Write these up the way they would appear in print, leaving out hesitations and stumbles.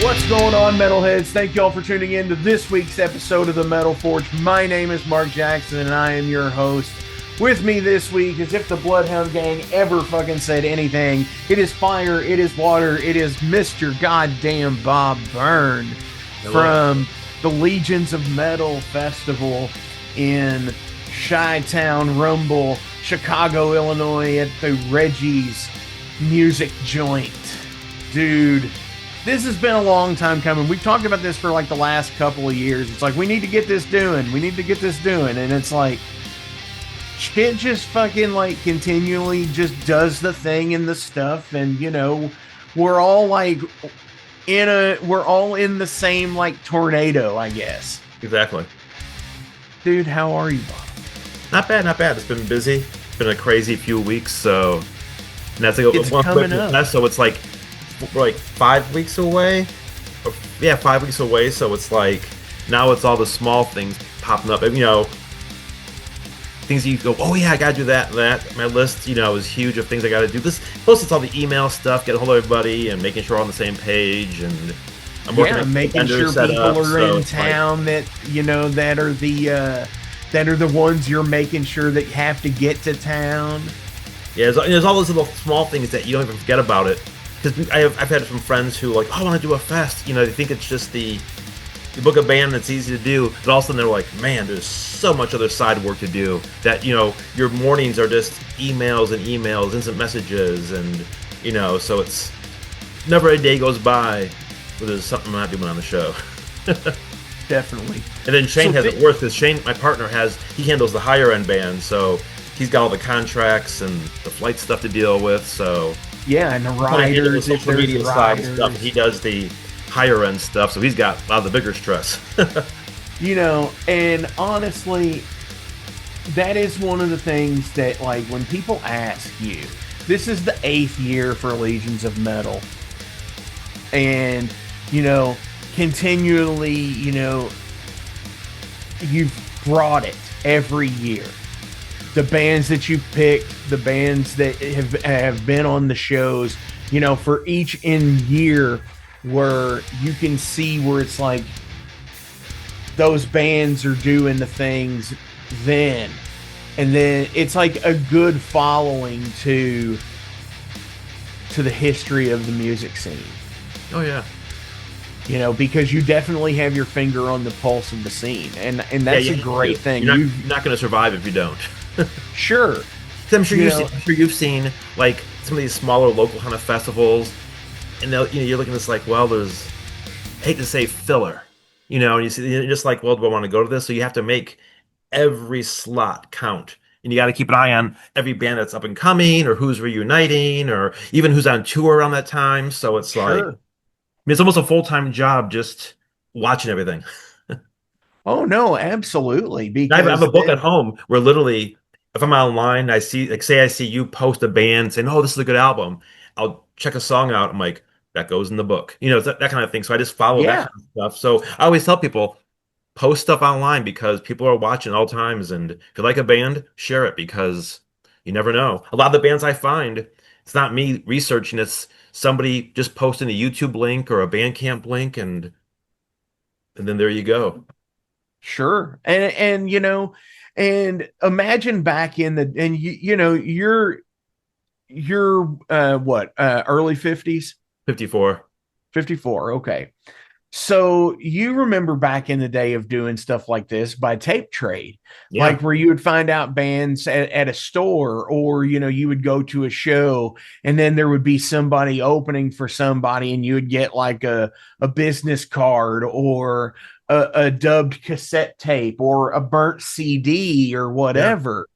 What's going on, metalheads? Thank you all for tuning in to this week's episode of the Metal Forge. My name is Mark Jackson, and I am your host. With me this week, as if the Bloodhound Gang ever fucking said anything, it is fire, it is water, it is Mr. Goddamn Bob Byrne from the Legions of Metal Festival in Chi-Town, Rumble, Chicago, Illinois, at the Reggie's Music Joint. Dude, this has been a long time coming. We've talked about this for like the last couple of years. It's like, we need to get this doing. We need to get this doing. And it's like, shit just fucking like continually just does the thing and the stuff. And, you know, we're all like we're all in the same like tornado, I guess. Exactly. Dude, how are you, Bob? Not bad, not bad. It's been busy. It's been a crazy few weeks. So, and that's like it's coming up. So it's like, we're like 5 weeks away. 5 weeks away. So it's like now it's all the small things popping up. And, you know, things you go, oh yeah, I gotta do that. My list, you know, is huge of things I gotta do. This plus it's all the email stuff, get a hold of everybody, and making sure we're on the same page. And I'm working on making sure people are in town that you know that are the ones you're making sure that have to get to town. Yeah, there's all those little small things that you don't even forget about it. Because I've had some friends who like, oh, I want to do a fest. You know, they think it's just you book a band that's easy to do, but all of a sudden they're like, man, there's so much other side work to do that, you know, your mornings are just emails and emails, instant messages, and, you know, so it's never a day goes by where there's something I'm not doing on the show. Definitely. And then Shane has it worse because Shane, my partner, he handles the higher end band, so he's got all the contracts and the flight stuff to deal with, so... Yeah, and the riders, the social media side stuff. He does the higher end stuff, so he's got a lot of the bigger stress. You know, and honestly, that is one of the things that, like, when people ask you, this is the 8th year for Legions of Metal, and, you know, continually, you know, you've brought it every year. The bands that you've picked, the bands that have been on the shows, you know, for each in year where you can see where it's like those bands are doing the things then. And then it's like a good following to the history of the music scene. Oh, yeah. You know, because you definitely have your finger on the pulse of the scene. And that's a great thing. You're not going to survive if you don't. Sure. I'm sure you've seen like some of these smaller local kind of festivals, and you're looking at this like, well, there's, I hate to say filler, you know, and you're just like, well, do I want to go to this? So you have to make every slot count, and you got to keep an eye on every band that's up and coming, or who's reuniting, or even who's on tour around that time. So it's like, I mean, it's almost a full-time job just watching everything. Oh no, absolutely. Because I have a book at home where literally, if I'm online, I see, like, say I see you post a band saying, oh, this is a good album. I'll check a song out. I'm like, that goes in the book. You know, that kind of thing. So I just follow that kind of stuff. So I always tell people, post stuff online because people are watching all times. And if you like a band, share it because you never know. A lot of the bands I find, it's not me researching. It's somebody just posting a YouTube link or a Bandcamp link. And then there you go. Sure. And you know, and imagine back in the, and you know, you're what, early 50s? 54. 54. Okay. So you remember back in the day of doing stuff like this by tape trade, like where you would find out bands at a store, or, you know, you would go to a show and then there would be somebody opening for somebody and you would get like a business card or a dubbed cassette tape or a burnt CD or whatever.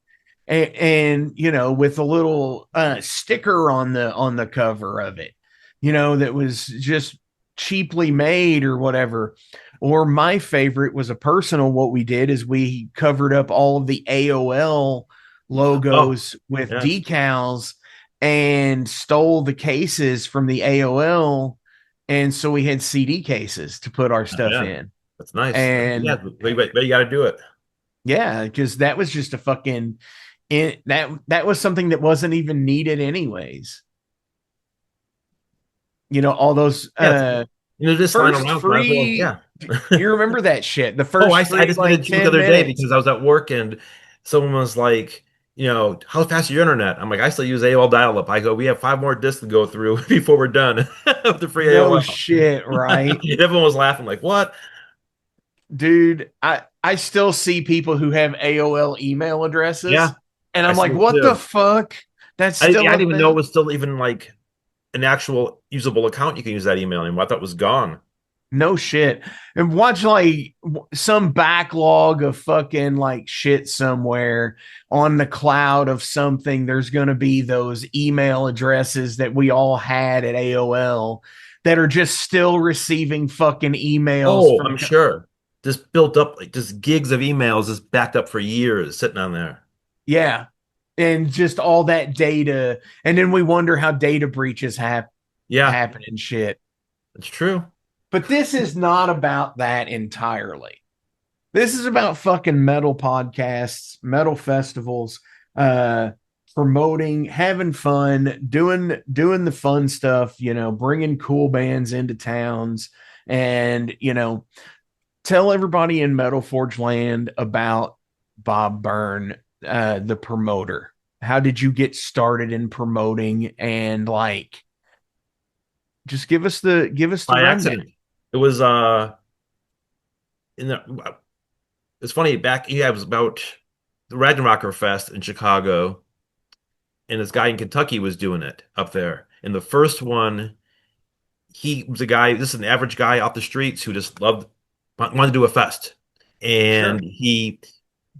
Yeah. And you know, with a little sticker on the cover of it, you know, that was just cheaply made or whatever. Or my favorite was a personal, what we did is we covered up all of the AOL logos with decals and stole the cases from the AOL, and so we had CD cases to put our stuff in. That's nice. And but you got to do it. Yeah, because that was just a fucking that was something that wasn't even needed anyways. You know, all those just flying First around. Might as well, free. yeah. You remember that shit? The Oh, first I free just did like it too the 10 other day minutes. because I was at work and someone was like, how fast is your internet? I'm like, I still use AOL dial-up. I go, we have 5 more disks to go through before we're done with the free No AOL. shit, right? Everyone was laughing, like, what? Dude, I still see people who have AOL email Yeah, addresses, and I I'm see like, it what the too. fuck? That's I still a didn't even know it thing. was still even like an actual usable account you can use that email anymore. I thought it was gone. No shit. And watch like some backlog of fucking like shit somewhere on the cloud of something. There's going to be those email addresses that we all had at AOL that are just still receiving fucking emails Oh, from. I'm sure. Just built up like just gigs of emails just backed up for years sitting on there. Yeah. And just all that data. And then we wonder how data breaches Yeah, happen and shit. it's true. But this is not about that entirely. This is about fucking metal podcasts, metal festivals, uh, promoting, having fun, doing the fun stuff, bringing cool bands into towns and, tell everybody in Metal Forge land about Bob Byrne, the promoter. How did you get started in promoting and like just give us the By rundown. accident. It was in the it's funny back yeah, it was about the Ragnarokkr Fest in Chicago, and this guy in Kentucky was doing it up there. And the first one, he was a guy, this is an average guy off the streets who just wanted to do a fest. And Sure. he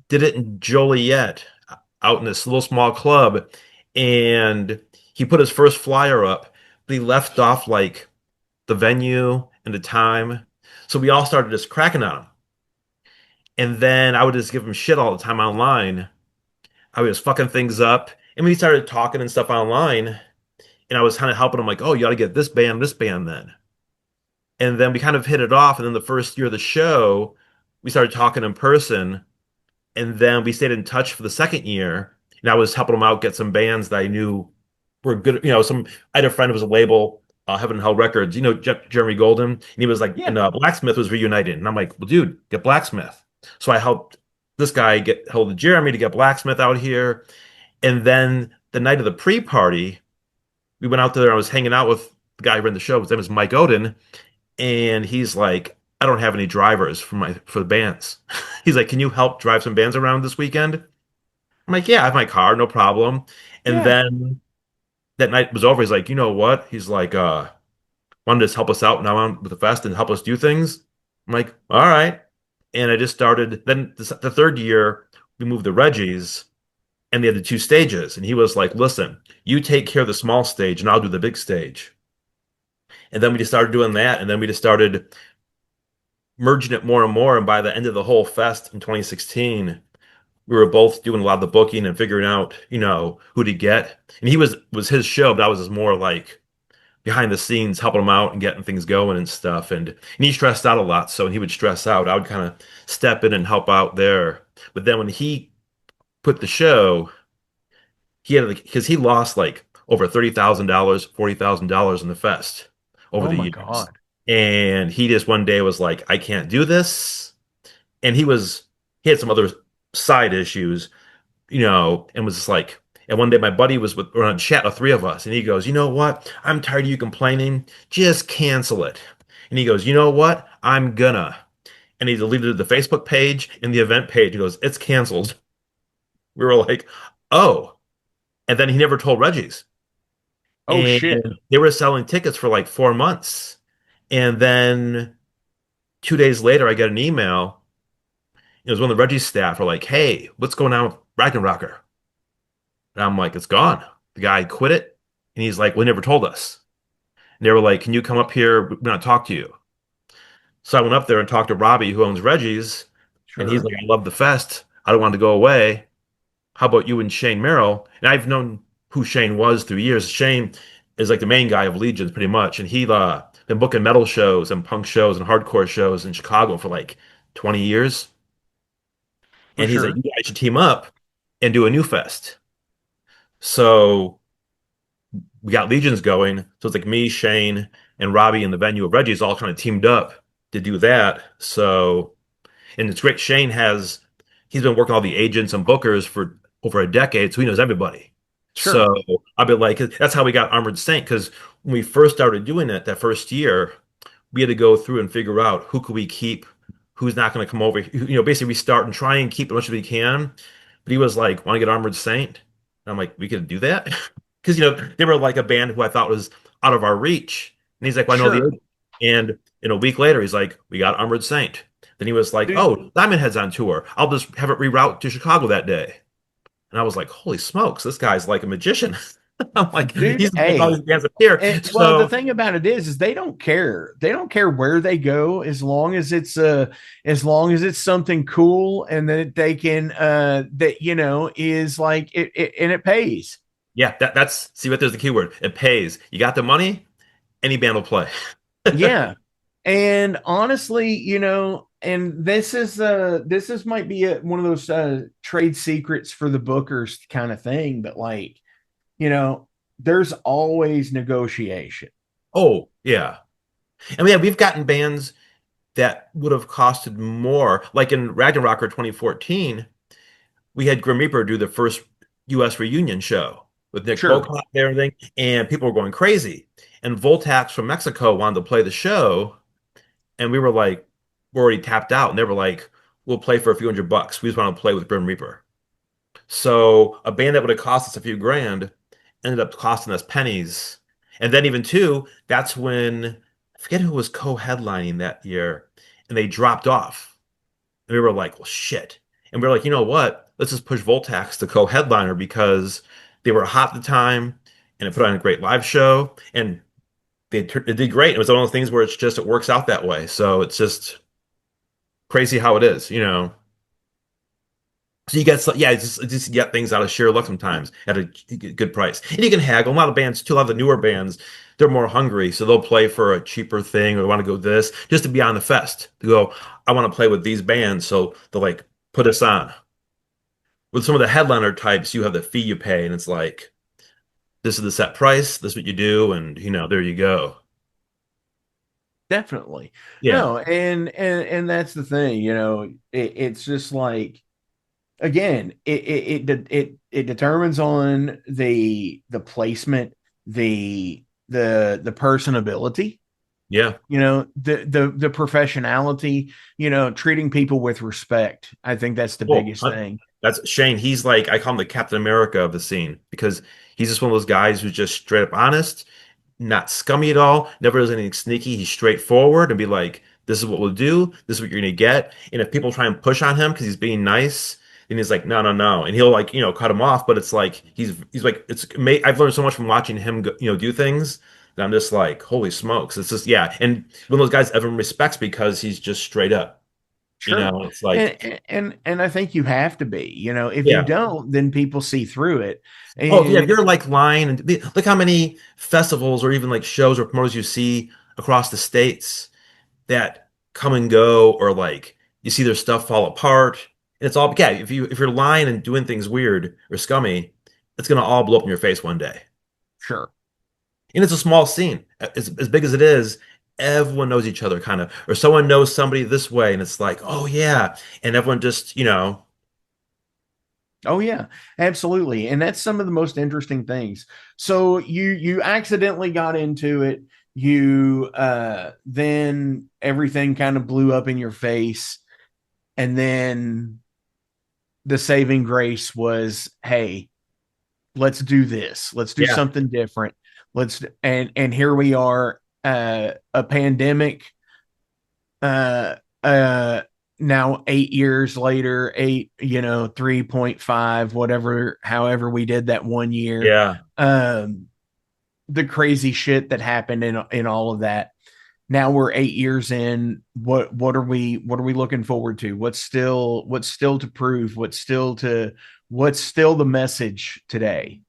did it in Joliet out in this little small club. And he put his first flyer up, but he left off like the venue and the time. So we all started just cracking on him. And then I would just give him shit all the time online. I was fucking things up. And we started talking and stuff online. And I was kind of helping him, like, oh, you got to get this band then. And then we kind of hit it off. And then the first year of the show, we started talking in person. And then we stayed in touch for the second year. And I was helping him out get some bands that I knew were good. I had a friend who was a label, Heaven and Hell Records, Jeremy Golden. And he was like, Yeah. and Blacksmith was reunited. And I'm like, well, dude, get Blacksmith. So I helped this guy get hold of Jeremy to get Blacksmith out here. And then the night of the pre-party, we went out there. I was hanging out with the guy who ran the show. His name is Mike Odin, and he's like, I don't have any drivers for the bands. He's like, can you help drive some bands around this weekend? I'm like, yeah, I have my car, no problem. And Yeah. then that night was over. He's like, you know what? He's like, want to just help us out now on with the fest and help us do things? I'm like, all right. And I just started. Then the third year, we moved to Reggie's, and they had the 2 stages. And he was like, listen, you take care of the small stage, and I'll do the big stage. And then we just started doing that, and then we just started merging it more and more. And by the end of the whole fest in 2016, we were both doing a lot of the booking and figuring out, who to get. And he was his show, but I was just more like behind the scenes helping him out and getting things going and stuff. And he stressed out a lot. So when he would stress out, I would kind of step in and help out there. But then when he put the show, he had like, because he lost like over $30,000, $40,000 in the fest over Oh the my years. God. And he just one day was like, I can't do this. And he had some other side issues, and was just like, and one day my buddy we're on a chat, the three of us, and he goes, you know what? I'm tired of you complaining. Just cancel it. And he goes, you know what? I'm gonna. And he deleted the Facebook page and the event page. He goes, it's canceled. We were like, oh. And then he never told Reggie's. Oh And shit. they were selling tickets for like 4 months. And then 2 days later, I get an email. It was one of the Reggie's staff are like, hey, what's going on with Ragnarokkr? And I'm like, it's gone. The guy quit it. And he's like, well, he never told us. And they were like, can you come up here? We want to talk to you. So I went up there and talked to Robbie, who owns Reggie's. And he's Sure. like, I love the fest. I don't want to go away. How about you and Shane Merrill? And I've known who Shane was through years. Shane is like the main guy of Legions, pretty much. And he been booking metal shows and punk shows and hardcore shows in Chicago for like 20 years. For And he's like, sure. you guys should team up and do a new fest. So we got Legions going. So it's like me, Shane, and Robbie and the venue of Reggie's all kind of teamed up to do that. So, and it's great. He's been working all the agents and bookers for over a decade, so he knows everybody. Sure. So I'll be like, that's how we got Armored Saint, because when we first started doing it that first year, we had to go through and figure out who could we keep, who's not going to come over. Basically we start and try and keep as much as we can. But he was like, "Want to get Armored Saint?" And I'm like, "We could do that," because they were like a band who I thought was out of our reach. And he's like, "Well, I know the Sure. agent." And a week later, he's like, "We got Armored Saint." Then he was like, Dude, "Oh, Diamond Head's on tour. I'll just have it reroute to Chicago that day." And I was like, "Holy smokes, this guy's like a magician." I'm like, dude, he's making all these hey. bands appear. Well, the So thing about it is they don't care. They don't care where they go as long as it's something cool and that they can that is like it and it pays. yeah, that's see what there's the keyword. It pays. You got the money, any band will play. Yeah. And honestly, and this is might be one of those trade secrets for the bookers kind of thing, but like, you know, there's always negotiation. Oh, yeah. And yeah, we've gotten bands that would have costed more. Like in Ragnarokkr 2014, we had Grim Reaper do the first US reunion show with Nick Sure. Bocott and everything, and people were going crazy. And Voltax from Mexico wanted to play the show, and we were like, we're already tapped out. And they were like, we'll play for a few $100. We just want to play with Grim Reaper. So a band that would have cost us a few grand ended up costing us pennies. And then even too, that's when I forget who was co-headlining that year, and they dropped off. And we were like, well, shit. And we were like, you know what? Let's just push Voltax to co-headliner because they were hot at the time and it put on a great live show. And it did great. It was one of those things where it works out that way. So it's just crazy how it is. So you get, yeah, just get things out of sheer luck sometimes at a good price. And you can haggle. A lot of bands, too, a lot of the newer bands, they're more hungry. So they'll play for a cheaper thing or want to go this just to be on the fest. To go, I want to play with these bands. So they'll like put us on. With some of the headliner types, you have the fee you pay, and it's like, this is the set price, this is what you do, and there you go. Definitely. Yeah. No, and that's the thing, it's just like again, it determines on the placement, the personability, Yeah. the professionality, treating people with respect. I think that's the Oh, biggest thing. that's Shane. He's like, I call him the Captain America of the scene because he's just one of those guys who's just straight up honest, not scummy at all, never does anything sneaky. He's straightforward and be like, this is what we'll do, this is what you're gonna get. And if people try and push on him because he's being nice, then he's like, no, no, no. And he'll like, cut him off. But it's like he's like, I've learned so much from watching him go, do things that I'm just like, holy smokes. It's just yeah. And one of those guys everyone respects because he's just straight up. Sure. It's like, And I think you have to be, if you yeah. don't, then people see through it. Oh, yeah, if And you're like lying and look how many festivals or even like shows or promoters you see across the states that come and go, or like you see their stuff fall apart. And it's all, yeah, if you're lying and doing things weird or scummy, it's gonna all blow up in your face one day. sure. And it's a small scene. As big as it is, everyone knows each other kind of, or someone knows somebody this way, and it's like, oh yeah. And everyone just. Oh yeah, absolutely. And that's some of the most interesting things. So you accidentally got into it. You then everything kind of blew up in your face. And then the saving grace was, hey, let's do this. Let's do Yeah, something different. And here we are, a pandemic, uh uh now 8 years later, 3.5, whatever, however we did that one year. yeah. um the crazy shit that happened in all of that. Now we're 8 years in. What are we looking forward to? What's still to prove? What's still the message today?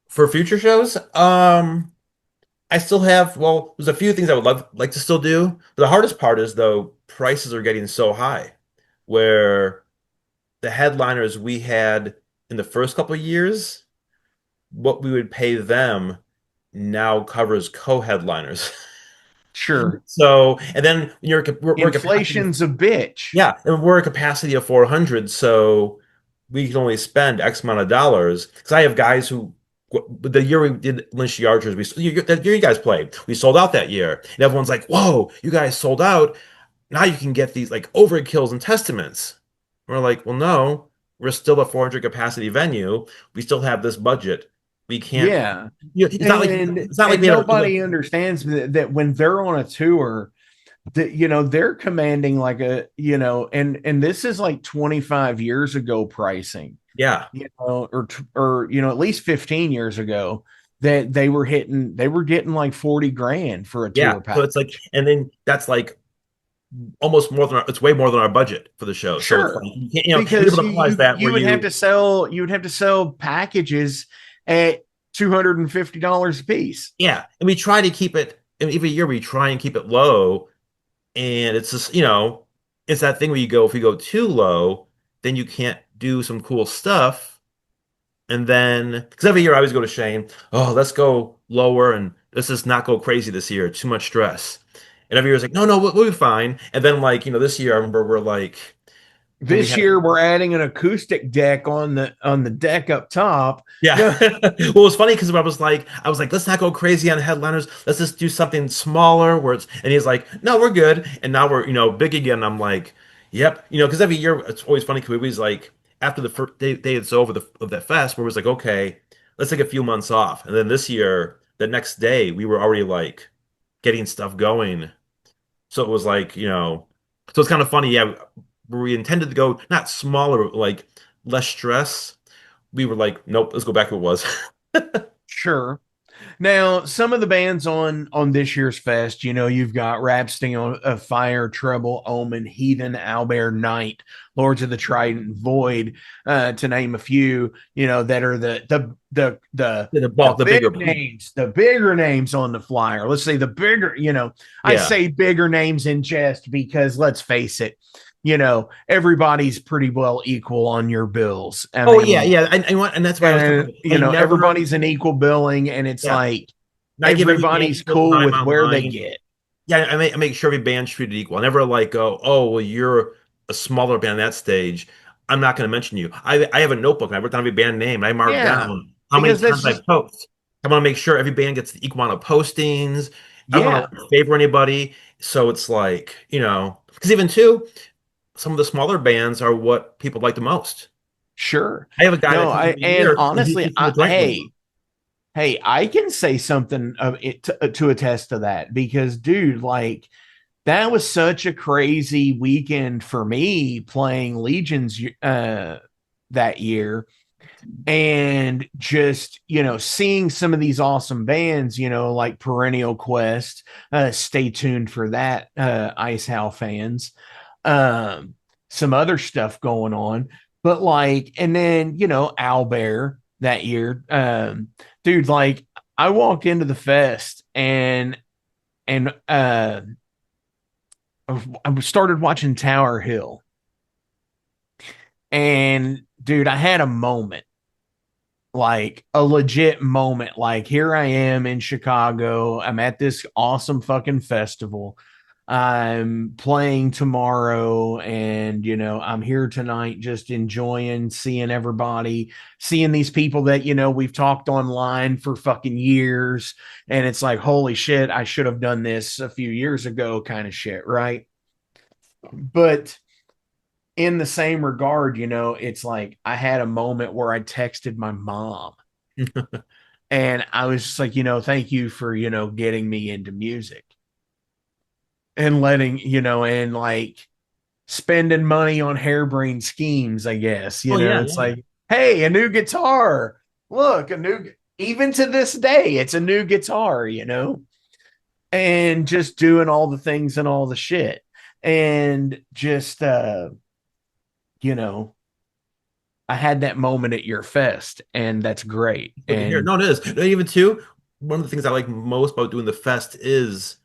For future shows, I still have, well, there's a few things I would like to still do. But the hardest part is though, prices are getting so high where the headliners we had in the first couple of years, what we would pay them now covers co-headliners. Sure. So, and then we're a capacity, Inflation's a bitch. yeah, and we're a capacity of 400, so we can only spend X amount of dollars. Because I have guys who, the year we did Lynch the Archers, that year you guys played, we sold out that year, and everyone's like, "Whoa, you guys sold out! Now you can get these like overkills and testaments." We're like, "Well, no, we're still a 400 capacity venue. We still have this budget. We can't. Yeah. And it's not like we have nobody understands that when they're on a tour, that they're commanding like and this is like 25 years ago pricing, yeah." or at least 15 years ago, that they were getting like 40 grand for a Yeah, tour so it's like, package. and then that's like almost more than it's way more than our budget for the show. So it's like Sure. you can't, and Because people don't realize that where you would have to sell packages at $250 a piece. yeah, and we try to keep it, and every year we try and keep it low, and it's just it's that thing where you go if you go too low, then you can't do some cool stuff, and then because every year I always go to Shane, oh, let's go lower and let's just not go crazy this year, too much stress. And every year it's like, no, no, we'll be fine. And then like, this year I remember we're like when we This had year we're adding an acoustic deck on the deck up top. yeah. No, Well, it was funny because I was like, let's not go crazy on headliners. Let's just do something smaller where it's, and he's like, no, we're good. And now we're, big again. I'm like, yep. Because every year it's always funny because we always like, after the first day it's over of that fest, where it was like, okay, let's take a few months off. And then this year, the next day, we were already like getting stuff going. So it was like, so it's kind of funny. Yeah. We intended to go not smaller, but like less stress. We were like, nope, let's go back to what it was. sure. Now, some of the bands on this year's fest, you've got Rapsting of Fire, Trouble, Omen, Heathen, Owlbear, Night, Lords of the Trident, Void, to name a few, that are the The bigger, the bigger names on the flyer. Let's say the bigger, I yeah. say bigger names in jest because let's face it, everybody's pretty well equal on your bills. I Oh yeah, mean, yeah, and that's why I was and talking. I never, everybody's an equal billing, and it's yeah, like and I give every band everybody's equal cool time with where they online. get. Yeah, I make sure every band's treated equal. I never like go, oh, well, you're a smaller band on that stage. I'm not going to mention you. I have a notebook and I wrote down every band name and I mark Yeah, down how many because that's times I just post. I want to make sure every band gets the equal amount of postings. I don't yeah, want to favor anybody. So it's like, because even too, some of the smaller bands are what people like the most. sure. I have a guy No, that comes I every and year and honestly, he's from the joint list. hey, I can say something of it to attest to that because, dude, like that was such a crazy weekend for me playing Legions that year, and just seeing some of these awesome bands, like Perennial Quest. Stay tuned for that, Ice Howl fans. um some other stuff going on, but like, and then Owlbear that year. Dude, like I walked into the fest, and I started watching Tower Hill, and dude, I had a moment, like a legit moment. Like, here I am in Chicago. I'm at this awesome fucking festival. I'm playing tomorrow, and I'm here tonight just enjoying seeing everybody, seeing these people that we've talked online for fucking years. And it's like, holy shit, I should have done this a few years ago, kind of shit, right? But in the same regard, it's like I had a moment where I texted my mom, and I was just like, thank you for, getting me into music and letting, and like spending money on harebrained schemes, I guess. Oh yeah, It's yeah. like, hey, a new guitar. Look, even to this day, it's a new guitar, and just doing all the things and all the shit. And just, you know, I had that moment at your fest, and that's great. Good to hear. And No, it is. No, even too, one of the things I like most about doing the fest is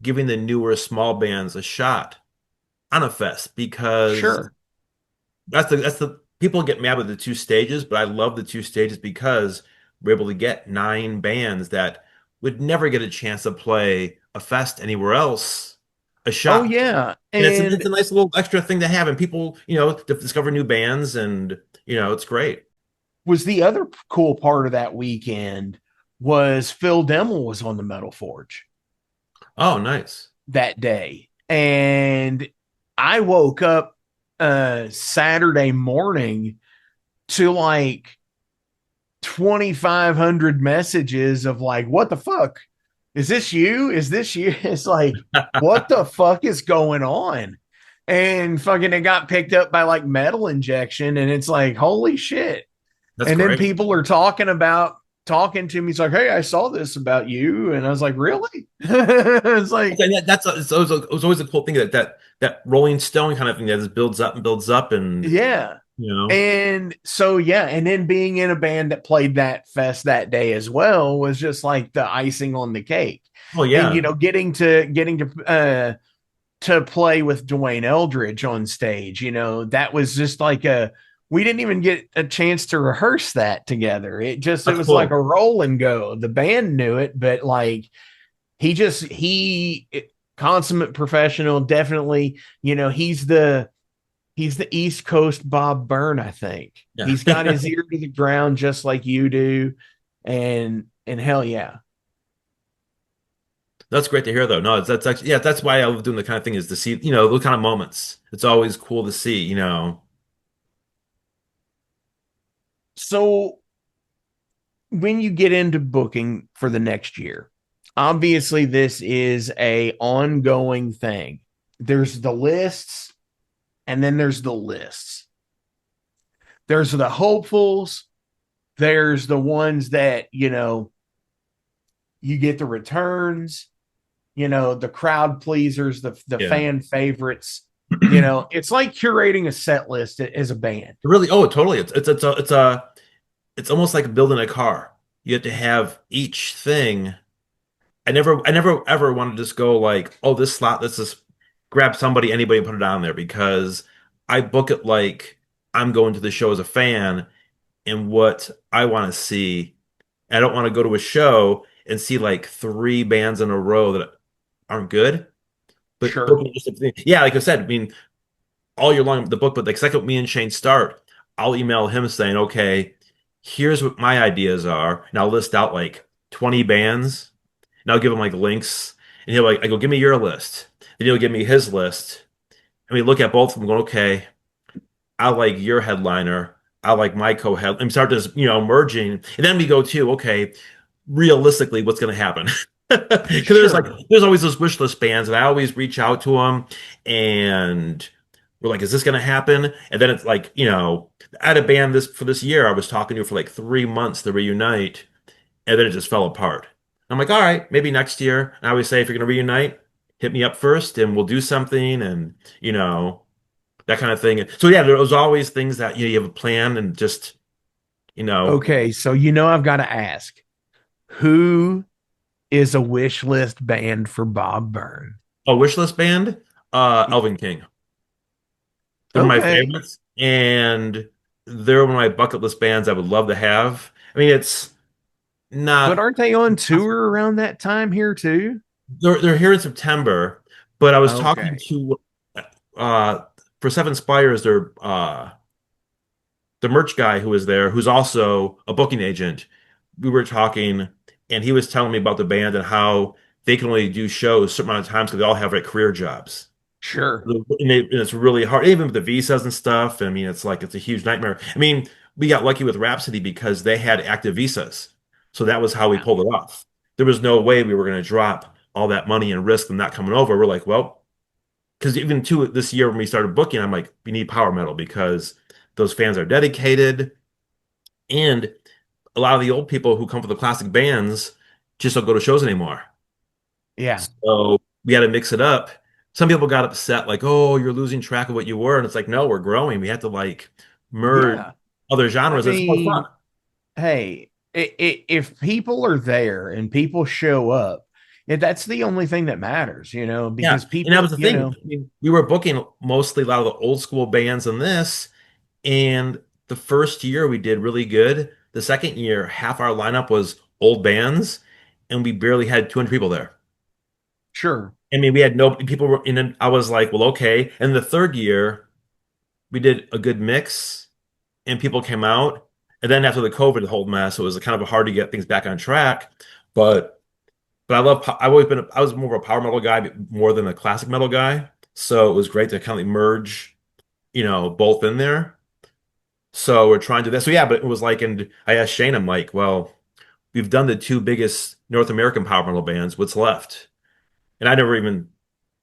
giving the newer small bands a shot on a fest because sure, that's the people get mad with the two stages, but I love the two stages because we're able to get nine bands that would never get a chance to play a fest anywhere else a Oh shot. yeah. And it's And a nice little extra thing to have, and people, discover new bands, and it's great. was the other cool part of that weekend was Phil Demmel was on the Metal Forge Oh, nice. that day. And I woke up Saturday morning to like 2,500 messages of like, what the fuck? Is this you? Is this you? It's like, what the fuck is going on? And fucking it got picked up by like Metal Injection. And it's like, holy shit. That's And then great. people are talking to me. It's like, hey, I saw this about you. And I was like, really? It's like, And it's always a cool thing that Rolling Stone kind of thing that just builds up and builds up, and yeah. you know, And so yeah, and then being in a band that played that fest that day as well was just like the icing on the cake. oh And yeah, getting to play with Dwayne Eldridge on stage, that was just like we didn't even get a chance to rehearse that together. It that's was like a cool. roll and go. The band knew it, but like he consummate professional, definitely, he's the East Coast Bob Byrne, I think. Yeah. He's got his ear to the ground just like you do. And hell yeah. That's great to hear, though. No, that's actually, yeah, that's why I love doing the kind of thing, is to see, those kind of moments. It's always cool to see. So when you get into booking for the next year, obviously this is a ongoing thing. There's the lists and then there's the lists. There's the hopefuls, there's the ones that, you get the returns, the crowd pleasers, the Yeah. fan favorites. It's like curating a set list as a band. Really, oh, totally. It's almost like building a car. You have to have each thing. I never ever want to just go like, oh, this slot, let's just grab somebody, anybody, and put it on there, because I book it like I'm going to the show as a fan and what I want to see. I don't want to go to a show and see like three bands in a row that aren't good. But Sure. booking just yeah, like I said, I mean, all year long the book, but like second me and Shane start, I'll email him saying, okay, here's what my ideas are, and I'll list out like 20 bands, and I'll give him like links, and he'll like, I go, give me your list, and he'll give me his list, and we look at both of them, going, okay, I like your headliner, I like my co-head, and start just merging, and then we go to, okay, realistically, what's going to happen? Because Sure. there's always those wish list bands, and I always reach out to them, and we're like, is this going to happen? And then it's like, I had a band this year I was talking to for like 3 months to reunite, and then it just fell apart. I'm like, all right, maybe next year. And I always say, if you're going to reunite, hit me up first, and we'll do something, and that kind of thing. So yeah, there was always things that you have a plan, and just you know, Okay, so I've got to ask, who is a wish list band for Bob Byrne? a wish list band, Elvin King. They're my Okay. favorites, and they're one of my bucket list bands I would love to have. I mean, it's But not aren't they on tour around that time here too? they're here in September, but I was talking Okay. to uh for Seven Spires, their the merch guy who was there, who's also a booking agent. We were talking, and he was telling me about the band and how they can only do shows a certain amount of times because they all have like career jobs. Sure. And it's really hard, even with the visas and stuff. I mean, it's a huge nightmare. I mean, we got lucky with Rhapsody because they had active visas, so that was how we Yeah. pulled it off. There was no way we were going to drop all that money and risk them not coming over. We're like, well, because even to this year when we started booking, I'm like, we need power metal because those fans are dedicated, and a lot of the old people who come for the classic bands just don't go to shows anymore. Yeah. So we had to mix it up. Some people got upset, like, "Oh, you're losing track of what you were," and it's like, no, we're growing. We have to like merge Yeah. other I genres. It's more fun. mean, hey, if people are there and people show up, that's the only thing that matters, Yeah, because and that people, was the thing. I mean, we were booking mostly a lot of the old school bands in this, and the first year we did really good. The second year, half our lineup was old bands, and we barely had 200 people there. Sure. I mean, we had no people were in. I was like, well, okay. And the third year, we did a good mix, and people came out. And then after the COVID whole mess, it was kind of hard to get things back on track. But I've always been I was more of a power metal guy more than a classic metal guy. So it was great to kind of merge, both in there. So we're trying to do that. So yeah, but it was like, and I asked Shane, I'm like, well, we've done the two biggest North American power metal bands. What's left? And I never even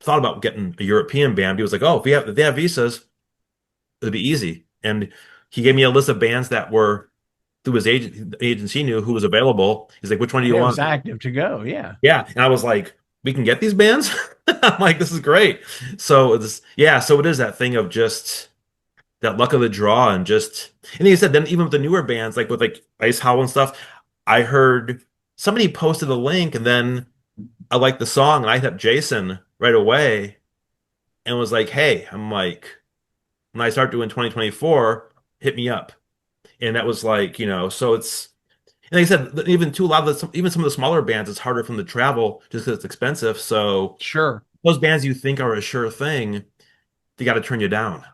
thought about getting a European band. He was like, oh, if they have visas, it'll be easy. And he gave me a list of bands that were through his agent, the agency knew who was available. He's like, which one do you It was want? active to go. Yeah. Yeah. And I was like, we can get these bands? I'm like, this is great. So it's yeah, so it is that thing of just that luck of the draw and just and then he said then even with the newer bands, like with like Ice Howl and stuff, I heard somebody posted a link and then I liked the song and I hit up Jason right away and was like, hey, I'm like, when I start doing 2024, hit me up. And that was like, so it's and like I said, even too a lot of even some of the smaller bands, it's harder for them to travel just because it's expensive. So Sure. those bands you think are a sure thing, they got to turn you down.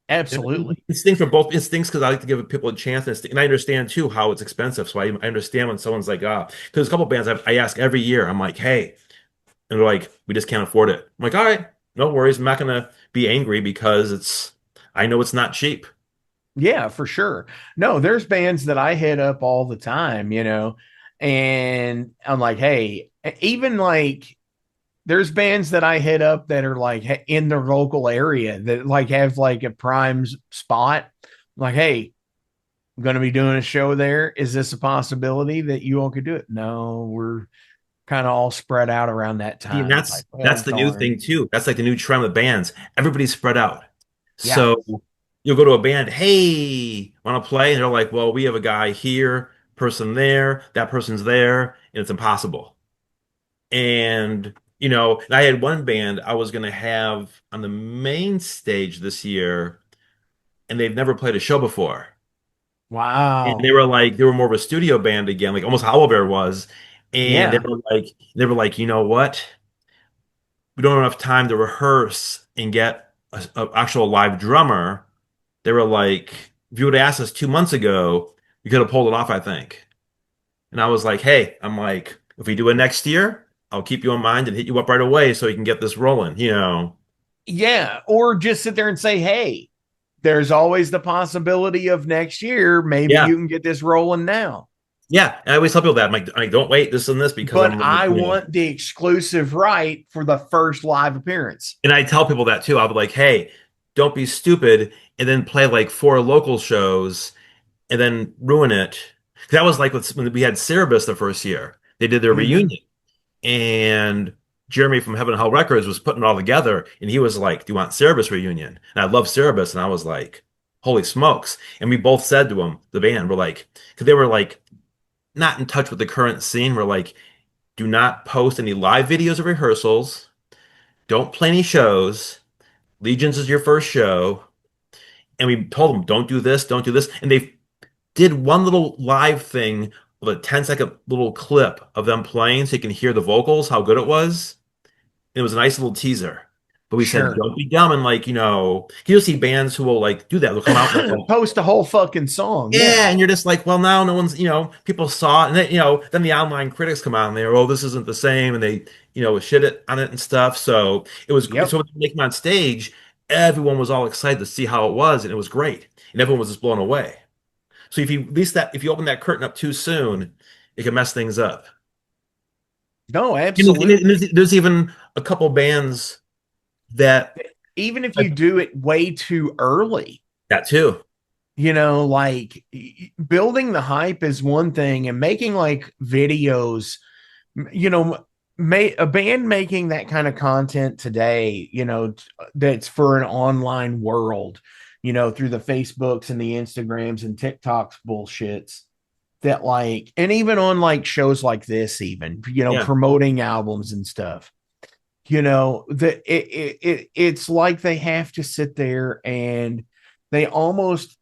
And Absolutely. it stinks for both. It stinks because I like to give people a chance, and I understand too how it's expensive. So I understand when someone's like, ah, because a couple bands I ask every year, I'm like, hey, and they're like, we just can't afford it. I'm like, all right, no worries. I'm not gonna be angry because I know it's not cheap. Yeah, for sure. No, there's bands that I hit up all the time, and I'm like, hey, even like there's bands that I hit up that are like in the local area that like have like a prime spot. Like, hey, I'm going to be doing a show there. Is this a possibility that you all could do it? No, we're kind of all spread out around that See, and time. that's Like, well, that's the new darn. thing too. That's like the new trend with bands. Everybody's spread out. Yeah. So you'll go to a band, hey, want to play? And they're like, well, we have a guy here, person there, that person's there, and it's impossible. And and I had one band I was gonna have on the main stage this year, and they've never played a show before. And Wow. they were more of a studio band again, like almost Bear was. And Yeah. they were like, you know what? We don't have enough time to rehearse and get a actual live drummer. They were like, if you would have asked us 2 months ago, we could have pulled it off, I think. And I was like, hey, I'm like, if we do it next year, I'll keep you in mind and hit you up right away so we can get this rolling. Yeah. Or just sit there and say, hey, there's always the possibility of next year. Maybe Yeah. you can get this rolling now. Yeah. And I always tell people that. I'm like, don't wait this and this because But I'm like, I want the exclusive right for the first live appearance. and I tell people that too. I'll be like, hey, don't be stupid and then play like four local shows and then ruin it. That was like when we had Cerebus the first year. They did their Mm-hmm. reunion. And Jeremy from Heaven and Hell Records was putting it all together, and he was like, "Do you want Cerebus reunion?" And I love Cerebus, and I was like, "Holy smokes!" And we both said to him, the band, we're like, because they were like not in touch with the current scene. We're like, "Do not post any live videos of rehearsals. Don't play any shows. Legions is your first show." And we told them, "Don't do this, don't do this." And they did one little live thing with a 10-second little clip of them playing so you can hear the vocals, how good it was. It was a nice little teaser. But we said, Sure. don't be dumb and like, you'll see bands who will like do that. They'll come out and they're like, Post a whole fucking song. Yeah. yeah, and you're just like, well, now no one's, people saw it, and then, then the online critics come out and they're, oh, this isn't the same, and they, shit it on it and stuff. So it was, Yep. so when they make them on stage, everyone was all excited to see how it was, and it was great, and everyone was just blown away. So if you open that curtain up too soon, it can mess things up. No, And absolutely. there's even a couple bands that Even if you do it way too early, that too. like building the hype is one thing and making like videos, you know, a band making that kind of content today, that's for an online world, through the Facebooks and the Instagrams and TikToks bullshits that like, and even on like shows like this, even, Yeah. promoting albums and stuff, that it's like they have to sit there and they almost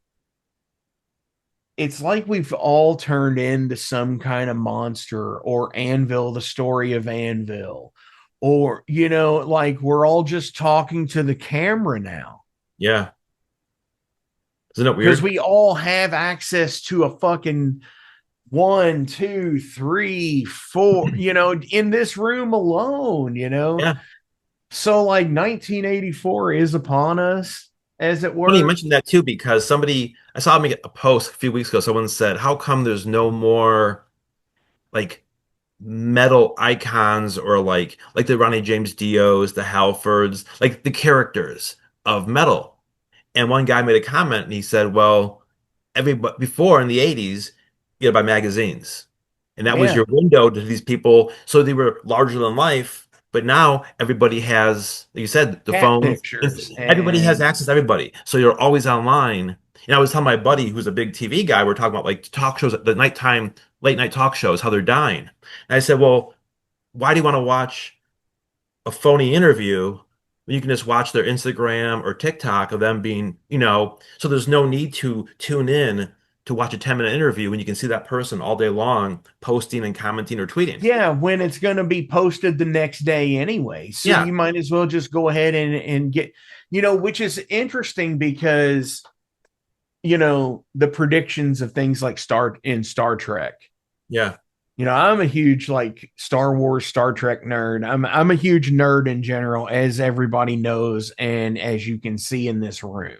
it's like we've all turned into some kind of monster, or Anvil, the story of Anvil, or, like we're all just talking to the camera now. Yeah. Isn't it Because weird? we all have access to a fucking 1, 2, 3, 4, in this room alone. Yeah. So like 1984 is upon us, as it Funny you were. mentioned that too, because I saw make a post a few weeks ago. Someone said, how come there's no more like metal icons or like the Ronnie James Dios, the Halfords, like the characters of metal? And one guy made a comment and he said, well, everybody before in the 80s, you had to buy magazines. And that was Yeah. your window to these people. So they were larger than life. But now everybody has, like you said, the Cat phones. pictures Everybody has and access to everybody. So you're always online. And I was telling my buddy who's a big TV guy, we're talking about like talk shows, the nighttime, late night talk shows, how they're dying. And I said, well, why do you want to watch a phony interview when you can just watch their Instagram or TikTok of them being, so there's no need to tune in to watch a 10-minute interview when you can see that person all day long posting and commenting or tweeting. yeah, when it's going to be posted the next day anyway. So Yeah. you might as well just go ahead and get, which is interesting because, the predictions of things like Star Trek. Yeah. I'm a huge like Star Wars, Star Trek nerd. I'm a huge nerd in general, as everybody knows, and as you can see in this room.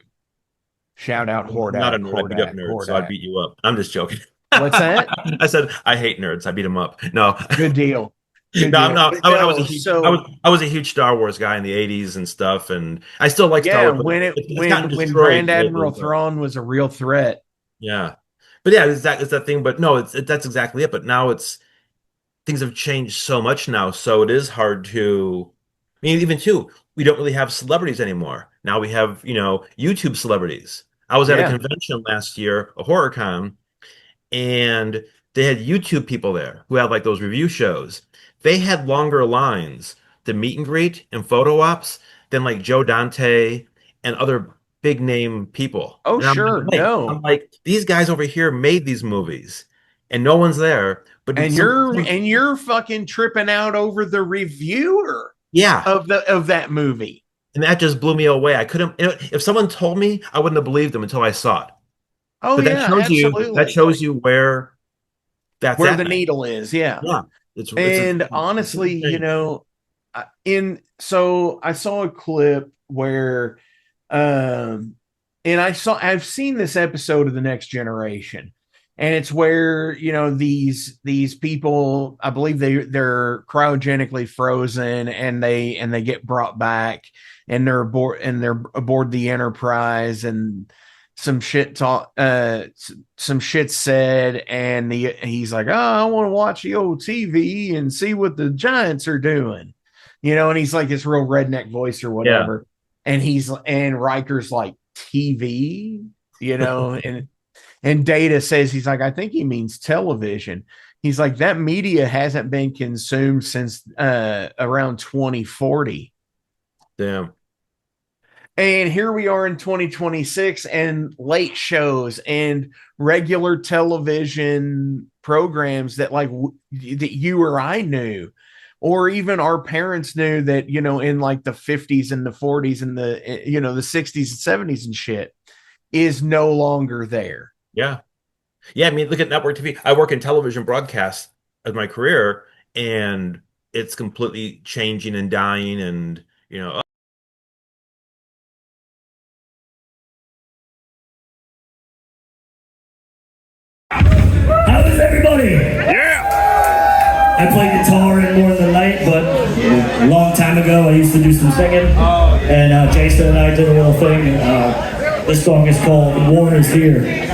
Shout out I'm not a Hordak, nerd. I beat up Hordak, nerds, so I'd Hordak. beat you up. I'm just joking. What's that? I said I hate nerds. I beat them up. No, Good deal. Good no, I'm deal. not. But I was a no, huge. I was a huge Star Wars guy in the '80s and stuff, and I still like Star yeah, Wars, but when it it's gotten when destroyed Grand lately. Admiral But Thrawn was a real threat. yeah, but yeah, it's that thing. But no, that's exactly it. But now things have changed so much now, so it is hard to. I mean, even too, we don't really have celebrities anymore. Now we have YouTube celebrities. I was at a Yeah. convention last year, a horror con, and they had YouTube people there who have like those review shows. They had longer lines to meet and greet and photo ops than like Joe Dante and other big name people. Oh, And I'm like, sure. wait, I'm No. like, these guys over here made these movies and no one's there. But And it's you're fucking tripping out over the reviewer yeah. of that movie. And that just blew me away. I couldn't, if someone told me, I wouldn't have believed them until I saw it. Oh But yeah, that absolutely. shows you where that's Where at the now. needle is, yeah. Yeah. It's And it's honestly, insane. in so I saw a clip where um and I've seen this episode of The Next Generation, and it's where these people, I believe they're cryogenically frozen, and they get brought back, and they're aboard the Enterprise, and some shit talk some shit said, and he's like, oh, I want to watch the old TV and see what the Giants are doing, and he's like this real redneck voice or Yeah. whatever, and Riker's like, TV, and Data says, he's like, I think he means television. He's like, that media hasn't been consumed since around 2040. Damn. And here we are in 2026, and late shows and regular television programs that that you or I knew, or even our parents knew, that, in like the 50s and the 40s and the 60s and 70s and shit, is no longer there. Yeah. Yeah. I mean, look at network TV. I work in television broadcast as my career, and it's completely changing and dying. And, How is everybody? Yeah! I play guitar in More Than Light, but a long time ago I used to do some singing. And Jason and I did a little thing. This song is called War Is Here.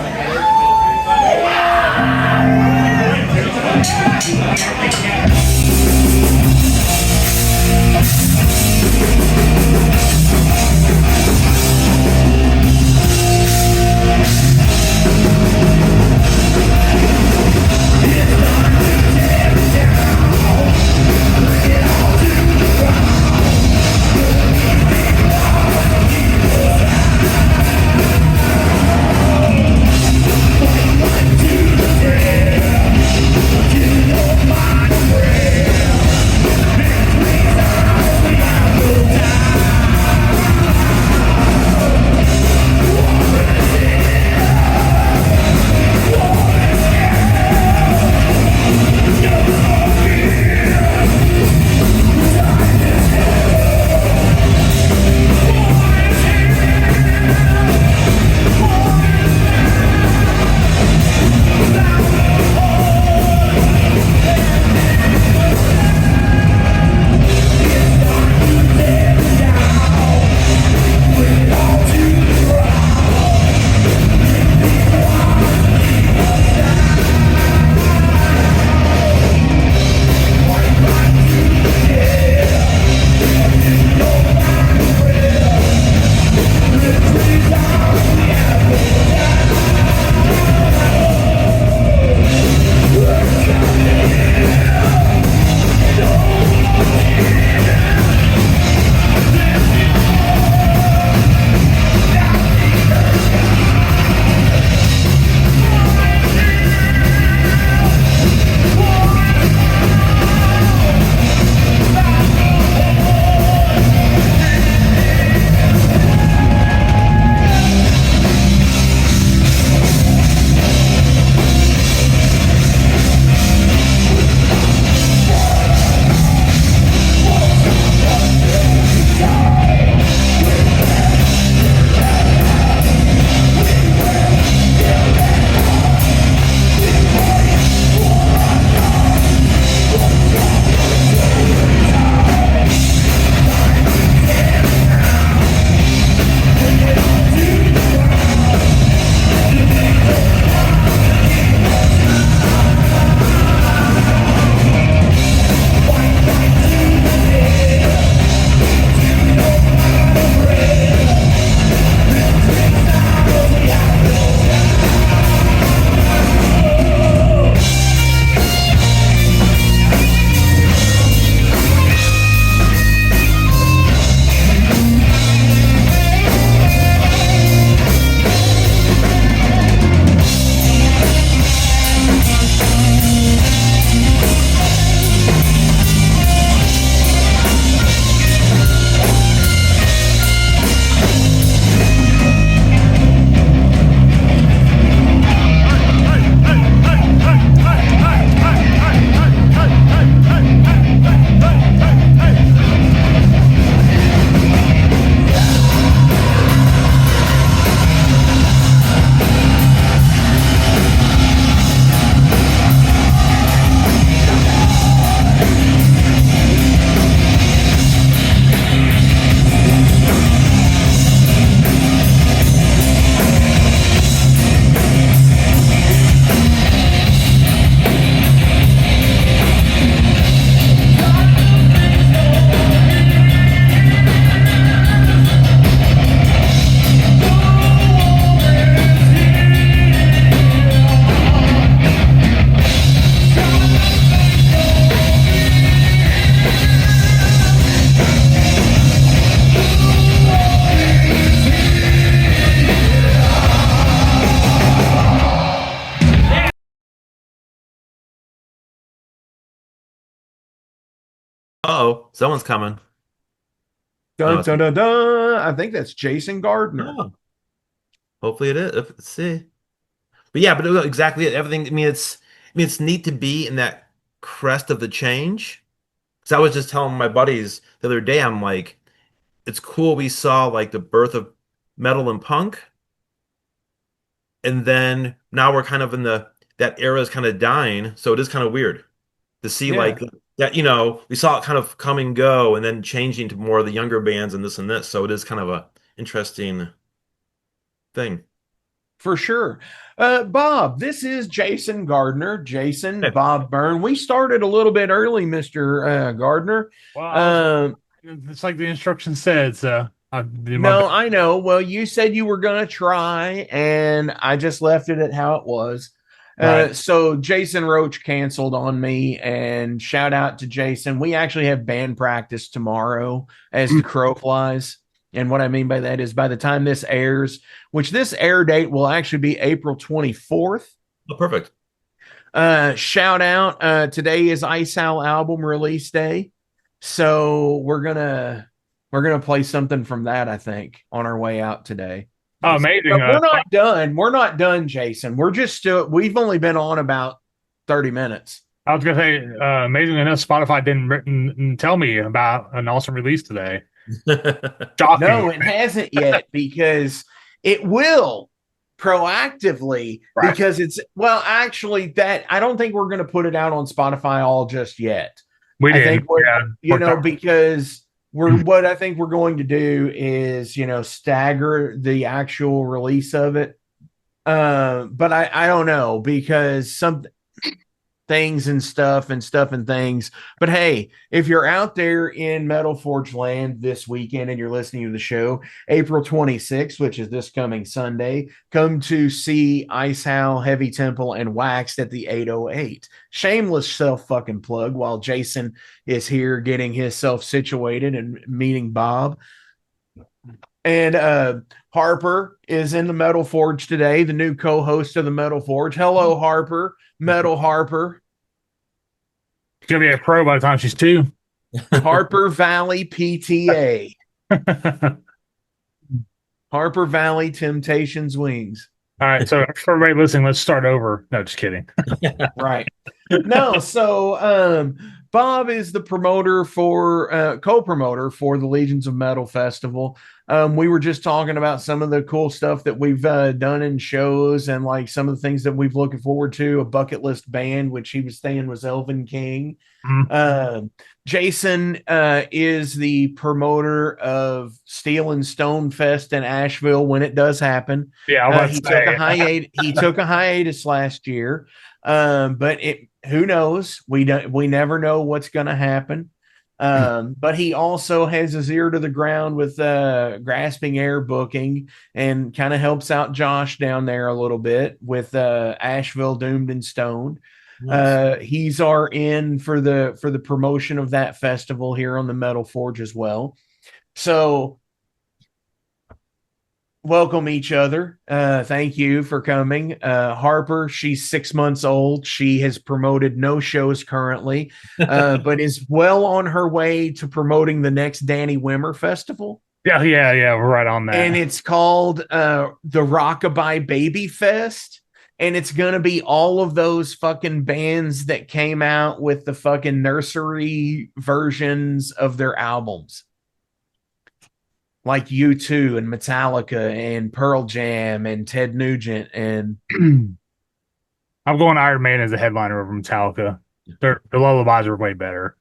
Uh-oh, someone's coming. Dun, dun, dun, dun. I think that's Jason Gardner. Oh, hopefully it is. Let's see. But yeah, but exactly everything. I mean, it's neat to be in that crest of the change. Because I was just telling my buddies the other day, I'm like, it's cool we saw like the birth of metal and punk, and then now we're kind of in that era is kind of dying. So it is kind of weird to see Yeah. like that, we saw it kind of come and go and then changing to more of the younger bands and this and this. So it is kind of a interesting thing. For sure. Bob, this is Jason Gardner. Jason, Hey, Bob Byrne. We started a little bit early, Mr. Gardner. Well, it's like the instruction said, so I did my No, best. I know. Well, you said you were going to try, and I just left it at how it was. Right. So Jason Roach canceled on me, and shout out to Jason. We actually have band practice tomorrow as the crow flies. And what I mean by that is by the time this airs, which this air date will actually be April 24th. oh, perfect. Shout out. Today is Ice Owl album release day. So we're gonna play something from that, I think, on our way out today. Oh, amazing. But we're not done. We're not done, Jason. We're just still. We've only been on about 30 minutes. I was gonna say, amazing enough, Spotify didn't tell me about an awesome release today. Shocking. No, it hasn't yet because it will proactively Right. because it's actually that I don't think we're going to put it out on Spotify all just yet. We I did. think because what I think we're going to do is stagger the actual release of it. But I don't know because some things and stuff and things. But hey, if you're out there in Metal Forge land this weekend and you're listening to the show, April 26th, which is this coming Sunday, come to see Ice Owl, Heavy Temple, and Waxed at the 808. Shameless self fucking plug while Jason is here getting himself situated and meeting Bob. And Harper is in the Metal Forge today, the new co-host of the Metal Forge. Hello, Harper. Metal Harper. She's gonna be a pro by the time she's 2. Harper Valley PTA. Harper Valley Temptations Wings. All right, so for everybody listening, let's start over. No, just kidding. Right. No, so Bob is the promoter for co-promoter for the Legions of Metal Festival. We were just talking about some of the cool stuff that we've done in shows and like some of the things that we've looking forward to. A bucket list band, which he was saying was Elven King. Mhm. Jason is the promoter of Steel and Stone Fest in Asheville when it does happen. Yeah, He took a hiatus last year, but who knows? We never know what's going to happen. But he also has his ear to the ground with Grasping Air booking and kind of helps out Josh down there a little bit with Asheville Doomed and Stoned. Nice. He's our in for the promotion of that festival here on the Metal Forge as well. So welcome each other. Thank you for coming. Harper, she's 6 months old. She has promoted no shows currently, but is well on her way to promoting the next Danny Wimmer festival. Yeah, we're right on that. And it's called the Rockabye Baby Fest. And it's going to be all of those fucking bands that came out with the fucking nursery versions of their albums. Like U2 and Metallica and Pearl Jam and Ted Nugent. And I'm going Iron Man as a headliner over Metallica. The lullabies are way better.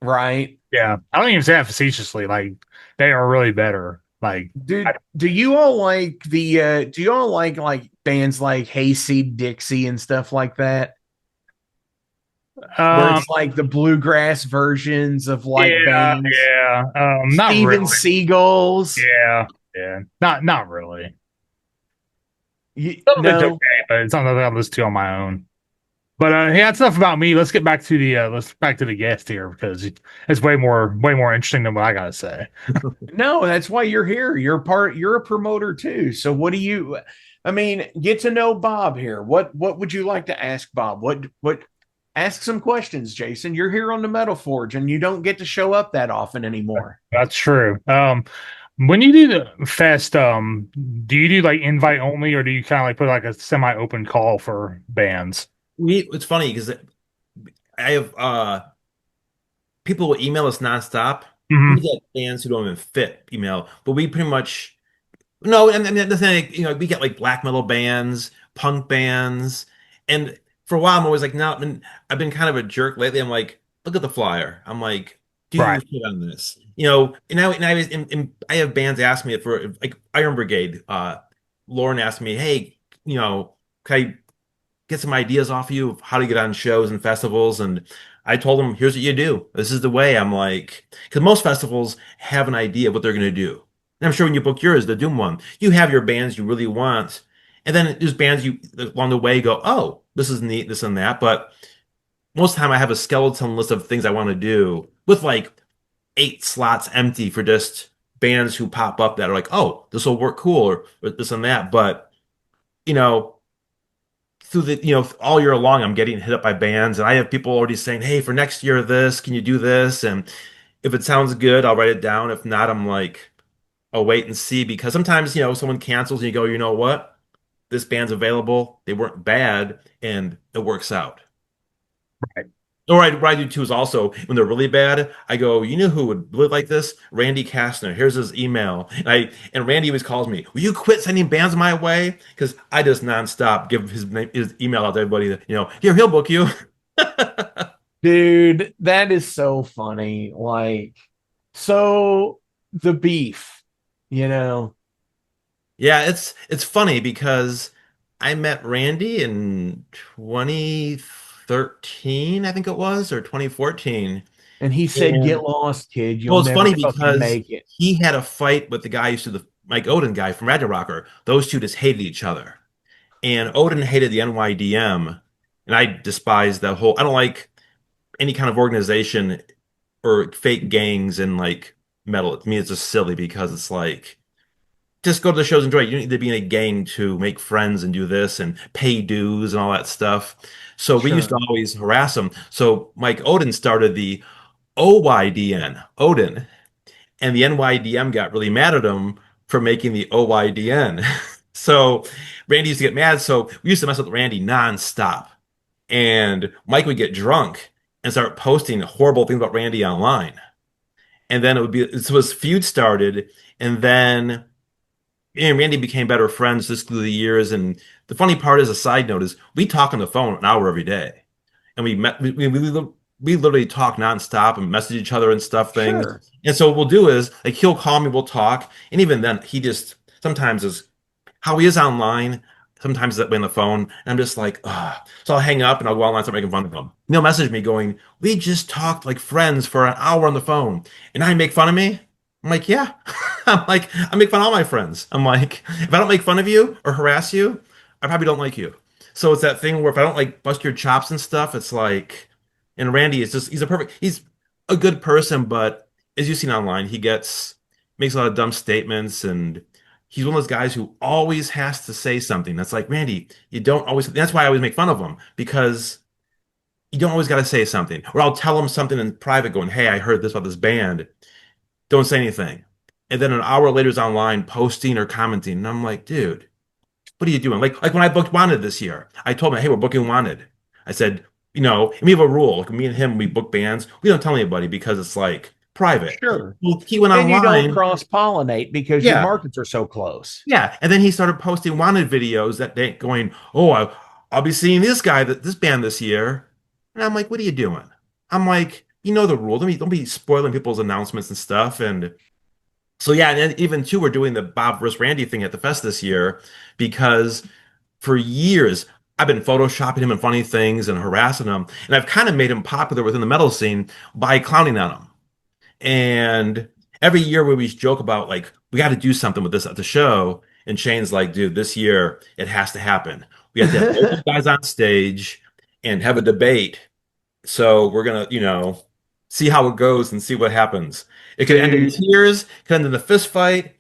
Right. Yeah. I don't even say that facetiously. Like, they are really better. Like, do you all like like bands like Hayseed Dixie and stuff like that? Where it's like the bluegrass versions of like bands. Yeah. Not Steven really. Seagulls. Yeah. Not really. No. It's okay, but it's not that I listen to on my own. But hey, that's enough about me. Let's get back to the guest here because it's way more interesting than what I gotta say. No, that's why you're here. You're a promoter too. So get to know Bob here. What would you like to ask Bob? What Ask some questions, Jason. You're here on the Metal Forge, and you don't get to show up that often anymore. That's true. When you do the fest, do you do like invite only, or do you kind of like put like a semi-open call for bands? It's funny because I have people will email us nonstop. We Mm-hmm. get fans who don't even fit email, but we pretty much no. And the thing, we get like black metal bands, punk bands, and for a while I'm always like, no. And I've been kind of a jerk lately. I'm like, look at the flyer. I'm like, do you Right. fit on this? I have bands ask me for like Iron Brigade. Lauren asked me, hey, can I get some ideas off you of how to get on shows and festivals. And I told them, here's what you do. This is the way. I'm like, because most festivals have an idea of what they're going to do. And I'm sure when you book yours, the Doom one, you have your bands you really want. And then there's bands you along the way go, oh, this is neat, this and that. But most of the time I have a skeleton list of things I want to do with like 8 slots empty for just bands who pop up that are like, oh, this will work cool or this and that. But, you know, through all year long I'm getting hit up by bands, and I have people already saying, hey, for next year this, can you do this? And if it sounds good, I'll write it down. If not, I'm like, I'll wait and see, because sometimes someone cancels and you go, you know what, this band's available, they weren't bad, and it works out. Right. Or what I do too is also when they're really bad, I go, you know who would really like this? Randy Kastner. Here's his email. And Randy always calls me, will you quit sending bands my way? Because I just nonstop give his email out to everybody. Here, he'll book you. Dude, that is so funny. Like, so the beef, you know. Yeah, it's funny because I met Randy in 2013, I think it was, or 2014. And he said, And get lost, kid. well, You'll it's never funny fucking because make it. he had a fight with the guy who used to the Mike Odin guy from Ragnarokkr. Those two just hated each other. And Odin hated the NYDM, and I despise that whole. I don't like any kind of organization or fake gangs and like metal. To me, it's just silly because it's like just go to the shows and enjoy it. You don't need to be in a gang to make friends and do this and pay dues and all that stuff. So we used to Sure. always harass him. So Mike Odin started the OYDN, Odin, and the NYDM got really mad at him for making the OYDN. So Randy used to get mad. So we used to mess with Randy nonstop. And Mike would get drunk and start posting horrible things about Randy online. And then so his feud started. And then me and Randy became better friends just through the years. And the funny part is, a side note, is we talk on the phone an hour every day. And we literally talk nonstop and message each other and stuff things. Sure. And so what we'll do is like he'll call me, we'll talk, and even then he just sometimes is how he is online. Sometimes that way on the phone, and I'm just like, ah. So I'll hang up and I'll go online and start making fun of him. And he'll message me going, "We just talked like friends for an hour on the phone, and now you make fun of me." I'm like, "Yeah." I'm like, I make fun of all my friends. I'm like, if I don't make fun of you or harass you, I probably don't like you. So it's that thing where if I don't like bust your chops and stuff, it's like, and Randy is just, he's a good person, but as you've seen online, makes a lot of dumb statements, and he's one of those guys who always has to say something. That's like, Randy, you don't always, that's why I always make fun of him, because you don't always got to say something. Or I'll tell him something in private going, hey, I heard this about this band. Don't say anything. And then an hour later is online posting or commenting. And I'm like, dude, what are you doing? Like when I booked Wanted this year, I told him, hey, we're booking Wanted. I said, and we have a rule. Like me and him, we book bands. We don't tell anybody because it's like private. Sure. Well, he went And you don't online. cross pollinate because your Yeah. markets are so close. Yeah. And then he started posting Wanted videos that day going, oh, I'll be seeing this band this year. And I'm like, what are you doing? I'm like, you know the rule. Don't be spoiling people's announcements and stuff. And so yeah, and then even too, we're doing the Bob vs. Randy thing at the fest this year because for years I've been photoshopping him and funny things and harassing him, and I've kind of made him popular within the metal scene by clowning on him. And every year we joke about like we got to do something with this at the show, and Shane's like, dude, this year it has to happen. We have to have local guys on stage and have a debate. So we're gonna, see how it goes and see what happens. It could end in tears, could end in a fist fight.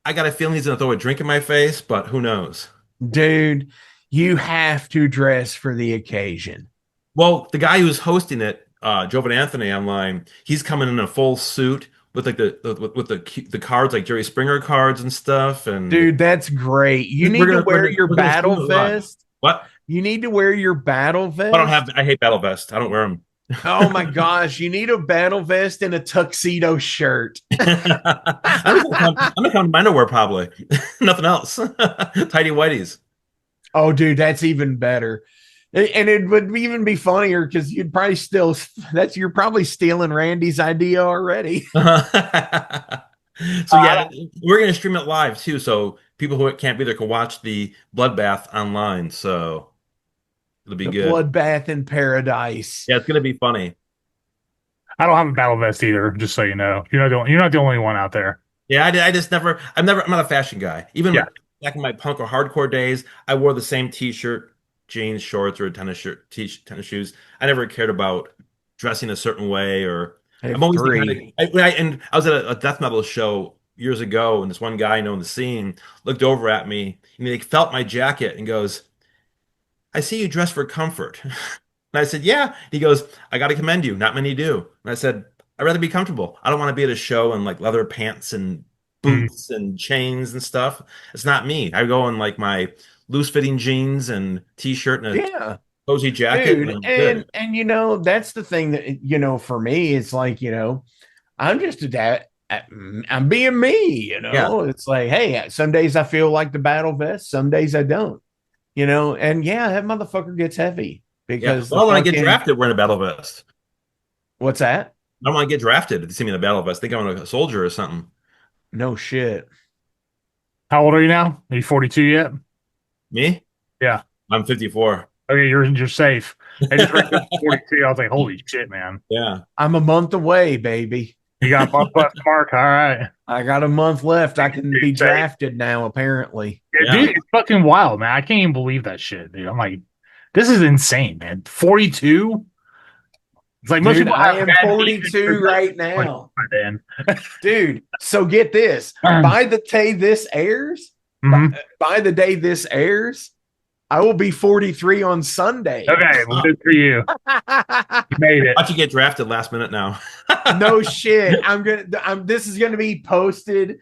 I got a feeling he's gonna throw a drink in my face, but who knows? Dude, you have to dress for the occasion. Well, the guy who's hosting it, Jovan Anthony online, he's coming in a full suit with like the cards, like Jerry Springer cards and stuff. And Dude, that's great. You need to wear your we're gonna stream battle it live. vest. What? You need to wear your battle vest. I hate battle vests. I don't wear them. Oh my gosh, you need a battle vest and a tuxedo shirt. I'm gonna come to underwear probably. Nothing else. Tidy whities. Oh, dude, that's even better. And it would even be funnier because you'd probably still you're probably stealing Randy's idea already. So yeah, we're gonna stream it live too, so people who can't be there can watch the bloodbath online. So it'll be The good. bloodbath in paradise. Yeah, it's gonna be funny. I don't have a battle vest either, just so you know. You're not the only one out there. Yeah, I just never. I'm not a fashion guy. Even back in my punk or hardcore days, I wore the same T-shirt, jeans, shorts, or a tennis shirt, tennis shoes. I never cared about dressing a certain way, or I'm always the kind of. And I was at a death metal show years ago, and this one guy I know in the scene looked over at me and he felt my jacket and goes, "I see you dress for comfort." And I said, "Yeah." He goes, "I got to commend you. Not many do." And I said, "I'd rather be comfortable. I don't want to be at a show in like leather pants and boots and chains and stuff. It's not me. I go in like my loose fitting jeans and t-shirt and a cozy jacket." Dude, and you know, that's the thing that, you know, for me, it's like, you know, I'm just I'm being me, you know. It's like, hey, some days I feel like the battle vest, some days I don't, you know. And yeah, that motherfucker gets heavy because well, when I get drafted, we're in a battle vest. What's that? I don't want to get drafted if you see me in a battle vest. Think I'm a soldier or something. No shit. How old are you now? Are you 42 yet? Me? Yeah. I'm 54. Okay, you're safe. I just read 42. I was like, holy shit, man. Yeah. I'm a month away, baby. You got a month left, Mark. All right. I got a month left. I can be drafted now, apparently. Yeah, dude, it's fucking wild, man. I can't even believe that shit, dude. I'm like, this is insane, man. 42? It's like most people I am 42 right now. Dude, so get this. By the day this airs, by the day this airs, I will be 43 on Sunday. Okay, well, good for you. You made it. Why don't you get drafted last minute now? No shit. This is gonna be posted.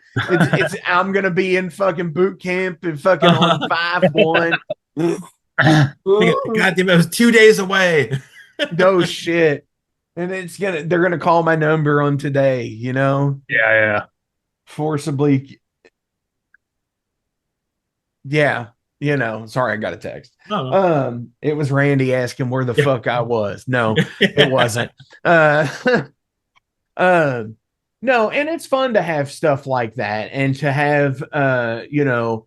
I'm gonna be in fucking boot camp and fucking on 5-1. God damn it, it was 2 days away. No shit. And they're gonna call my number on today, you know? Yeah. Forcibly. Yeah. You know, sorry, I got a text. Oh. It was Randy asking where the fuck I was. No, it wasn't. No, and it's fun to have stuff like that and to have you know,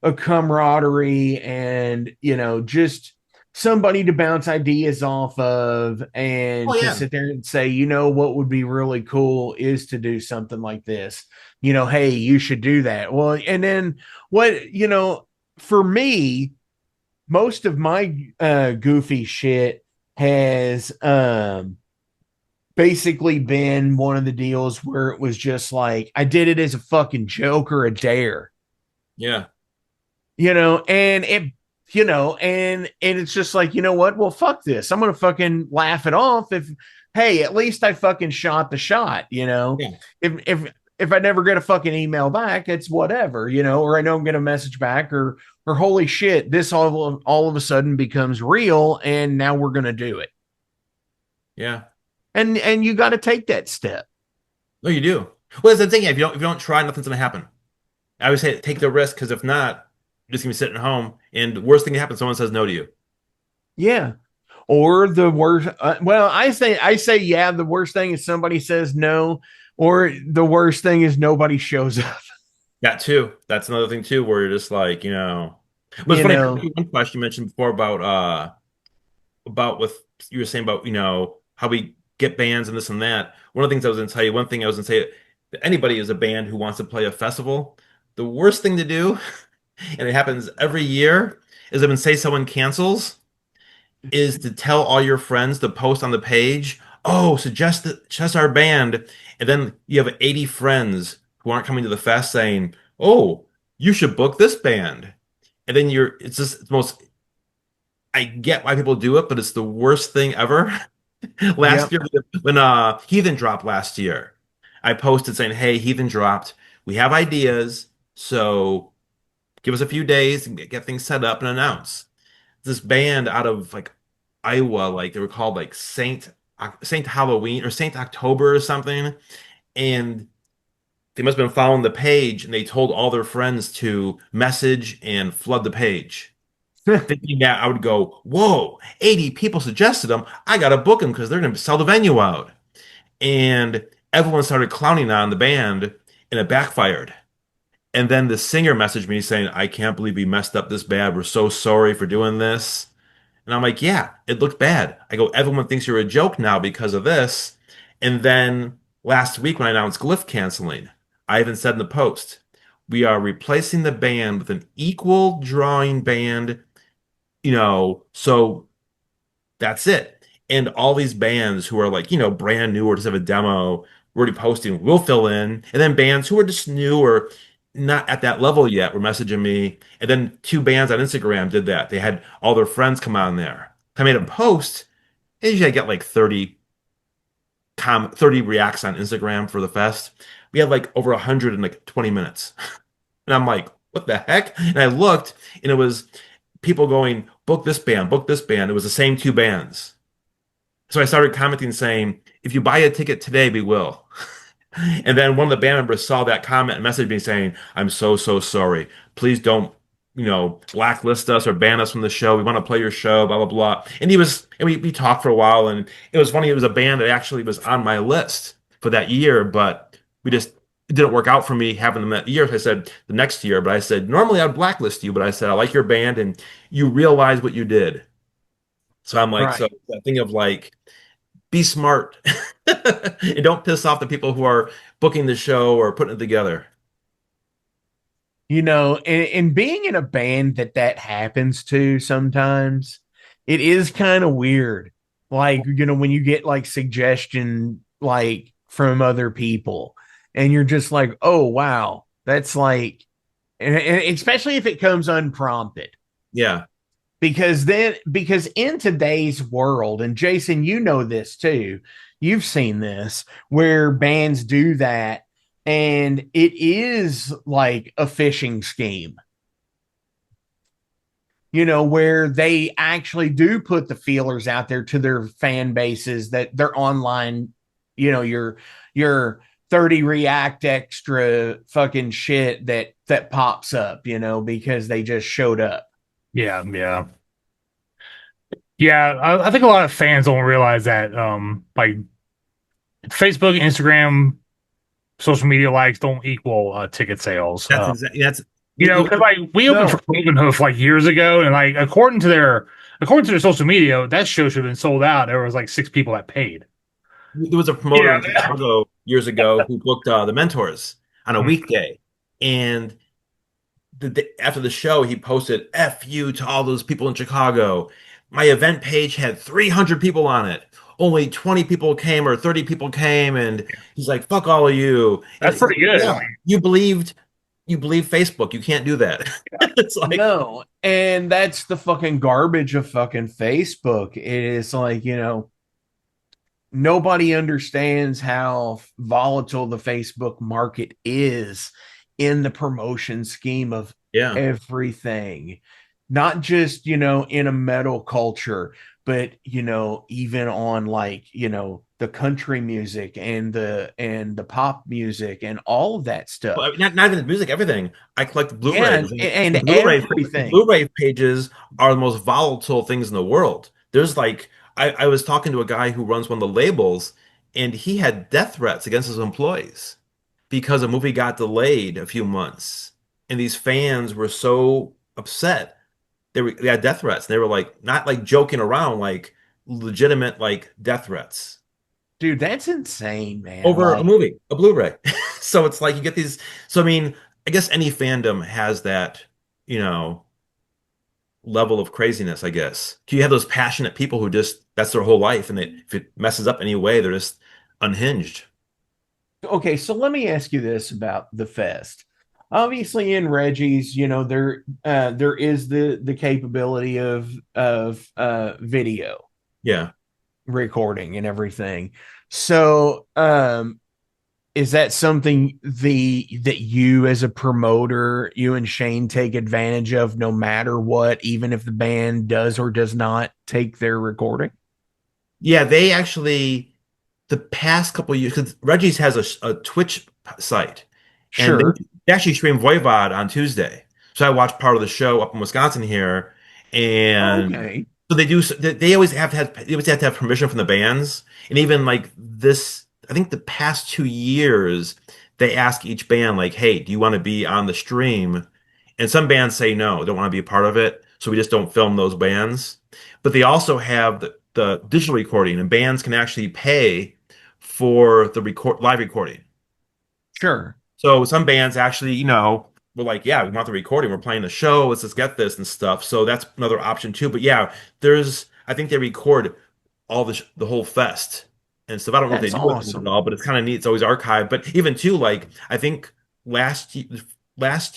a camaraderie and, you know, just somebody to bounce ideas off of and to sit there and say, you know, what would be really cool is to do something like this. You know, hey, you should do that. Well, and then what, you know, for me, most of my goofy shit has basically been one of the deals where it was just like I did it as a fucking joke or a dare. Yeah. You know, and it's just like, you know what? Well, fuck this. I'm gonna fucking laugh it off hey, at least I fucking shot the shot, you know. Yeah. If I never get a fucking email back, it's whatever, you know, or I don't get a message back or holy shit, this all of a sudden becomes real and now we're going to do it. Yeah. And you got to take that step. No, you do. Well, that's the thing. If you don't try, nothing's going to happen. I always say take the risk because if not, you're just going to be sitting at home and the worst thing that happens, someone says no to you. Yeah. Or the worst. Well, I say, yeah, the worst thing is somebody says no. Or the worst thing is nobody shows up. That too. That's another thing too, where you're just like, you know. But it's funny. One question you mentioned before about what you were saying about, you know, how we get bands and this and that. One of the things I was going to tell you, one thing I was going to say, that anybody is a band who wants to play a festival, the worst thing to do, and it happens every year, is when say someone cancels, is to tell all your friends to post on the page, oh, suggest our band. And then you have 80 friends who aren't coming to the fest saying, oh, you should book this band. And then it's the most I get why people do it, but it's the worst thing ever. Last Yep. year, when Heathen dropped last year, I posted saying, "Hey, Heathen dropped. We have ideas, so give us a few days and get things set up and announce." This band out of like Iowa, like they were called like Saint Halloween or Saint October or something, and they must have been following the page, and they told all their friends to message and flood the page, thinking that I would go, "Whoa, 80 people suggested them. I got to book them because they're going to sell the venue out." And everyone started clowning on the band, and it backfired. And then the singer messaged me saying, "I can't believe we messed up this bad. We're so sorry for doing this." And I'm like, "Yeah, it looked bad." I go, "Everyone thinks you're a joke now because of this." And then last week when I announced Glyph canceling, I even said in the post, "We are replacing the band with an equal drawing band, so that's it." And all these bands who are like, brand new or just have a demo, we're already posting, will fill in. And then bands who are just new or not at that level yet were messaging me. And then two bands on Instagram did that. They had all their friends come on there. I made a post. And usually I get like 30 reacts on Instagram for the fest. We had like over 100 in like 20 minutes. And I'm like, what the heck? And I looked and it was people going, book this band, book this band. It was the same two bands. So I started commenting saying, if you buy a ticket today, we will. And then one of the band members saw that comment and messaged me saying, "I'm so, so sorry. Please don't, blacklist us or ban us from the show. We want to play your show, blah, blah, blah." And we talked for a while, and it was funny. It was a band that actually was on my list for that year, but it didn't work out for me having them that year. So I said the next year, but I said, normally I'd blacklist you, but I said, I like your band and you realize what you did. So I'm like, so Right. that thing of like, be smart and don't piss off the people who are booking the show or putting it together. And being in a band that happens to sometimes, it is kind of weird. Like, when you get like suggestion like from other people and you're just like, oh wow, that's like, and especially if it comes unprompted. Yeah. Because in today's world, and Jason, you know this too, you've seen this where bands do that, and it is like a phishing scheme, where they actually do put the feelers out there to their fan bases that they're online, your 30 react extra fucking shit that pops up, because they just showed up. Yeah, yeah. Yeah, I think a lot of fans don't realize that like Facebook, Instagram, social media likes don't equal ticket sales. That's exactly that's Because like we opened for Ravenhoof like years ago, and like according to their social media, that show should have been sold out. There was like 6 people that paid. there was a promoter in Chicago years ago who booked the Mentors on a weekday, and after the show, he posted "F you" to all those people in Chicago. My event page had 300 people on it. Only 20 people came or 30 people came, and he's like, "Fuck all of you." And That's pretty good. yeah, you believe Facebook. You can't do that. It's like No, and that's the fucking garbage of fucking Facebook. It is like, nobody understands how volatile the Facebook market is in the promotion scheme of everything. Not just, in a metal culture, but even on like, the country music and the pop music and all of that stuff. well, not even the music, everything. I collect Blu-rays, and the Blu-ray everything. Blu-ray pages are the most volatile things in the world. There's like I was talking to a guy who runs one of the labels, and he had death threats against his employees because a movie got delayed a few months, and these fans were so upset. They had death threats. They were like not like joking around, like legitimate like death threats Dude, that's insane, man. over a Like, movie, a Blu-ray. So it's like you get these. So I mean, I guess any fandom has that, you know, level of craziness, I guess. You have those passionate people who just that's their whole life, and if it messes up any way, they're just unhinged. okay, so let me ask you this about the fest. obviously in Reggie's, there is the capability of video Yeah. recording and everything. So is that something that you as a promoter, you and Shane take advantage of no matter what, even if the band does or does not take their recording? Yeah, they actually the past couple of years, because Reggie's has a Twitch site, and Sure. they actually stream Voivod on Tuesday. So I watched part of the show up in Wisconsin here, and Okay. so they do. They always they always have to have permission from the bands, and even like this, I think the past 2 years, they ask each band like, "Hey, do you want to be on the stream?" And some bands say no, don't want to be a part of it, so we just don't film those bands. But they also have the digital recording, and bands can actually pay for the live recording. Sure. So some bands actually, were like, yeah, we want the recording. We're playing the show. Let's just get this and stuff. So that's another option too. But yeah, I think they record all the whole fest and stuff. I don't know if they That's do it at awesome. all, but it's kind of neat. It's always archived. But even too, like I think last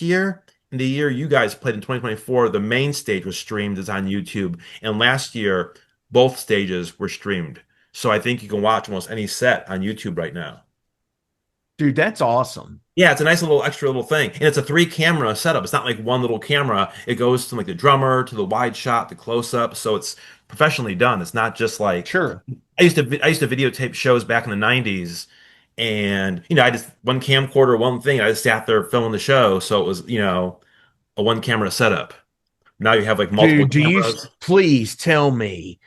year and the year you guys played in 2024, the main stage was streamed is on YouTube, and last year both stages were streamed. So I think you can watch almost any set on YouTube right now. Dude, that's awesome. Yeah, it's a nice little extra little thing. And it's a 3 camera setup. It's not like one little camera. It goes from like the drummer to the wide shot, the close up. So it's professionally done. It's not just like Sure. I used to videotape shows back in the 90s, and I just one camcorder, one thing. I just sat there filming the show. So it was, a 1 camera setup. Now you have like multiple Dude, do you cameras. please tell me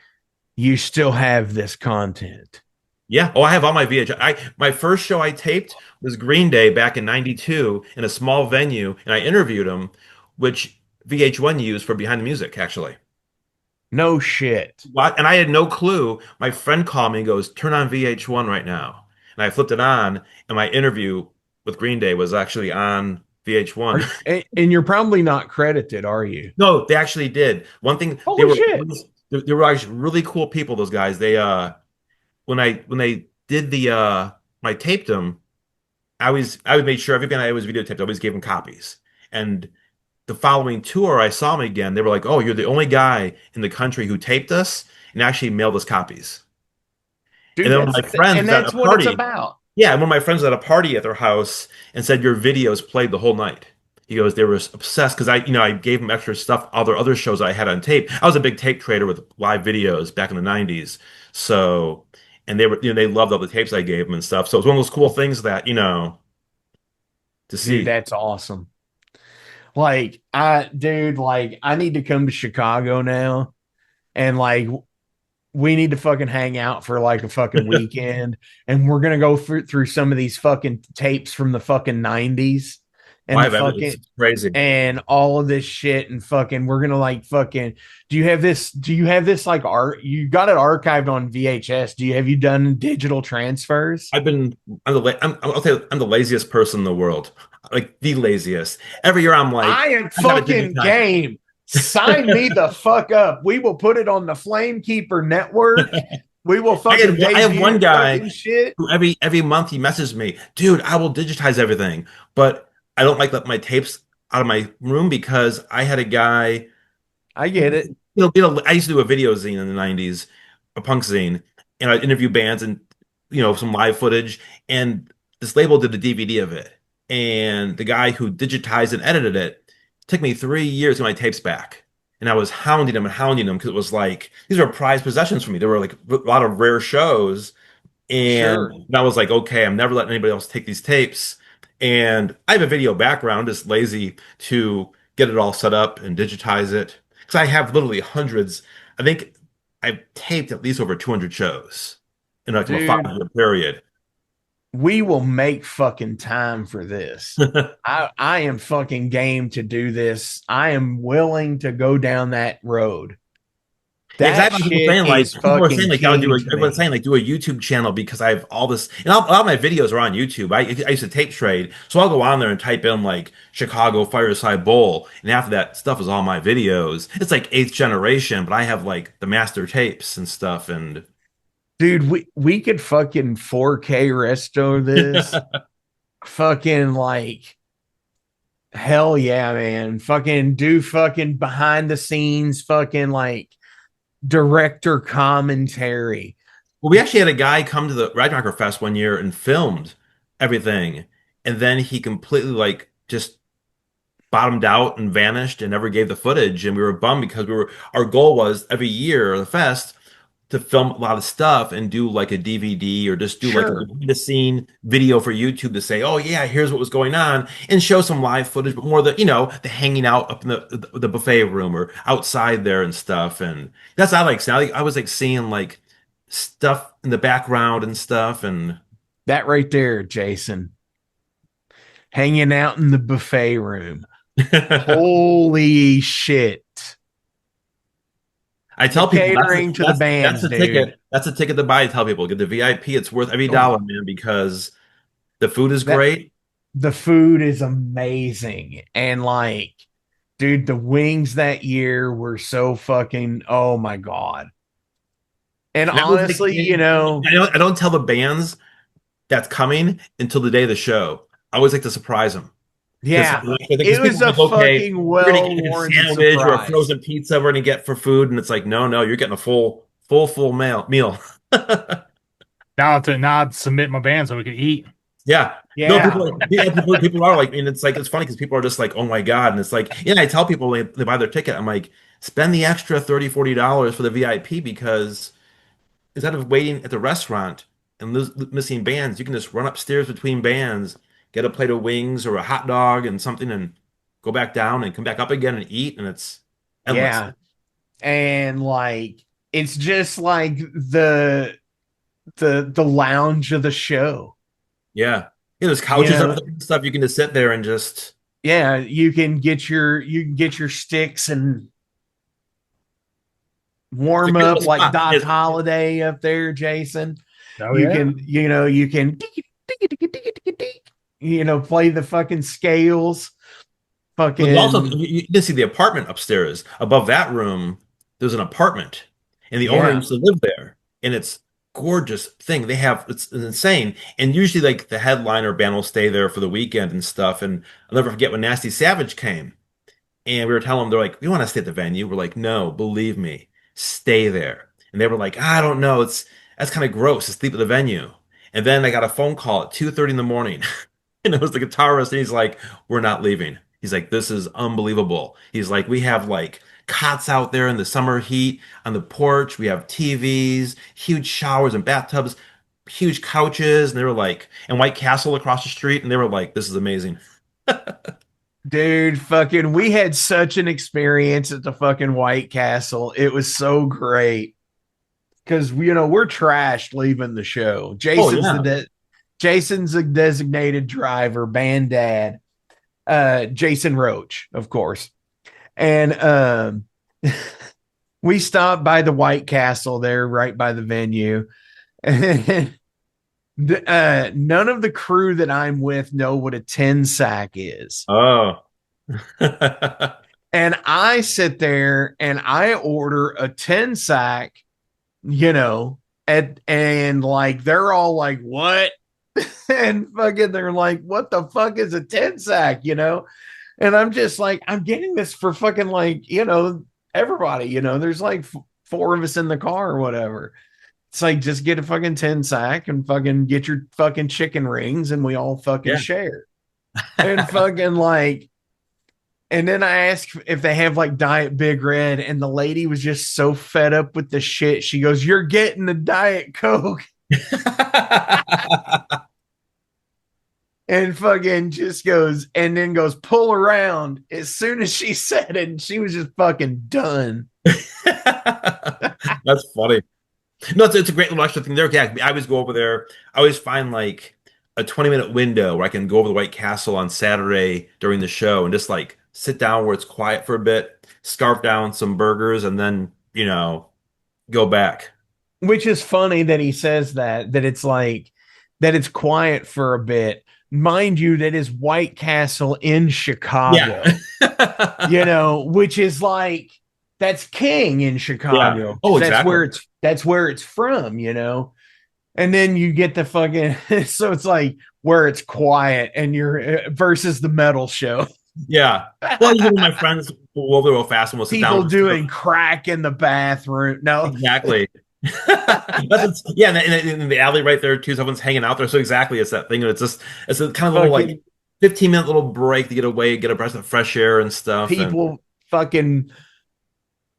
you still have this content? Yeah. Oh, I have all my VHS. My first show I taped was Green Day back in '92 in a small venue, and I interviewed them, which VH1 used for Behind the Music, actually. No shit. What? And I had no clue. My friend called me and goes, "Turn on VH1 right now." And I flipped it on, and my interview with Green Day was actually on VH1. And you're probably not credited, are you? No, they actually did. One thing, Holy shit. they were actually really cool people, those guys. They when they did when I taped them, I would make sure every band I was videotaped, I always gave them copies. And the following tour, I saw them again. They were like, "Oh, you're the only guy in the country who taped us and actually mailed us copies." And Dude, then one of my friends and was at that's a what it's party. about. Yeah, and one of my friends was at a party at their house and said your videos played the whole night. He goes, they were obsessed because I gave them extra stuff, other shows I had on tape. I was a big tape trader with live videos back in the '90s, so and they were, they loved all the tapes I gave them and stuff. So it was one of those cool things that to Dude, see. that's awesome. Like I need to come to Chicago now, and like we need to fucking hang out for like a fucking weekend, and we're gonna go through some of these fucking tapes from the fucking 90s and the Live evidence, fucking it's crazy. and all of this shit, and fucking we're gonna like fucking do you have this like art, you got it archived on VHS, have you done digital transfers? I've been I'll tell you, I'm the laziest person in the world. Like the laziest. Every year I'm like, I am I gotta fucking digitize it. game. Sign me the fuck up. We will put it on the Flamekeeper network. We will fucking I have one guy shit. who every month he messages me, dude, I will digitize everything, but I don't like let my tapes out of my room because I had a guy. I get it. I used to do a video zine in the '90s, a punk zine, and I'd interview bands and some live footage. And this label did a DVD of it, and the guy who digitized and edited it took me 3 years to get my tapes back. And I was hounding him and hounding him because it was like these were prized possessions for me. There were like a lot of rare shows, Sure. and I was like, okay, I'm never letting anybody else take these tapes. And I have a video background, just lazy to get it all set up and digitize it. Because I have literally hundreds. I think I've taped at least over 200 shows in like a Dude, 5 year period. we will make fucking time for this. I am fucking game to do this. I am willing to go down that road. Yeah, That exactly. People shit saying like is people were saying fucking like I'll king do to everyone's me. saying like do a YouTube channel because I have all this and a lot of my videos are on YouTube. I used to tape trade, so I'll go on there and type in like Chicago Fireside Bowl, and after that stuff is all my videos. It's like eighth generation, but I have like the master tapes and stuff. And Dude, we could fucking 4K resto this. Fucking like Hell yeah, man. Fucking do fucking behind the scenes fucking like director commentary. Well, we actually had a guy come to the Ragnarokkr Fest one year and filmed everything, and then he completely like just bottomed out and vanished and never gave the footage. And we were bummed because our goal was every year the fest to film a lot of stuff and do like a DVD or just do like a Sure. behind the scene video for YouTube to say, oh yeah, here's what was going on and show some live footage, but more the hanging out up in the buffet room or outside there and stuff. And that's what I like. So I was like seeing like stuff in the background and stuff. And That right there, Jason. Hanging out in the buffet room. Holy shit. I tell people catering to the bands, that's a dude. ticket. That's a ticket to buy. I tell people get the VIP. It's worth every dollar, man, because the food is great. The food is amazing. And like, dude, the wings that year were so fucking, oh my God. And honestly, I don't tell the bands that's coming until the day of the show. I always like to surprise them. Yeah, it was a fucking well-warranted sandwich or a surprise. frozen pizza we're gonna get for food, and it's like, no, you're getting a full meal. Now to submit my band so we can eat. Yeah. Yeah. No, people are like, and it's like, it's funny because people are just like, oh my God. And it's like, I tell people they buy their ticket, I'm like, spend the extra $30-$40 for the VIP because instead of waiting at the restaurant and missing bands, you can just run upstairs between bands, get a plate of wings or a hot dog and something and go back down and come back up again and eat. And it's endless. Yeah. And like, it's just like the lounge of the show. Yeah. There's couches and stuff. You can just sit there and just you can get your sticks and warm up like Doc Holliday up there, Jason. Oh, you can play the fucking scales. Fucking also, you can see the apartment upstairs. Above that room, there's an apartment. And the owner used to live there. And it's gorgeous thing. It's insane. And usually like the headliner band will stay there for the weekend and stuff. And I'll never forget when Nasty Savage came and we were telling them, they're like, we want to stay at the venue. We're like, no, believe me, stay there. And they were like, I don't know. That's kind of gross to sleep at the venue. And then I got a phone call at 2:30 in the morning and it was the guitarist and he's like, we're not leaving. He's like, this is unbelievable. He's like, we have like cots out there in the summer heat on the porch. We have TVs, huge showers and bathtubs, huge couches. And they were like, and White Castle across the street. And they were like, this is amazing. Dude, fucking, we had such an experience at the fucking White Castle. It was so great. Because, we're trashed leaving the show. Jason's a designated driver, band dad. Jason Roach, of course. And we stopped by the White Castle there, right by the venue. And none of the crew that I'm with know what a 10 sack is. Oh. And I sit there and I order a 10 sack, and like they're all like, what? And fucking they're like, what the fuck is a 10 sack, And I'm just like, I'm getting this for fucking like, everybody, there's like four of us in the car or whatever. It's like, just get a fucking 10 sack and fucking get your fucking chicken rings and we all fucking share. And fucking like, and then I asked if they have like Diet Big Red and the lady was just so fed up with the shit. She goes, you're getting the Diet Coke. And fucking just goes, and then goes, pull around. As soon as she said it, she was just fucking done. That's funny. No, it's a great little extra thing there. Yeah, I always go over there. I always find like a 20-minute window where I can go over the White Castle on Saturday during the show and just like sit down where it's quiet for a bit, scarf down some burgers, and then, go back. Which is funny that he says that it's like, that it's quiet for a bit. Mind you, that is White Castle in Chicago, which is like, that's king in Chicago. Yeah. Oh, exactly. That's where it's from, and then you get the fucking, so it's like where it's quiet and you're versus the metal show. Yeah. Well, usually my friends will go over real fast and we'll sit People down. doing crack in the bathroom. No, Exactly. Yeah, in the alley right there too. Someone's hanging out there. So exactly, it's that thing. It's a kind of little like fucking 15-minute little break to get away, get a breath of fresh air and stuff. And people, fucking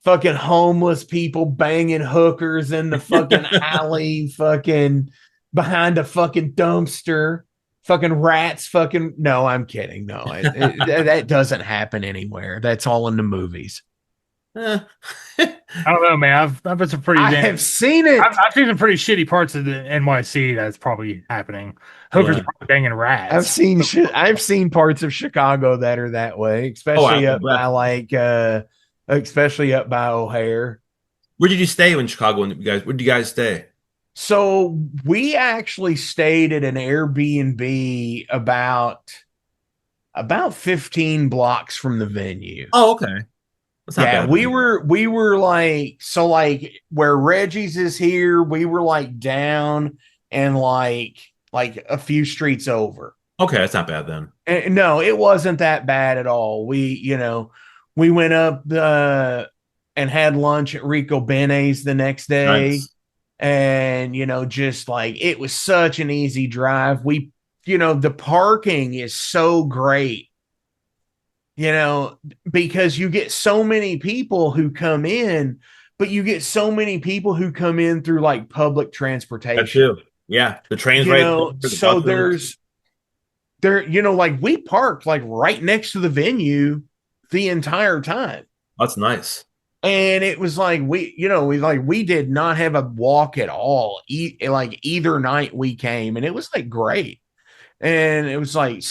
homeless people banging hookers in the fucking alley, fucking behind a fucking dumpster, fucking rats, fucking. No, I'm kidding. No, that doesn't happen anywhere. That's all in the movies. eh. I don't know, man. I've been some pretty. I have seen it. I've seen some pretty shitty parts of the NYC. That's probably happening. Hookers Yeah. are probably banging rats. I've seen parts of Chicago that are that way, especially up by especially up by O'Hare. Where did you stay in Chicago? Where did you guys stay? So we actually stayed at an Airbnb about 15 blocks from the venue. Oh, okay. That's not Yeah, bad. we were like, so like where Reggie's is here, we were like down and like a few streets over. Okay, that's not bad then. And no, it wasn't that bad at all. We went up and had lunch at Rico Bene's the next day. Nice. And just like it was such an easy drive. The parking is so great. Because you get so many people who come in, but you get so many people who come in through like public transportation. That's true. Yeah, the train's right there. So like we parked like right next to the venue the entire time. That's nice. And it was like we did not have a walk at all. Like either night we came, and it was like great. And it was like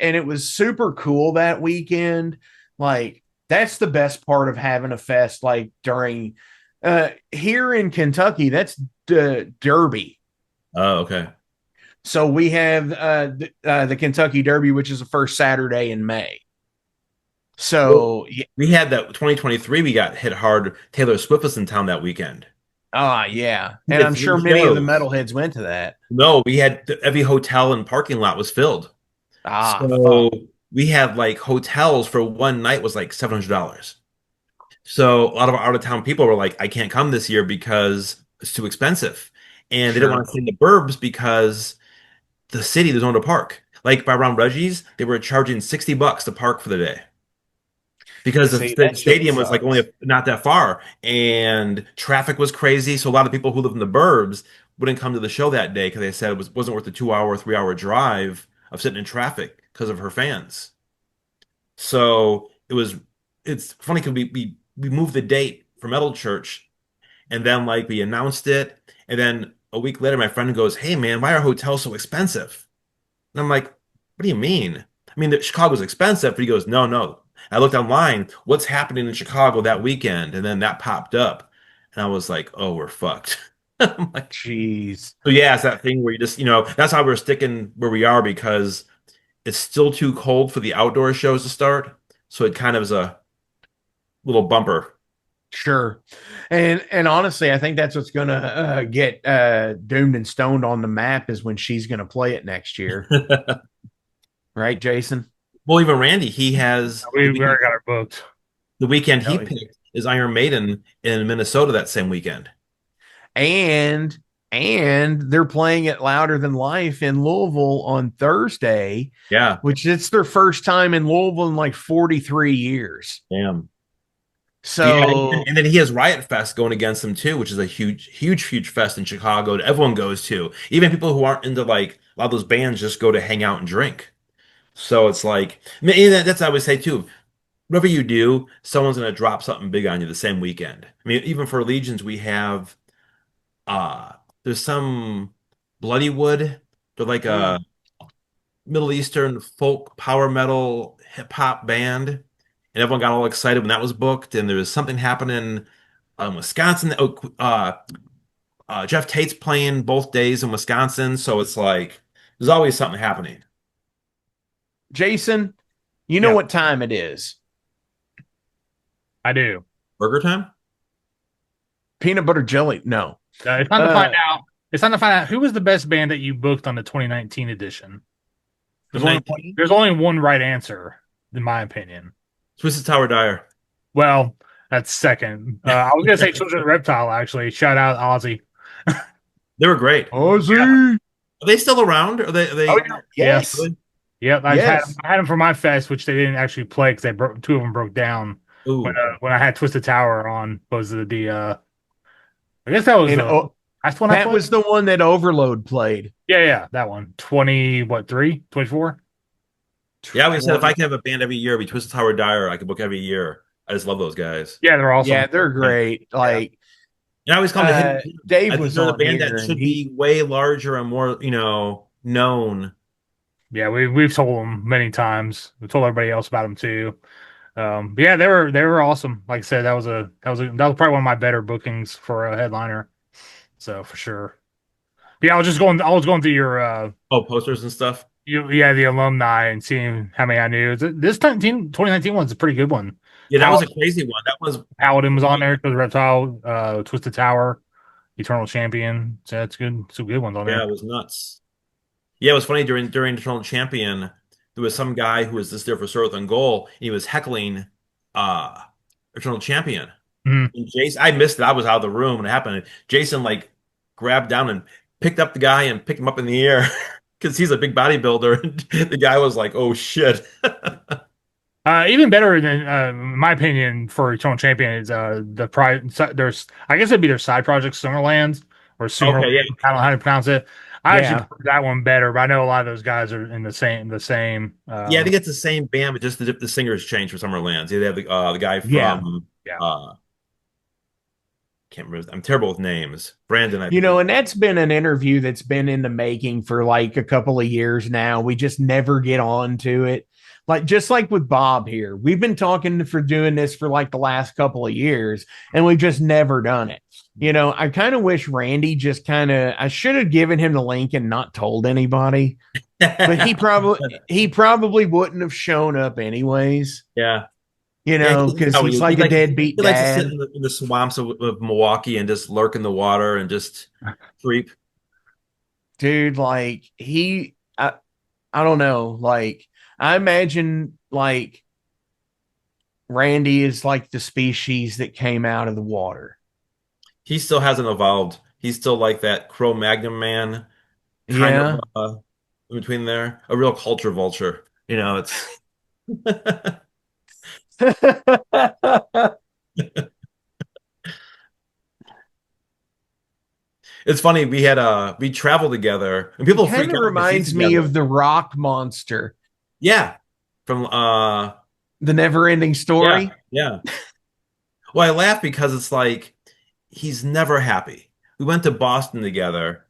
and it was super cool that weekend. Like that's the best part of having a fest. Like during here in Kentucky, that's the Derby. Oh, okay. So we have the Kentucky Derby, which is the first Saturday in May. So we had that 2023. We got hit hard. Taylor Swift was in town that weekend. Yeah, and I'm sure many of the metalheads went to that. No, we had every hotel and parking lot was filled. So we had like hotels for one night was like $700. So a lot of our out of town people were like, I can't come this year because it's too expensive, and they didn't want to stay in the burbs because the city there's nowhere to park. Like by around Reggie's, they were charging $60 to park for the day. Because the stadium was like only not that far and traffic was crazy. So a lot of people who live in the burbs wouldn't come to the show that day because they said it wasn't worth the 2-hour, 3-hour drive of sitting in traffic because of her fans. So it's funny because we moved the date for Metal Church and then like we announced it. And then a week later, my friend goes, "Hey man, why are hotels so expensive?" And I'm like, "What do you mean? I mean, Chicago's expensive." But he goes, No. I looked online, what's happening in Chicago that weekend? And then that popped up. And I was like, oh, we're fucked. I'm like, jeez. So yeah, it's that thing where you just, that's how we're sticking where we are because it's still too cold for the outdoor shows to start. So it kind of is a little bumper. Sure. And honestly, I think that's what's going to get Doomed and Stoned on the map is when she's going to play it next year. Right, Jason? Well, even Randy, he has. We already got our booked. The weekend he picked is Iron Maiden in Minnesota that same weekend. And they're playing it Louder Than Life in Louisville on Thursday. Yeah. Which it's their first time in Louisville in like 43 years. Damn. So and then he has Riot Fest going against him too, which is a huge fest in Chicago that everyone goes to. Even people who aren't into like a lot of those bands just go to hang out and drink. So it's like, I mean, that's what I would say too. Whatever you do, someone's going to drop something big on you the same weekend. I mean, even for Legions, we have, there's some Bloodywood. They're like a Middle Eastern folk power metal hip hop band. And everyone got all excited when that was booked. And there was something happening in Wisconsin. Jeff Tate's playing both days in Wisconsin. So it's like, there's always something happening. Jason, you know what time it is? I do. Burger time? Peanut butter jelly? No. It's time to find out. It's time to find out who was the best band that you booked on the 2019 edition. There's only one right answer. in my opinion. Twisted Tower Dire. Well, that's second. I was gonna say Children of the Reptile. Actually, shout out Ozzy. They were great. Ozzy. Are they still around? Are they? Oh yeah. Yes. Yes. Yep. Yes. I had them for my fest, which they didn't actually play because they broke two of them broke down Ooh. when I had Twisted Tower on. Was the I guess that was And the last one I that played. was the one that Overload played. Yeah, that one. 20, what, 24? Yeah, we said if I could have a band every year, it'd be Twisted Tower Dire. I could book every year. I just love those guys. Yeah, they're awesome. Yeah, they're great. Like, and I always call them the hidden. Dave I think was they're the on band here that and should be way larger and more, known. Yeah, we've told them many times. We told everybody else about them too. But yeah, they were awesome. Like I said, that was probably one of my better bookings for a headliner. So for sure. But yeah, I was going through your Posters and stuff. the alumni and seeing how many I knew. This 2019 one's a pretty good one. Yeah, that was a crazy one. That was Paladin was on there because Reptile, Twisted Tower, Eternal Champion. So that's good. Some good ones on there. Yeah, it was nuts. Yeah, it was funny during Eternal Champion, there was some guy who was just there for Earth on goal, and he was heckling uh Eternal Champion. Mhm. And Jason, I missed it. I was out of the room when it happened. Jason like grabbed down and picked up the guy and picked him up in the air because he's a big bodybuilder. And the guy was like, "Oh shit." Even better than, in my opinion, for Eternal Champion is the prize. There's, I guess it'd be their side project, Summerlands or Summer. Okay, yeah. I don't know how to pronounce it. I Yeah. actually prefer that one better, but I know a lot of those guys are in the same. Yeah, I think it's the same band, but just the singers changed for Summerlands. They have the guy from Yeah. can't remember. I'm terrible with names. Brandon, I You think. know, and that's been an interview that's been in the making for like a couple of years now. We just never get on to it. Like, just like with Bob here, we've been talking for doing this for like the last couple of years, and we've just never done it. You know, I kind of wish Randy just I should have given him the link and not told anybody, but he probably wouldn't have shown up anyways. Yeah. You know, because he's like a deadbeat He likes to dad. sit in the swamps of Milwaukee and just lurk in the water and just creep. Dude, like I don't know. Like, I imagine like Randy is like the species that came out of the water. He still hasn't evolved. He's still like that Cro-Magnon man, kind Yeah. of in between there. A real culture vulture. It's it's funny. We traveled together and people freak Kind of out when they see reminds me together. of the rock monster, Yeah. From the never ending story. yeah. Well, I laugh because it's like he's never happy. We went to Boston together,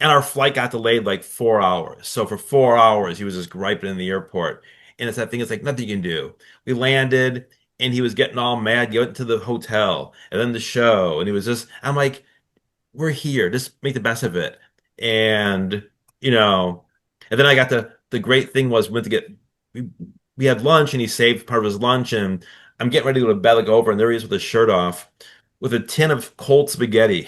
and our flight got delayed like 4 hours. So for 4 hours, he was just griping in the airport. And it's that thing, it's like nothing you can do. We landed, and he was getting all mad. He went to the hotel, and then the show, and he was just, I'm like, we're here. Just make the best of it. And, and then I got the great thing was we went to we had lunch, and he saved part of his lunch, and I'm getting ready to go to bed, look over, and there he is with his shirt off, with a tin of cold spaghetti,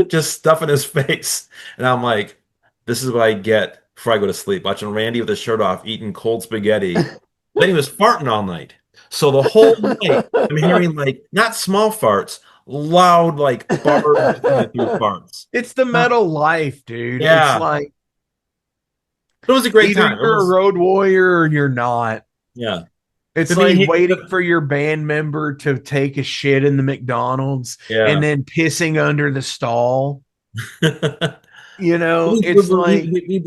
just stuffing his face. And I'm like, this is what I get before I go to sleep, watching Randy with his shirt off, eating cold spaghetti. Then he was farting all night. So the whole night, I'm hearing like, not small farts, loud, like, bars farts. It's the metal life, dude. Yeah. It's like, it was a great either time. you're a road warrior or you're not. Yeah. It's like waiting for your band member to take a shit in the McDonald's and then pissing under the stall. It's like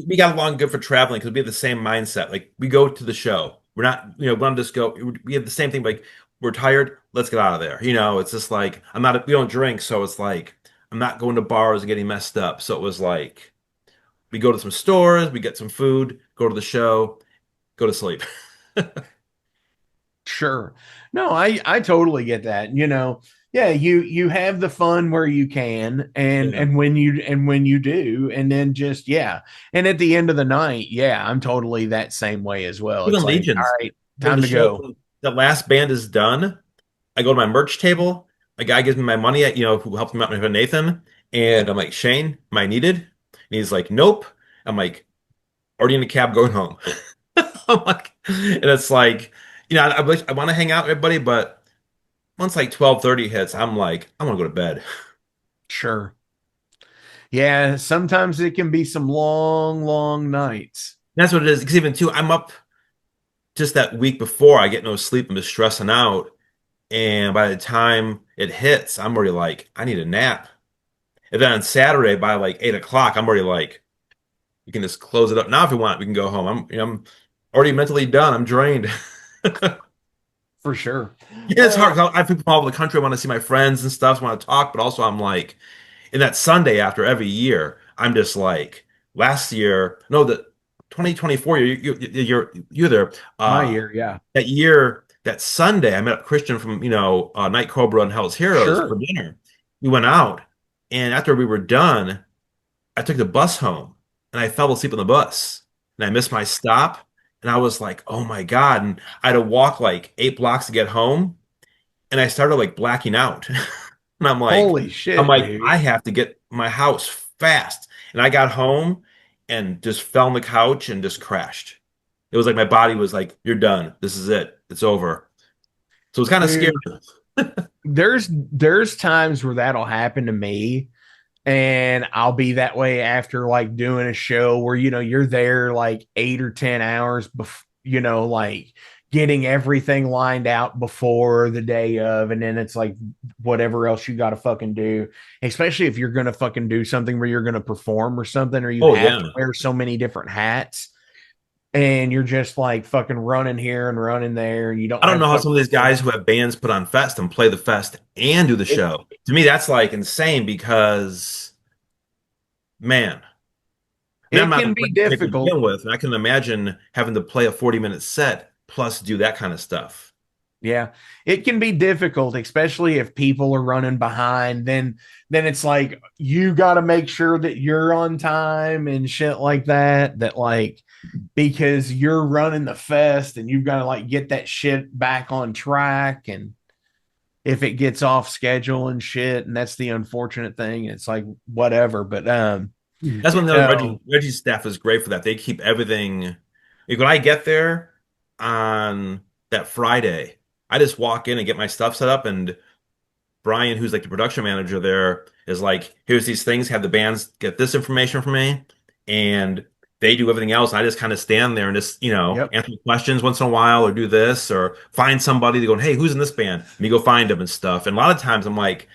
we got along good for traveling because we have the same mindset. Like, we go to the show. We're not, we don't just go. We have the same thing. Like, we're tired. Let's get out of there. It's just like we don't drink, so it's like I'm not going to bars and getting messed up. So it was like we go to some stores, we get some food, go to the show, go to sleep. Sure. No, I totally get that. Yeah, you have the fun where you can and when you do, and then just and at the end of the night, I'm totally that same way as well. Even It's like, Legions. all right, time to go. The last band is done. I go to my merch table. A guy gives me my money, who helped me out, my friend Nathan, and I'm like, Shane, am I needed? And he's like, nope. I'm like, already in the cab going home. I'm like, and it's like, I want to hang out with everybody, but once like 12:30 hits, I'm like, I want to go to bed. Sure. Yeah, sometimes it can be some long, long nights. That's what it is. Because even too, I'm up just that week before, I get no sleep. I'm just stressing out. And by the time it hits, I'm already like, I need a nap. And then on Saturday by like 8 o'clock, I'm already like, you can just close it up. Now, if you want, we can go home. I'm already mentally done. I'm drained. For sure. Yeah, it's hard. 'Cause I have people from all over the country. I want to see my friends and stuff. So I want to talk, but also I'm like, in that Sunday after every year, I'm just like, last year, no, the 2024 year, you're there. My year, yeah. That year, that Sunday, I met up Christian from Night Cobra and Hell's Heroes for Sure. dinner. We went out, and after we were done, I took the bus home, and I fell asleep on the bus, and I missed my stop, and I was like, oh my God, and I had to walk like 8 blocks to get home, and I started like blacking out. And Holy I'm shit, like, dude. I have to get my house fast. And I got home and just fell on the couch and just crashed. It was like my body was like, you're done. This is it. It's over. So it was kind of scary. Dude, there's times where that'll happen to me, and I'll be that way after like doing a show where you're there like 8 or 10 hours before, like getting everything lined out before the day of, and then it's like whatever else you got to fucking do, especially if you're gonna fucking do something where you're gonna perform or something, or you Oh, have yeah. to wear so many different hats, and you're just like fucking running here and running there, and you don't I don't have know how fucking some of these guys who have bands put on fest and play the fest and do the it, show. To me, that's like insane because, man, I'm it not a can be great pick to difficult. begin with. And I can imagine having to play a 40-minute set plus do that kind of stuff. Yeah, it can be difficult, especially if people are running behind. Then it's like you got to make sure that you're on time and shit like that. That like because you're running the fest and you've got to like get that shit back on track. And if it gets off schedule and shit, and that's the unfortunate thing. It's like whatever. But That's when the other Reggie's staff is great for that. They keep everything. Like when I get there on that Friday, I just walk in and get my stuff set up, and Brian, who's like the production manager there, is like, "Here's these things. Have the bands get this information from me," and they do everything else. I just kind of stand there and just yep, answer questions once in a while, or do this, or find somebody to go, "Hey, who's in this band?" And you go find them and stuff. And a lot of times I'm like,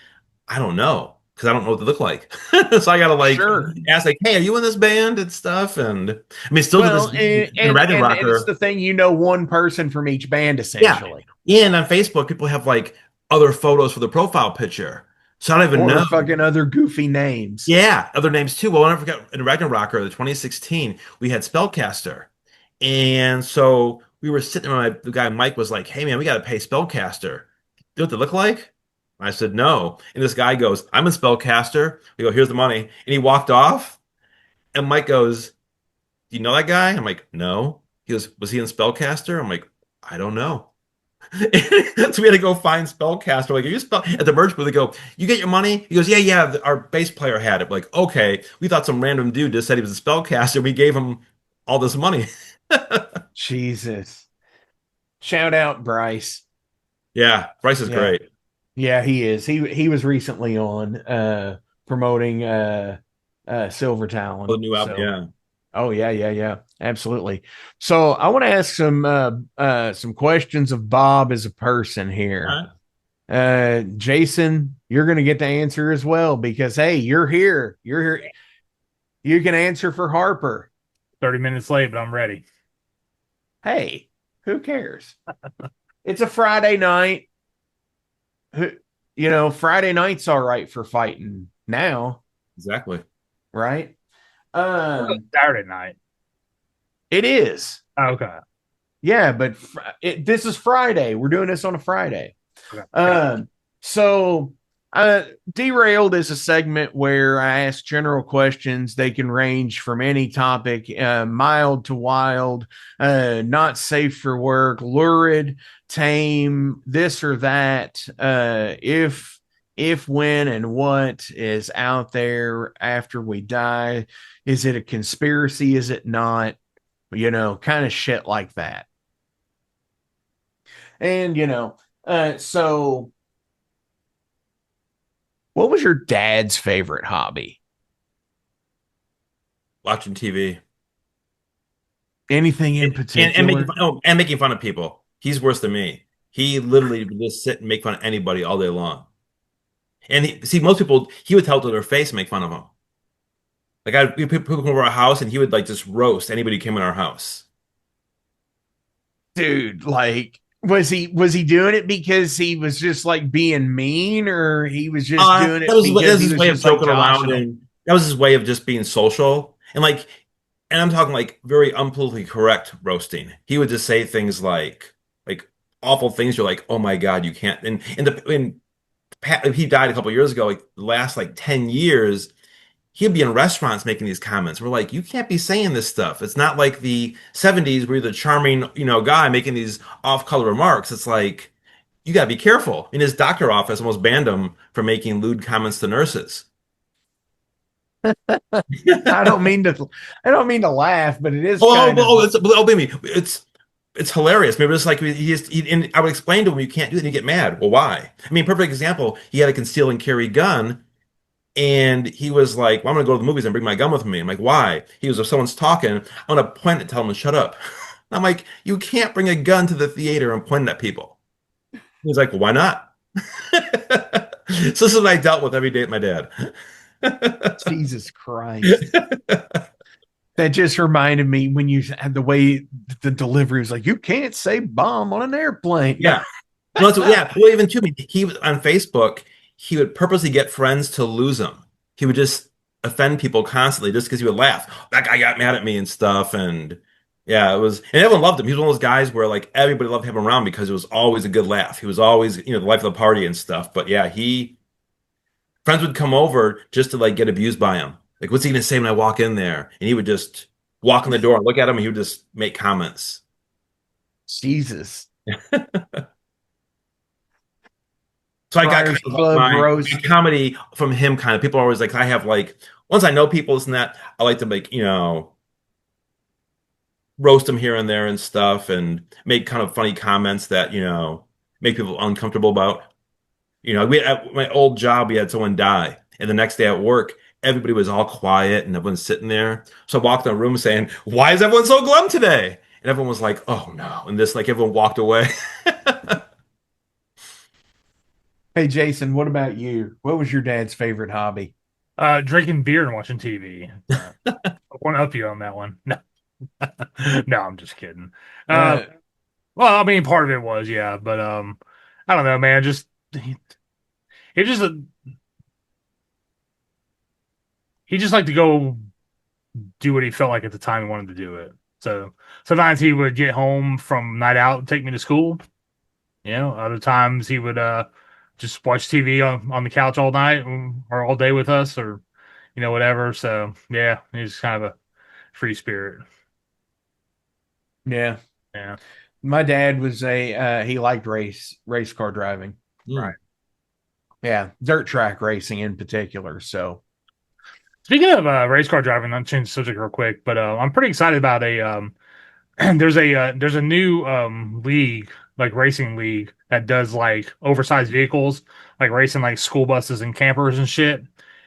I don't know because I don't know what they look like. So I gotta like sure. ask like, hey, are you in this band and stuff? And I mean, still to this Well, day in and it's Ragnarokkr. the thing, one person from each band Yeah. essentially, And on Facebook, people have like other photos for the profile picture. So I don't even or know. fucking other goofy names. Yeah, other names too. Well, I never forget in Ragnarokkr, the 2016, we had Spellcaster. And so we were sitting there, the guy Mike was like, hey man, we gotta pay Spellcaster. Do what they look like? I said no. And this guy goes, I'm a Spellcaster. We go, here's the money. And he walked off. And Mike goes, do you know that guy? I'm like, no. He goes, was he in Spellcaster? I'm like, I don't know. So we had to go find Spellcaster. Like, are you spell at the merch booth? They go, you get your money? He goes, yeah, yeah. Our bass player had it. We're like, okay. We thought some random dude just said he was a Spellcaster. We gave him all this money. Jesus. Shout out Bryce. Yeah, Bryce is Yeah. great. Yeah, he is. He was recently on promoting Silver The Talon. new album, So yeah. oh yeah. Absolutely. So I want to ask some questions of Bob as a person here. All Jason, you're gonna get the answer as well because hey, you're here. You're here. You can answer for Harper. 30 minutes late, but I'm ready. Hey, who cares? It's a Friday night. Friday night's all right for fighting now, Exactly. right? Saturday night. It is. Oh, okay. Yeah, but this is Friday. We're doing this on a Friday. Okay. So Derailed is a segment where I ask general questions. They can range from any topic, mild to wild, not safe for work, lurid, tame, this or that. If, when, and what is out there after we die. Is it a conspiracy? Is it not? kind of shit like that. And, so what was your dad's favorite hobby? Watching TV. Anything in particular? And making fun of people. He's worse than me. He literally would just sit and make fun of anybody all day long. And most people, he would tell to their face and make fun of them. Like people come over our house and he would like just roast anybody who came in our house. Dude, like was he doing it because he was just like being mean, or he was just doing it because that was his way of joking like around, and that was his way of just being social and like, and I'm talking like very unpolitically correct roasting. He would just say things like awful things. You're like, oh my God, you can't. And he died a couple of years ago. Like the last like 10 years, he'd be in restaurants making these comments. We're like, you can't be saying this stuff. It's not like the 70s where you're the charming, guy making these off-color remarks. It's like, you got to be careful. In his doctor office, almost banned him for making lewd comments to nurses. I don't mean to laugh, but it is. Believe me, it's hilarious. Maybe it's like I would explain to him, you can't do it, and you get mad. Well, why? I mean, perfect example. He had a conceal and carry gun. And he was like, well, I'm going to go to the movies and bring my gun with me. I'm like, why? He was, if someone's talking, I'm going to point and tell them to shut up. I'm like, you can't bring a gun to the theater and point it at people. He's like, well, why not? So this is what I dealt with every day with my dad. Jesus Christ. That just reminded me when you had the way the delivery was like, you can't say bomb on an airplane. Yeah. No, yeah. Well, even to me, he was on Facebook. He would purposely get friends to lose him. He would just offend people constantly just because he would laugh. That guy got mad at me and stuff. And yeah, and everyone loved him. He was one of those guys where like everybody loved him around because it was always a good laugh. He was always, the life of the party and stuff. But yeah, friends would come over just to like get abused by him. Like, what's he going to say when I walk in there? And he would just walk in the door and look at him and he would just make comments. Jesus. So I got kind of my comedy from him. Kind of people are always like, I have like, once I know people, this and that, I like to make, roast them here and there and stuff and make kind of funny comments that, make people uncomfortable about. At my old job, we had someone die. And the next day at work, everybody was all quiet and everyone's sitting there. So I walked in the room saying, why is everyone so glum today? And everyone was like, oh no. And everyone walked away. Hey, Jason, what about you? What was your dad's favorite hobby? Drinking beer and watching TV. I want to up you on that one. No, no, I'm just kidding. Well, I mean, part of it was, yeah, but I don't know, man. He just liked to go do what he felt like at the time he wanted to do it. So sometimes he would get home from night out and take me to school. Other times he would just watch TV on the couch all night or all day with us or, whatever. So, yeah, he's kind of a free spirit. Yeah. Yeah. My dad was he liked race car driving. Right. Yeah. Dirt track racing in particular. So, speaking of race car driving, I'll change the subject real quick, but I'm pretty excited about there's a new league, like racing league that does like oversized vehicles, like racing like school buses and campers and shit.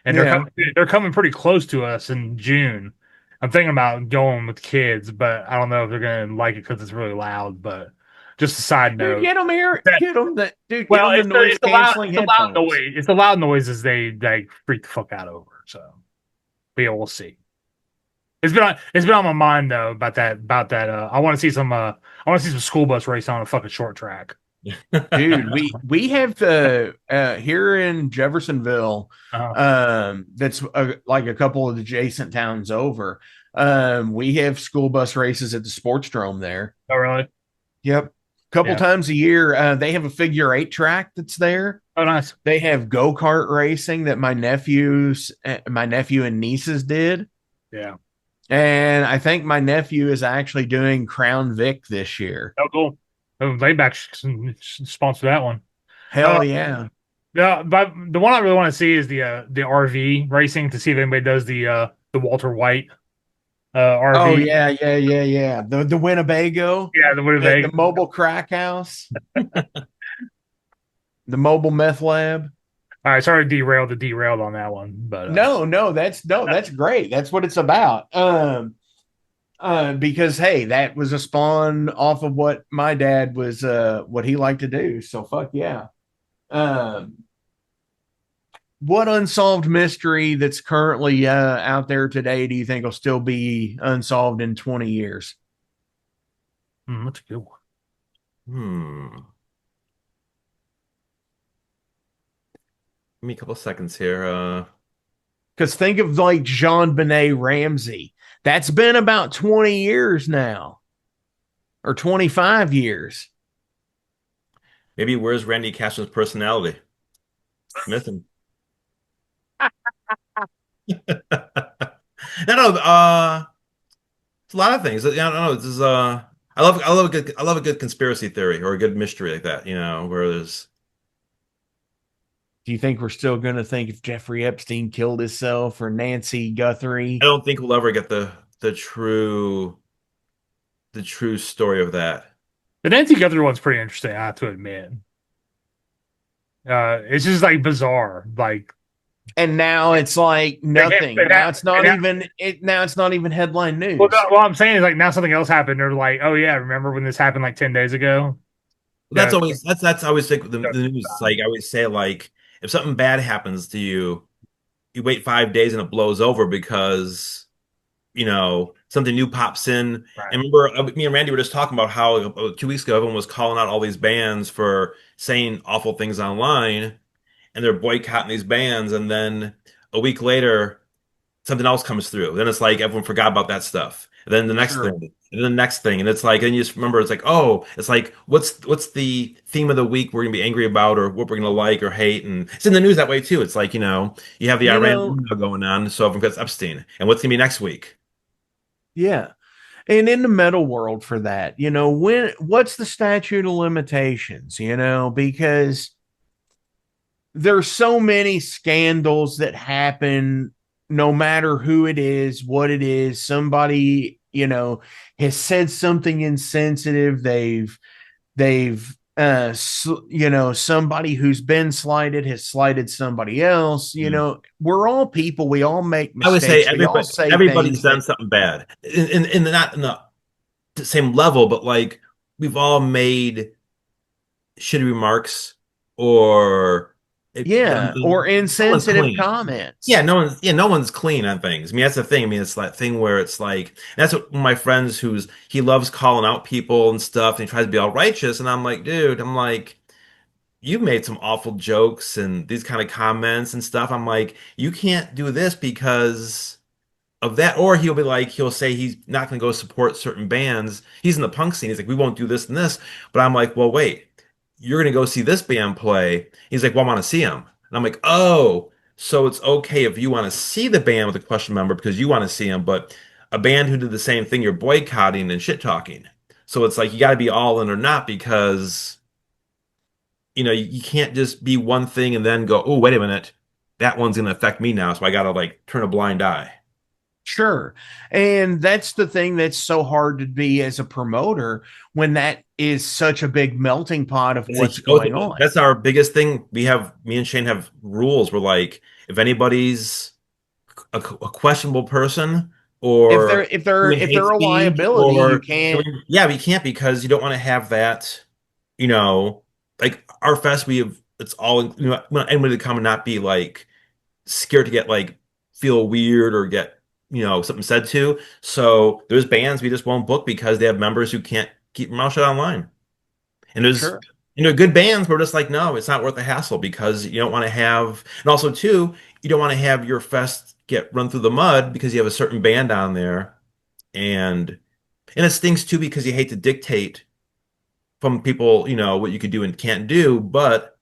And they're coming pretty close to us in June. I'm thinking about going with kids, but I don't know if they're gonna like it because it's really loud. But just a side note, dude, get them here, get them that dude. Well, it's the loud noise. It's the loud noises they like freak the fuck out over. So, but yeah, we'll see. It's been on my mind though about that. I want to see some school bus racing on a fucking short track. Dude, we have here in Jeffersonville, that's like a couple of adjacent towns over. We have school bus races at the sports drome there. Oh, really? Yep. Couple times a year. They have a figure 8 track that's there. Oh, nice. They have go-kart racing that my nephew and nieces did. Yeah. And I think my nephew is actually doing Crown Vic this year. Oh, cool. Layback sponsor that one. Hell yeah. Yeah, but the one I really want to see is the RV racing to see if anybody does the Walter White Oh RV. yeah. The Winnebago, Yeah, the the Winnebago. mobile crack house, the mobile meth lab. All right, sorry to derail the derailed on that one, but That's great. That's what it's about. Because hey, that was a spawn off of what my dad was what he liked to do. So fuck yeah. Um what unsolved mystery that's currently out there today do you think will still be unsolved in 20 years? that's a good one. Hmm. Give me a couple seconds here. Because think of like Jean Benet Ramsey. That's been about 20 years now, or 25 years. Maybe where's Randy Castner's personality? Missing. No, no. It's a lot of things. I don't know. This is I love a good conspiracy theory or a good mystery like that. Where there's Do you think we're still going to think if Jeffrey Epstein killed himself or Nancy I Guthrie? don't think we'll ever get the true story of that. The Nancy Guthrie one's pretty interesting, I have to admit. It's just like bizarre. Like And now it's like they have, nothing. Now it's not they have, even it. Now it's not even headline well, no, news. what I'm saying is like now something else happened. They're like, oh yeah, remember when this happened like 10 days ago? That's Yeah, always that's I always think the news. Like I always say, like if something bad happens to you, you wait 5 days and it blows over because something new pops in. right. And remember, me and Randy were just talking about how 2 weeks ago everyone was calling out all these bands for saying awful things online, and they're boycotting these bands, and then a week later something else comes through. Then it's like everyone forgot about that stuff. And then the next Sure. thing, and then the next thing, and it's like, and you just remember, it's like, oh, it's like, what's the theme of the week we're gonna be angry about, or what we're gonna like or hate, and it's in the news that way too. It's like, you have the You Iran know, email going on, so everyone gets Epstein, and what's gonna be next week? yeah. And in the metal world for that, what's the statute of limitations, because there's so many scandals that happen no matter who it is, what it is. Somebody, has said something insensitive. They've somebody who's been slighted has slighted somebody else. Mm. We're all people. We all make I would say mistakes. We all say everybody's things done that something bad, in not in the same level, but like we've all made shitty remarks or done yeah, things. or No one's insensitive clean. Yeah, comments. no one's clean on things. I mean, that's the thing. I mean, it's that thing where it's like that's what one of my friends he loves calling out people and stuff, and he tries to be all righteous, and I'm like, dude, I'm like, you made some awful jokes and these kind of comments and stuff. I'm like, you can't do this because of that. Or he'll say he's not going to go support certain bands. He's in the punk scene. He's like, we won't do this and this. But I'm like, well, wait, you're going to go see this band play. He's like, well, I want to see him. And I'm like, oh, so it's okay if you want to see the band with a question member because you want to see him, but a band who did the same thing, you're boycotting and shit talking. So it's like you got to be all in or not because you can't just be one thing and then go, oh, wait a minute, that one's going to affect me now, so I got to like turn a blind eye. Sure. And that's the thing that's so hard to be as a promoter when that is such a big melting pot of what's going on. That's our biggest thing. Me and Shane have rules. We're like, if anybody's a questionable person If or they're if they're doing if hate they're a speech liability, you or can't. yeah, we can't because you don't want to have that, you know, like our fest, it's all, want anybody to come and not be like scared to get like feel weird or get, something said to. So there's bands we just won't book because they have members who can't keep their mouth shut online. And there's, Sure. good bands where just like, no, it's not worth the hassle because you don't want to have, and also too, you don't want to have your fest get run through the mud because you have a certain band on there. And it stinks too because you hate to dictate from people, what you could do and can't do. But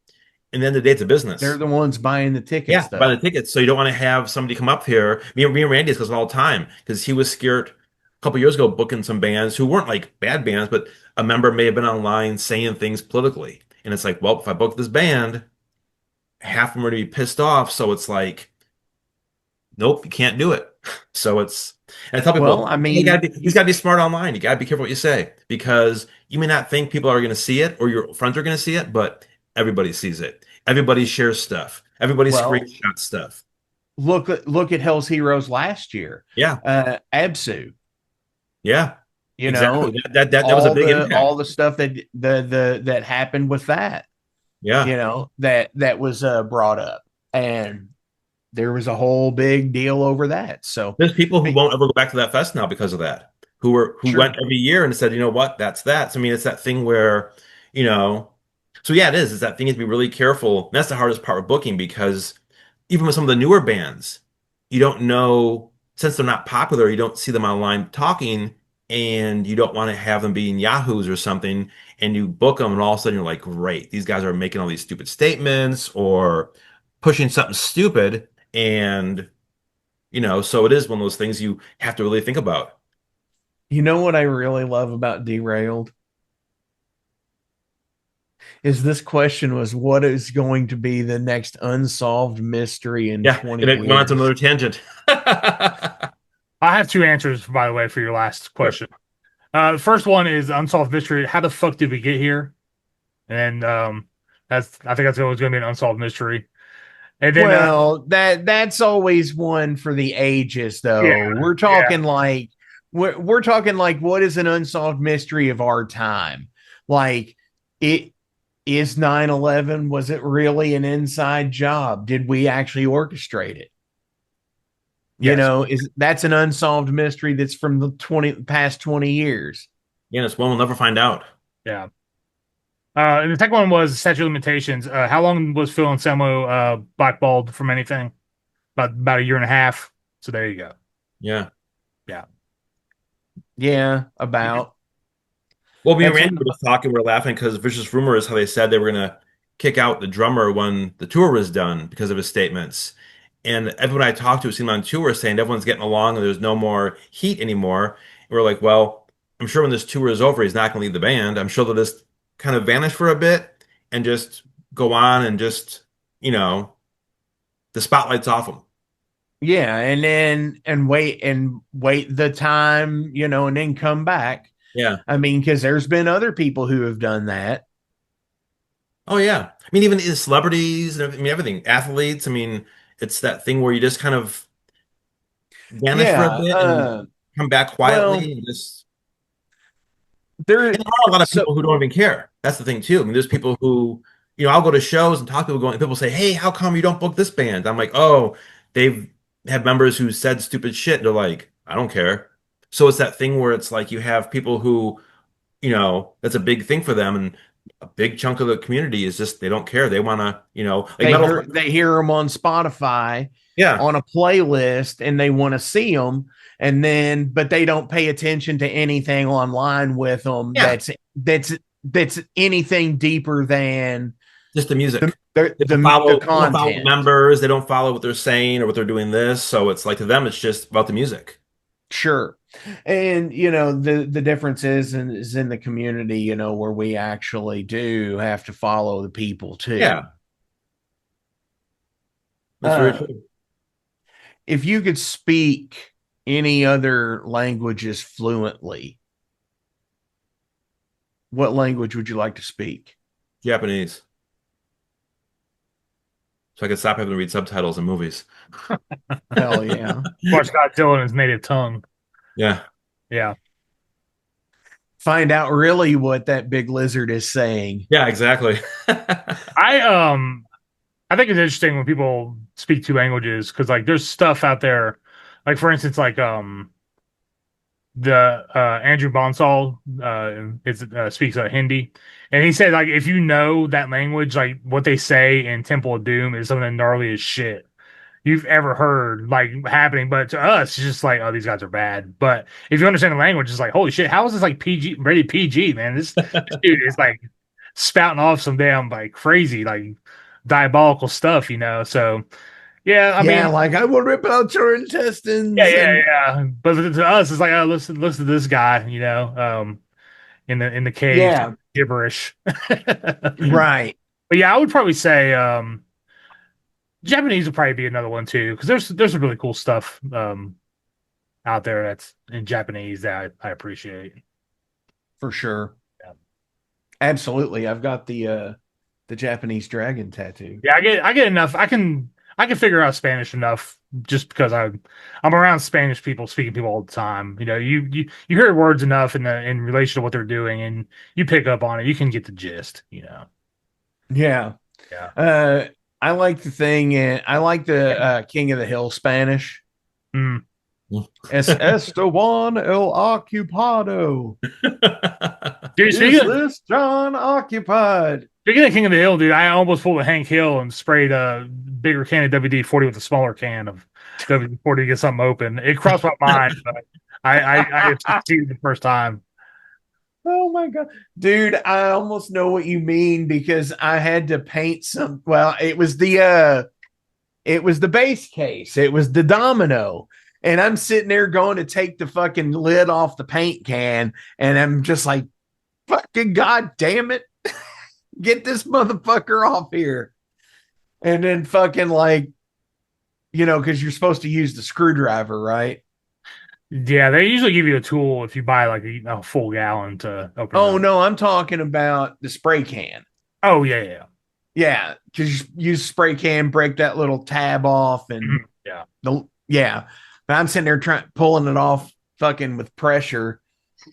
in the end of the day, it's a They're business. the ones buying the Yeah, tickets, buy the though. tickets. So you don't want to have somebody come up here. Me and Randy discuss it all the time because he was scared a couple years ago booking some bands who weren't like bad bands, but a member may have been online saying things politically. And it's like, well, if I book this band, half of them are going to be pissed off. So it's like, nope, you can't do it. So and I tell Well, people, I you mean, gotta be smart online. You gotta be careful what you say because you may not think people are going to see it or your friends are going to see it, but everybody sees it. Everybody shares stuff. Everybody well, screenshots stuff. look at Hell's Heroes last year. Yeah, Absu, yeah, you know, exactly. That was a big all impact. the stuff that happened with that, Yeah. that was brought up, and there was a whole big deal over that. So, There's people who won't ever go back to that fest now because of that. Who went sure. every year and said, you know what, that's that. So I mean, it's that thing where, you know, so yeah, it is. It's that thing is to be really careful. And that's the hardest part with booking because even with some of the newer bands, you don't know since they're not popular, you don't see them online talking, and you don't want to have them being Yahoos or something, and you book them, and all of a sudden you're like, great, these guys are making all these stupid statements or pushing something stupid, and so it is one of those things you have to really think about. You know what I really love about Derailed is this question was what is going to be the next unsolved mystery in Yeah, 20 and it went on to years? another tangent. I have two answers, by the way, for your last Sure. question. The first one is unsolved mystery. How the fuck did we get here? And I think that's always going to be an unsolved mystery. And then Well, that's always one for the ages, yeah, though. We're yeah, talking like we're talking like what is an unsolved mystery of our time? Like it is 9/11, was it really an inside job? Did we actually orchestrate it? yes, Is that's an unsolved mystery that's from the past 20 years. Yeah, it's one we'll never find out. yeah. And the second one was statute of limitations. How long was Phil Anselmo blackballed from anything? About a year and a half. So there you go. Yeah. Yeah. Yeah, about. Well, me and That's Randy when were just talking, we are laughing because Vicious Rumor is how they said they were gonna kick out the drummer when the tour was done because of his statements. And everyone I talked to who seen him on tour is saying everyone's getting along and there's no more heat anymore. And we're like, well, I'm sure when this tour is over, he's not gonna leave the band. I'm sure they'll just kind of vanish for a bit and just go on and just, you know, the spotlight's off him. yeah, and then and wait the time, and then come back. Yeah. I mean, because there's been other people who have done that. Oh yeah. I mean, even in celebrities and I mean everything, athletes. I mean, it's that thing where you just kind of vanish for a Yeah. bit and come back Well, quietly and just. there And there are a lot of so people who don't even care. That's the thing too. I mean, there's people who, I'll go to shows and talk to people going. People say, "Hey, how come you don't book this band?" I'm like, "Oh, they've had members who said stupid shit." They're like, "I don't care." So it's that thing where it's like you have people who, that's a big thing for them, and a big chunk of the community is just they don't care. They want to, like metal. they hear them on Spotify Yeah, on a playlist and they want to see them, but they don't pay attention to anything online with them yeah, that's anything deeper than just the the music. the, They don't the, the follow, they don't follow the content. members. They don't follow what they're saying or what they're doing this. So it's like to them, it's just about the music. Sure. And the difference is in the community, where we actually do have to follow the people too. Yeah, that's very Uh, true. if you could speak any other languages fluently, what language would you like to speak? Japanese. So I could stop having to read subtitles in movies. Hell yeah. Watch Godzilla in his native tongue. Yeah. Yeah. Find out really what that big lizard is saying. Yeah, exactly. I think it's interesting when people speak two languages because like there's stuff out there, like for instance, like the Andrew Bonsall speaks Hindi, and he said like if you know that language, like what they say in Temple of Doom is some of the gnarliest shit you've ever heard like happening. But to us, it's just like, oh, these guys are bad. But if you understand the language, it's like, holy shit, how is this like PG rated PG, man? This dude is like spouting off some damn like crazy, like diabolical stuff. So yeah, I Yeah, mean, like I will rip out your yeah, intestines yeah, and yeah. But to us, it's like, oh, listen to this guy, in the cave yeah, gibberish. But right. yeah, I would probably say Japanese would probably be another one too, because there's some really cool stuff out there that's in Japanese that I appreciate. For sure. Yeah. Absolutely. I've got the Japanese dragon tattoo. Yeah, I get enough. I can figure out Spanish enough just because I'm around Spanish people, speaking people all the time. You hear words enough in relation to what they're doing, and you pick up on it. You can get the gist. Yeah. Yeah. I like the thing, and I like the King of the Hill Spanish. Mm. Es Esteban el Ocupado. Dude, Is this John occupied? Speaking of King of the Hill, dude, I almost pulled a Hank Hill and sprayed a bigger can of WD-40 with a smaller can of WD-40 to get something open. It crossed my mind, but I succeeded the first time. Oh my God. Dude, I almost know what you mean because I had to paint some. Well, it was the base case. It was the domino. And I'm sitting there going to take the fucking lid off the paint can. And I'm just like, fucking God damn it. Get this motherfucker off here. And then fucking like, because you're supposed to use the screwdriver, right? Yeah, they usually give you a tool if you buy like a full gallon to open. Oh, no, I'm talking about the spray can. Oh, yeah. Yeah, because you use spray can, break that little tab off, and yeah. But I'm sitting there pulling it off, fucking with pressure,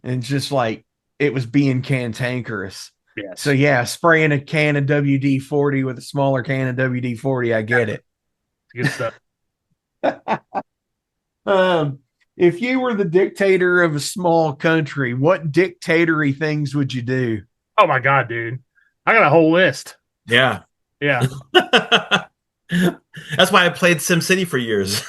and it's just like it was being cantankerous. Yes. So yeah, spraying a can of WD-40 with a smaller can of WD-40, I get it. Good stuff. If you were the dictator of a small country, what dictatory things would you do? Oh my God, dude. I got a whole list. Yeah. Yeah. That's why I played SimCity for years.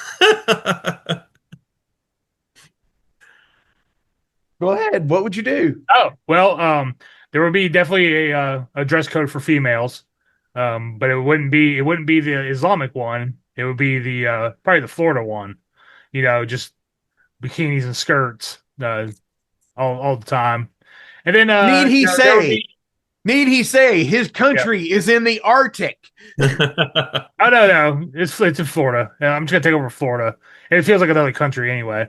Go ahead. What would you do? Oh, well, there would be definitely a dress code for females. But it wouldn't be the Islamic one. It would be the probably the Florida one. Just bikinis and skirts all the time. And then need he say his country is in the Arctic? Oh no, it's in Florida. I'm just gonna take over Florida. It feels like another country anyway.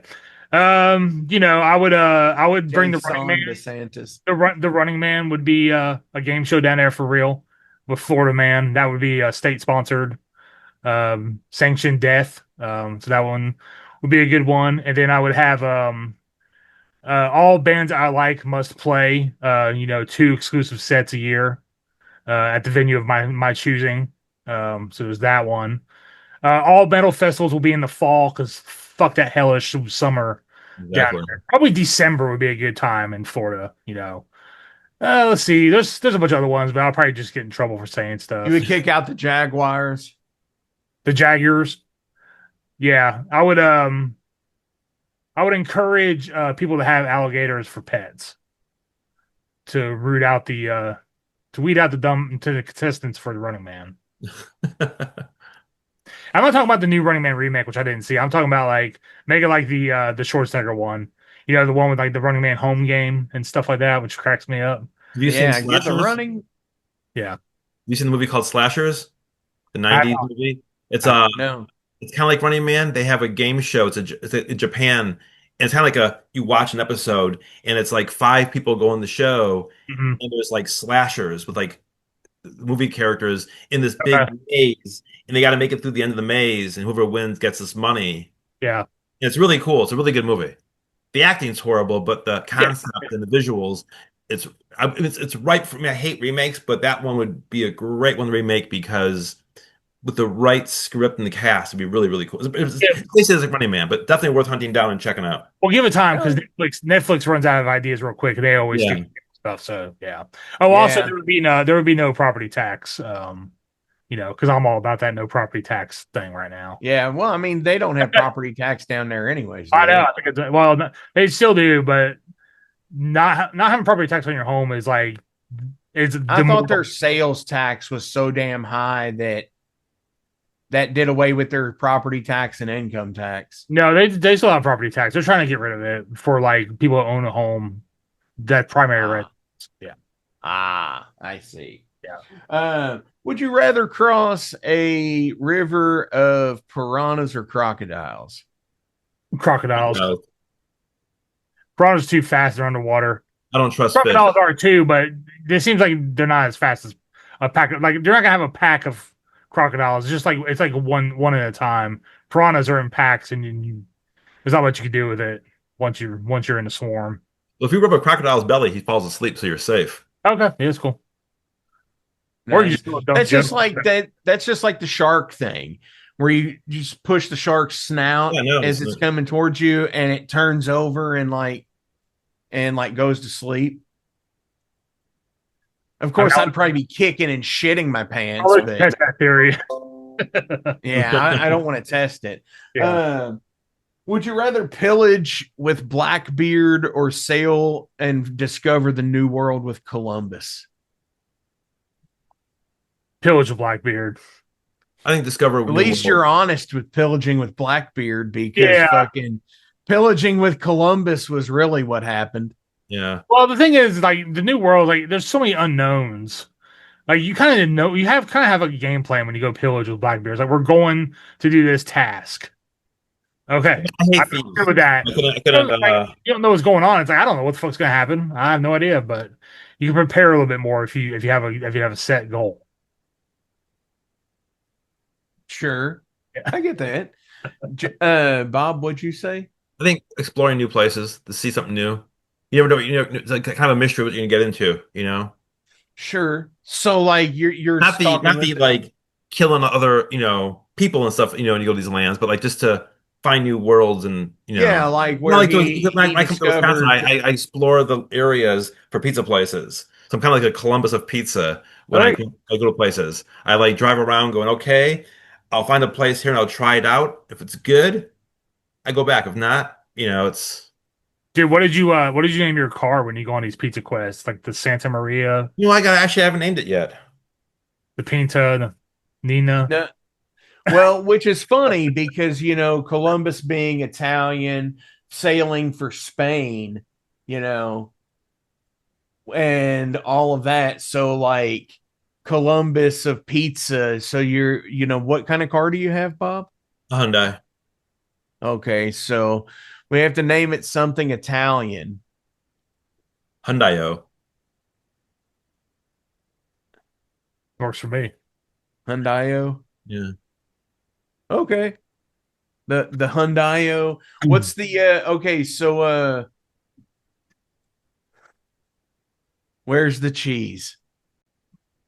I would bring the Running Man. DeSantis. The Running Man would be a game show down there for real with Florida Man. That would be state sponsored, sanctioned death. So that one would be a good one. And then I would have all bands I like must play 2 exclusive sets a year at the venue of my choosing. So there's that one. All metal festivals will be in the fall because fuck that hellish summer down there. Probably December would be a good time in Florida. Let's see. There's a bunch of other ones, but I'll probably just get in trouble for saying stuff. You would kick out the Jaguars, the Jaguars. Yeah, I would encourage people to have alligators for pets to weed out the contestants for the Running Man. I'm not talking about the new Running Man remake, which I didn't see. I'm talking about like make it like the Schwarzenegger one. The one with like the Running Man home game and stuff like that, which cracks me up. Have you seen Slashers? Get the running. Yeah. Have you seen the movie called Slashers? The 90s movie? It's no. It's kind of like Running Man. They have a game show. It's in Japan. And it's kind of like you watch an episode and it's like 5 people go on the show and there's like slashers with like movie characters in this big maze and they got to make it through the end of the maze and whoever wins gets this money. Yeah. And it's really cool. It's a really good movie. The acting's horrible, but the concept and the visuals, it's right for me. I hate remakes, but that one would be a great one to remake because with the right script and the cast, it'd be really, really cool. It's basically like Running Man, but definitely worth hunting down and checking out. Well, give it time because Netflix runs out of ideas real quick. They always do stuff. So yeah. Oh, also there would be no property tax. Because I'm all about that no property tax thing right now. Yeah, well, I mean, they don't have property tax down there anyways. I know. I think they still do, but not having property tax on your home is like I thought their sales tax was so damn high that did away with their property tax and income tax. No, they still have property tax. They're trying to get rid of it for like people who own a home that primary residence. Yeah. I see. Would you rather cross a river of piranhas or crocodiles? Crocodiles. No, Piranhas too fast. They're underwater. I don't trust fish. Crocodiles are too, but it seems like they're not as fast as a pack. Like they're not gonna have a pack of crocodiles. It's just like it's like one at a time. Piranhas are in packs, and there's not much you can do with it once you're in a swarm. Well, if you rub a crocodile's belly, he falls asleep, so you're safe. Okay, yeah, it's cool. Nice. Or you just that's just like that. That's just like the shark thing, where you just push the shark's snout as it's coming towards you, and it turns over and goes to sleep. Of course, I'd probably be kicking and shitting my pants. I'll test that theory. Yeah, I don't want to test it. Yeah. Would you rather pillage with Blackbeard or sail and discover the new world with Columbus? Pillage of Blackbeard. I think discover. At least you're honest with pillaging with Blackbeard, because fucking pillaging with Columbus was really what happened. Yeah. Well, the thing is, like the new world, like there's so many unknowns. Like you kind of know, you have a game plan when you go pillage with Blackbeard. It's like we're going to do this task. Okay, I'm good with that. You don't know what's going on. It's like I don't know what the fuck's gonna happen. I have no idea, but you can prepare a little bit more if you have a set goal. Sure, I get that. Bob, what'd you say? I think exploring new places to see something new. You never know. It's like kind of a mystery what you're gonna get into. Sure. So like you're not the like killing other people and stuff. When you go to these lands, but like just to find new worlds and like where like when I come to Wisconsin, I explore the areas for pizza places. So I'm kind of like a Columbus of pizza when I go to places. I like drive around going, okay, I'll find a place here and I'll try it out. If it's good, I go back. If not, it's. Dude, what did you name your car when you go on these pizza quests? Like the Santa Maria? I haven't named it yet. The Pinta, the Nina. No. Well, which is funny because Columbus being Italian, sailing for Spain, and all of that. So like Columbus of pizza. So you're, what kind of car do you have, Bob? A Hyundai. Okay, so we have to name it something Italian. Hyundai-o. Works for me. Hyundai-o? Yeah. Okay. The Hyundai-o. What's the okay, so where's the cheese?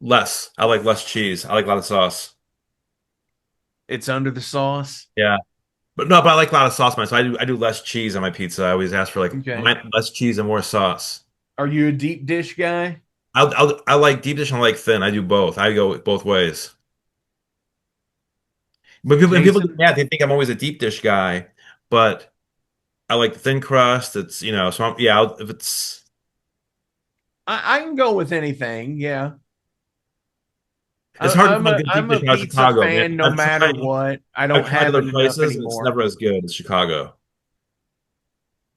Less. I like less cheese. I like a lot of sauce. It's under the sauce? Yeah. But I like a lot of sauce, man. So I do less cheese on my pizza. I always ask for less cheese and more sauce. Are you a deep dish guy? I like deep dish and I like thin. I do both. I go both ways. But people get mad. They think I'm always a deep dish guy, but I like the thin crust. It's so if it's. I can go with anything. Yeah. It's hard I'm a pizza Chicago, fan, no matter what. I don't have other places. It's never as good as Chicago.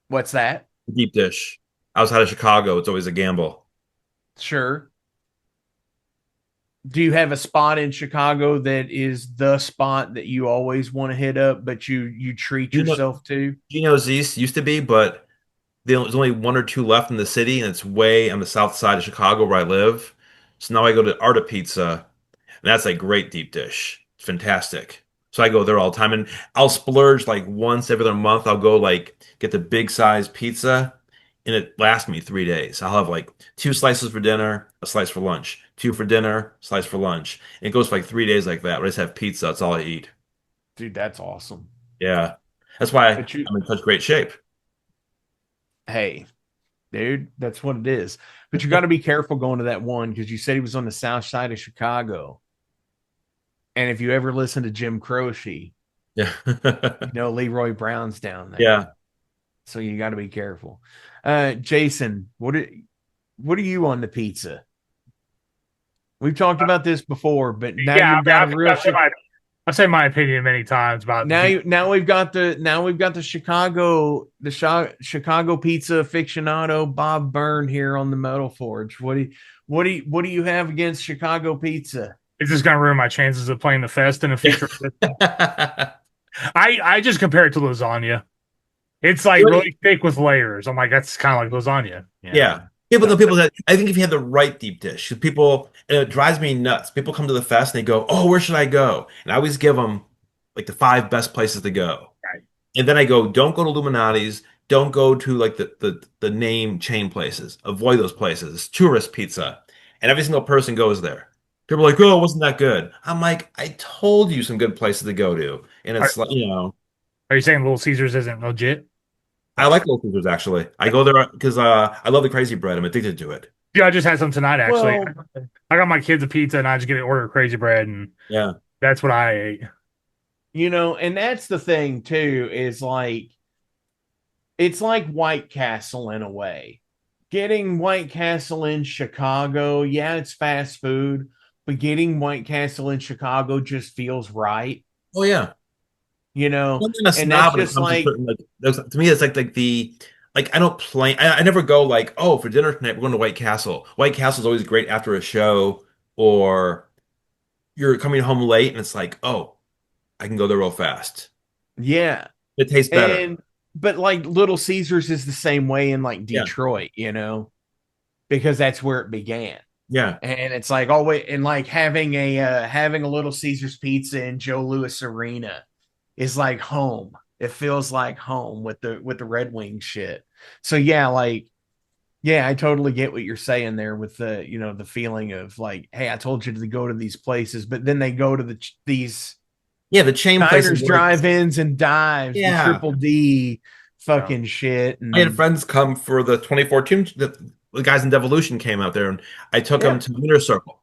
What's that? Deep dish. Outside of Chicago, it's always a gamble. Sure. Do you have a spot in Chicago that is the spot that you always want to hit up, but you treat yourself to? Gino's East used to be, but there's only one or two left in the city, and it's way on the south side of Chicago where I live. So now I go to Art of Pizza. And that's like great deep dish. It's fantastic. So I go there all the time, and I'll splurge like once every other month. I'll go like get the big size pizza, and it lasts me 3 days. I'll have like 2 slices for dinner, a slice for lunch, 2 for dinner, slice for lunch. And it goes for like 3 days like that. I just have pizza. That's all I eat. Dude, that's awesome. Yeah, that's why I'm in such great shape. Hey, dude, that's what it is. But you got to be careful going to that one because you said he was on the south side of Chicago. And if you ever listen to Jim Croce, Leroy Brown's down there. Yeah. So you got to be careful. Jason, what are you on the pizza? We've talked about this before, but now you've got a real I've said my opinion many times about now we've got the Chicago pizza aficionado Bob Byrne here on the Metal Forge. What do you have against Chicago pizza? It's just gonna ruin my chances of playing the fest in the future. I just compare it to lasagna. It's like really thick with layers. I'm like, that's kind of like lasagna. Yeah. People that I think if you had the right deep dish, people, and it drives me nuts. People come to the fest and they go, "Oh, where should I go?" And I always give them like the 5 best places to go. Right. And then I go, "Don't go to Illuminati's. Don't go to like the name chain places. Avoid those places. It's tourist pizza." And every single person goes there. People are like, "Oh, wasn't that good?" I'm like, "I told you some good places to go to." And it's like, Are you saying Little Caesars isn't legit? I like Little Caesars actually. I go there because I love the crazy bread. I'm addicted to it. Yeah, I just had some tonight actually. Well, I got my kids a pizza and I just get an order of crazy bread, and that's what I ate. And that's the thing too, is like it's like White Castle in a way. Getting White Castle in Chicago, yeah, it's fast food, but getting White Castle in Chicago just feels right. Oh yeah. And that's just like to me, it's like I don't play. I never go like, oh, for dinner tonight we're going to White Castle. White Castle is always great after a show, or you're coming home late and it's like, oh, I can go there real fast. Yeah, it tastes better. But like Little Caesars is the same way in like Detroit, because that's where it began. Yeah, and it's like always, and like having a Little Caesars pizza in Joe Louis Arena is like home. It feels like home with the Red Wing shit. So I totally get what you're saying there with the the feeling of like, hey, I told you to go to these places, but then they go to these the chain places, drive-ins and dives, the Triple D fucking shit. And I had friends come for the 2014. The guys in Devolution came out there, and I took them to Winter Circle,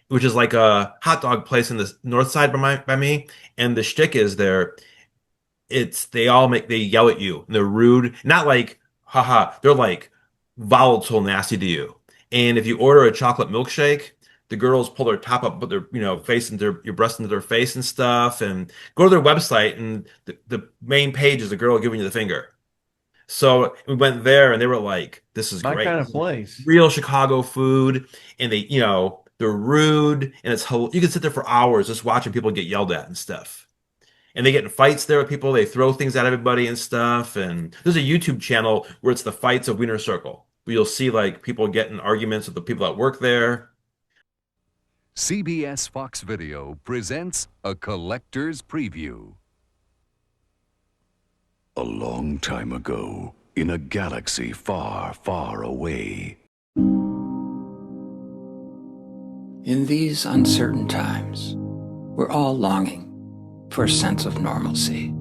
which is like a hot dog place in the north side by me. And the shtick is they yell at you and they're rude, not like haha, they're like volatile, nasty to you. And if you order a chocolate milkshake, the girls pull their top up, put their face into your breast into their face and stuff, and go to their website, and the main page is a girl giving you the finger. So we went there and they were like, "This is great, kind of place, real Chicago food," and they're rude, and you can sit there for hours just watching people get yelled at and stuff. And they get in fights there with people. They throw things at everybody and stuff. And there's a YouTube channel where it's the fights of Winter Circle, where you'll see like people getting arguments with the people that work there. CBS Fox Video presents a collector's preview. A long time ago, in a galaxy far, far away. In these uncertain times, we're all longing for a sense of normalcy.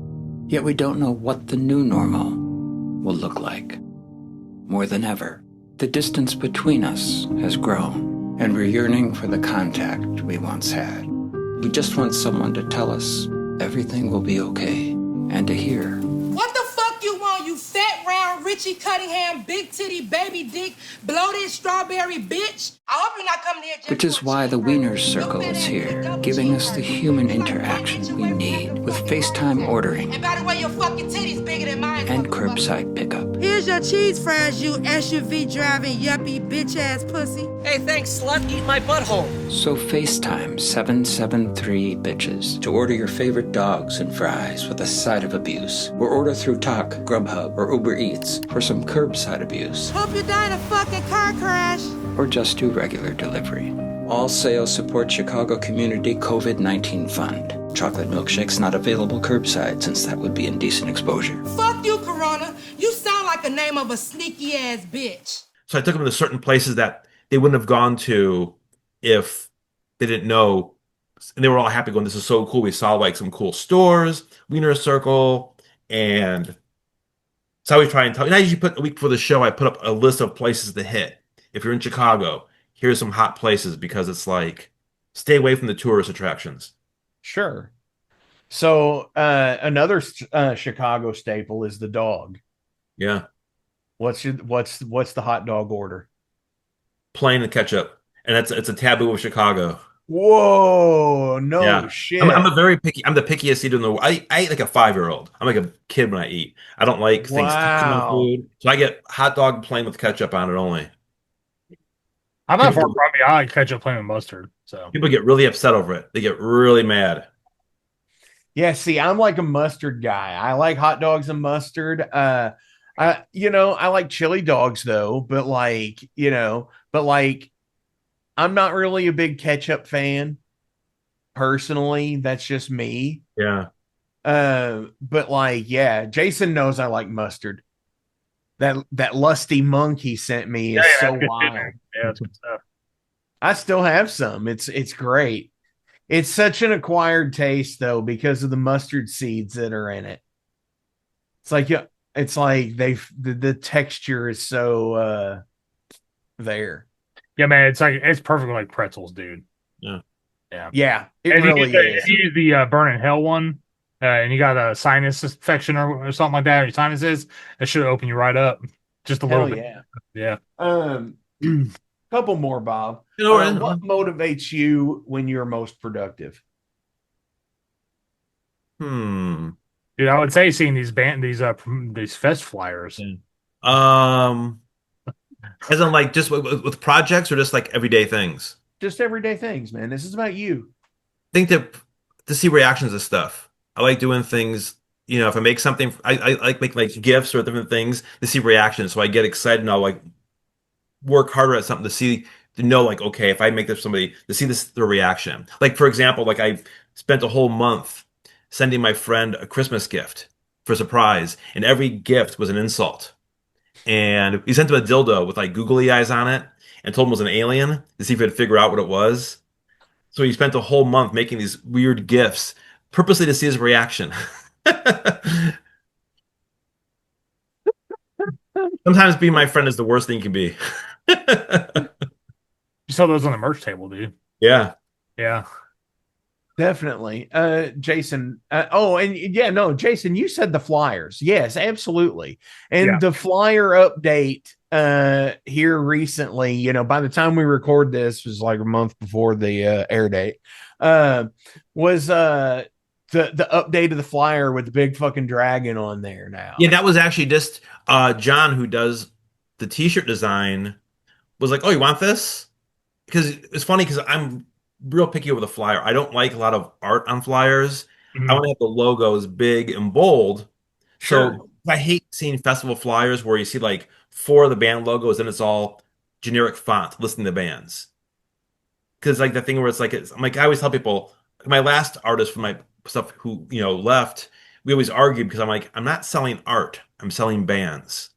Yet we don't know what the new normal will look like. More than ever, the distance between us has grown, and we're yearning for the contact we once had. We just want someone to tell us everything will be okay, and to hear, "What the fuck you want, you fat, round, Richie Cunningham, big titty, baby dick, bloated strawberry bitch? I hope you're not coming here just..." Which is why the Wiener Circle is here, giving us the human interaction we need with FaceTime ordering And by the way, your fucking titty's bigger than mine. and curbside pickup. Here's your cheese fries, you SUV driving yuppie bitch ass pussy. Hey, thanks, slut. Eat my butthole. So FaceTime 773 bitches to order your favorite dogs and fries with a side of abuse, or order through Talk, Grubhub, or Uber Eats for some curbside abuse, Hope you die in a fucking car crash. or just do regular delivery. All sales support Chicago Community COVID-19 Fund. Chocolate milkshakes not available curbside, since that would be indecent exposure. Fuck you, Corona. You sound like the name of a sneaky ass bitch. So I took them to certain places that they wouldn't have gone to if they didn't know. And they were all happy going, "This is so cool. We saw like some cool stores, Wiener Circle." And so I always try and tell. And I usually put a week before the show, I put up a list of places to hit. If you're in Chicago, here's some hot places, because it's like, stay away from the tourist attractions. Sure. So another Chicago staple is the dog. Yeah. What's the hot dog order? Plain and ketchup. And it's a taboo of Chicago. Whoa, no Yeah. shit. I'm a very picky. I'm the pickiest eater in the world. I eat like a 5-year-old. I'm like a kid when I eat. I don't like things touching my Wow. food. So I get hot dog plain with ketchup on it only. I'm not People far get, from you. I like ketchup, plain with mustard. So people get really upset over it. They get really mad. Yeah, see, I'm like a mustard guy. I like hot dogs and mustard. I like chili dogs though, but I'm not really a big ketchup fan personally. That's just me. Yeah. But like, yeah, Jason knows I like mustard. That lusty monk he sent me is so wild. Yeah, it's good stuff. I still have some. It's great. It's such an acquired taste though because of the mustard seeds that are in it. It's like it's like the texture is so there. Yeah, man, it's perfect like pretzels, dude. Yeah. Yeah. Yeah, it And really is. if you use the Burn in Hell one, and you got a sinus infection or something like that, or your sinuses, it should open you right up just a Hell little bit. yeah. Yeah. Couple more, Bob. What motivates you when you're most productive? Dude, I would say seeing these fest flyers. As in like just with projects or just like everyday things? Just everyday things, man. This is about you. I think that to see reactions to stuff. I like doing things, if I make something, I like making like gifts or different things to see reactions. So I get excited and I'll like work harder at something to know like, okay, if I make this for somebody to see their reaction. Like for example, like I spent a whole month sending my friend a Christmas gift for a surprise, and every gift was an insult. And we sent him a dildo with like googly eyes on it and told him it was an alien to see if he'd figure out what it was. So he spent a whole month making these weird gifts purposely to see his reaction. Sometimes being my friend is the worst thing you can be. You saw those on the merch table, dude. Yeah. Yeah. Definitely. Jason. Jason, you said the flyers. Yes, absolutely. And the flyer update here recently, by the time we record this was like a month before the air date. Was the update of the flyer with the big fucking dragon on there now. Yeah, that was actually just John, who does the t-shirt design, was like, "Oh, you want this?" Because it's funny because I'm real picky over the flyer. I don't like a lot of art on flyers. I want to have the logos big and bold. Sure. So I hate seeing festival flyers where you see like 4 of the band logos and it's all generic font listing the bands. Because like the thing where I'm like I always tell people, my last artist for my stuff who left, we always argued because I'm like, I'm not selling art, I'm selling bands.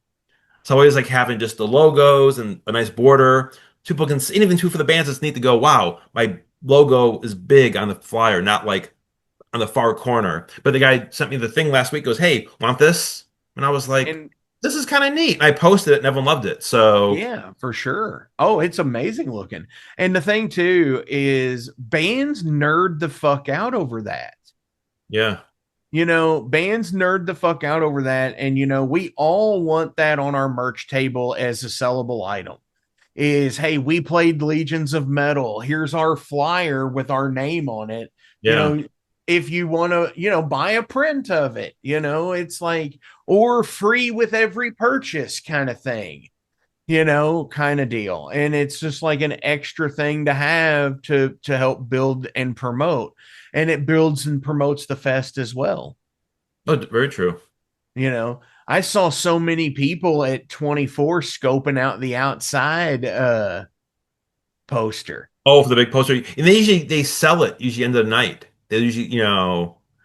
So I always like having just the logos and a nice border. People can see, and even too for the bands, it's neat to go, wow, my logo is big on the flyer, not like on the far corner. But the guy sent me the thing last week, goes, "Hey, want this?" And I was like, this is kind of neat. And I posted it and everyone loved it. So yeah, for sure. Oh, it's amazing looking. And the thing too is bands nerd the fuck out over that. Yeah. Bands nerd the fuck out over that. And we all want that on our merch table as a sellable item. Is, hey, we played Legions of Metal. Here's our flyer with our name on it. Yeah. If you want to, buy a print of it, it's like, or free with every purchase kind of thing, kind of deal. And it's just like an extra thing to have to help build and promote. And it builds and promotes the fest as well. Oh, very true. I saw so many people at 24 scoping out the outside poster. Oh, for the big poster. And they sell it usually end of the night. They usually,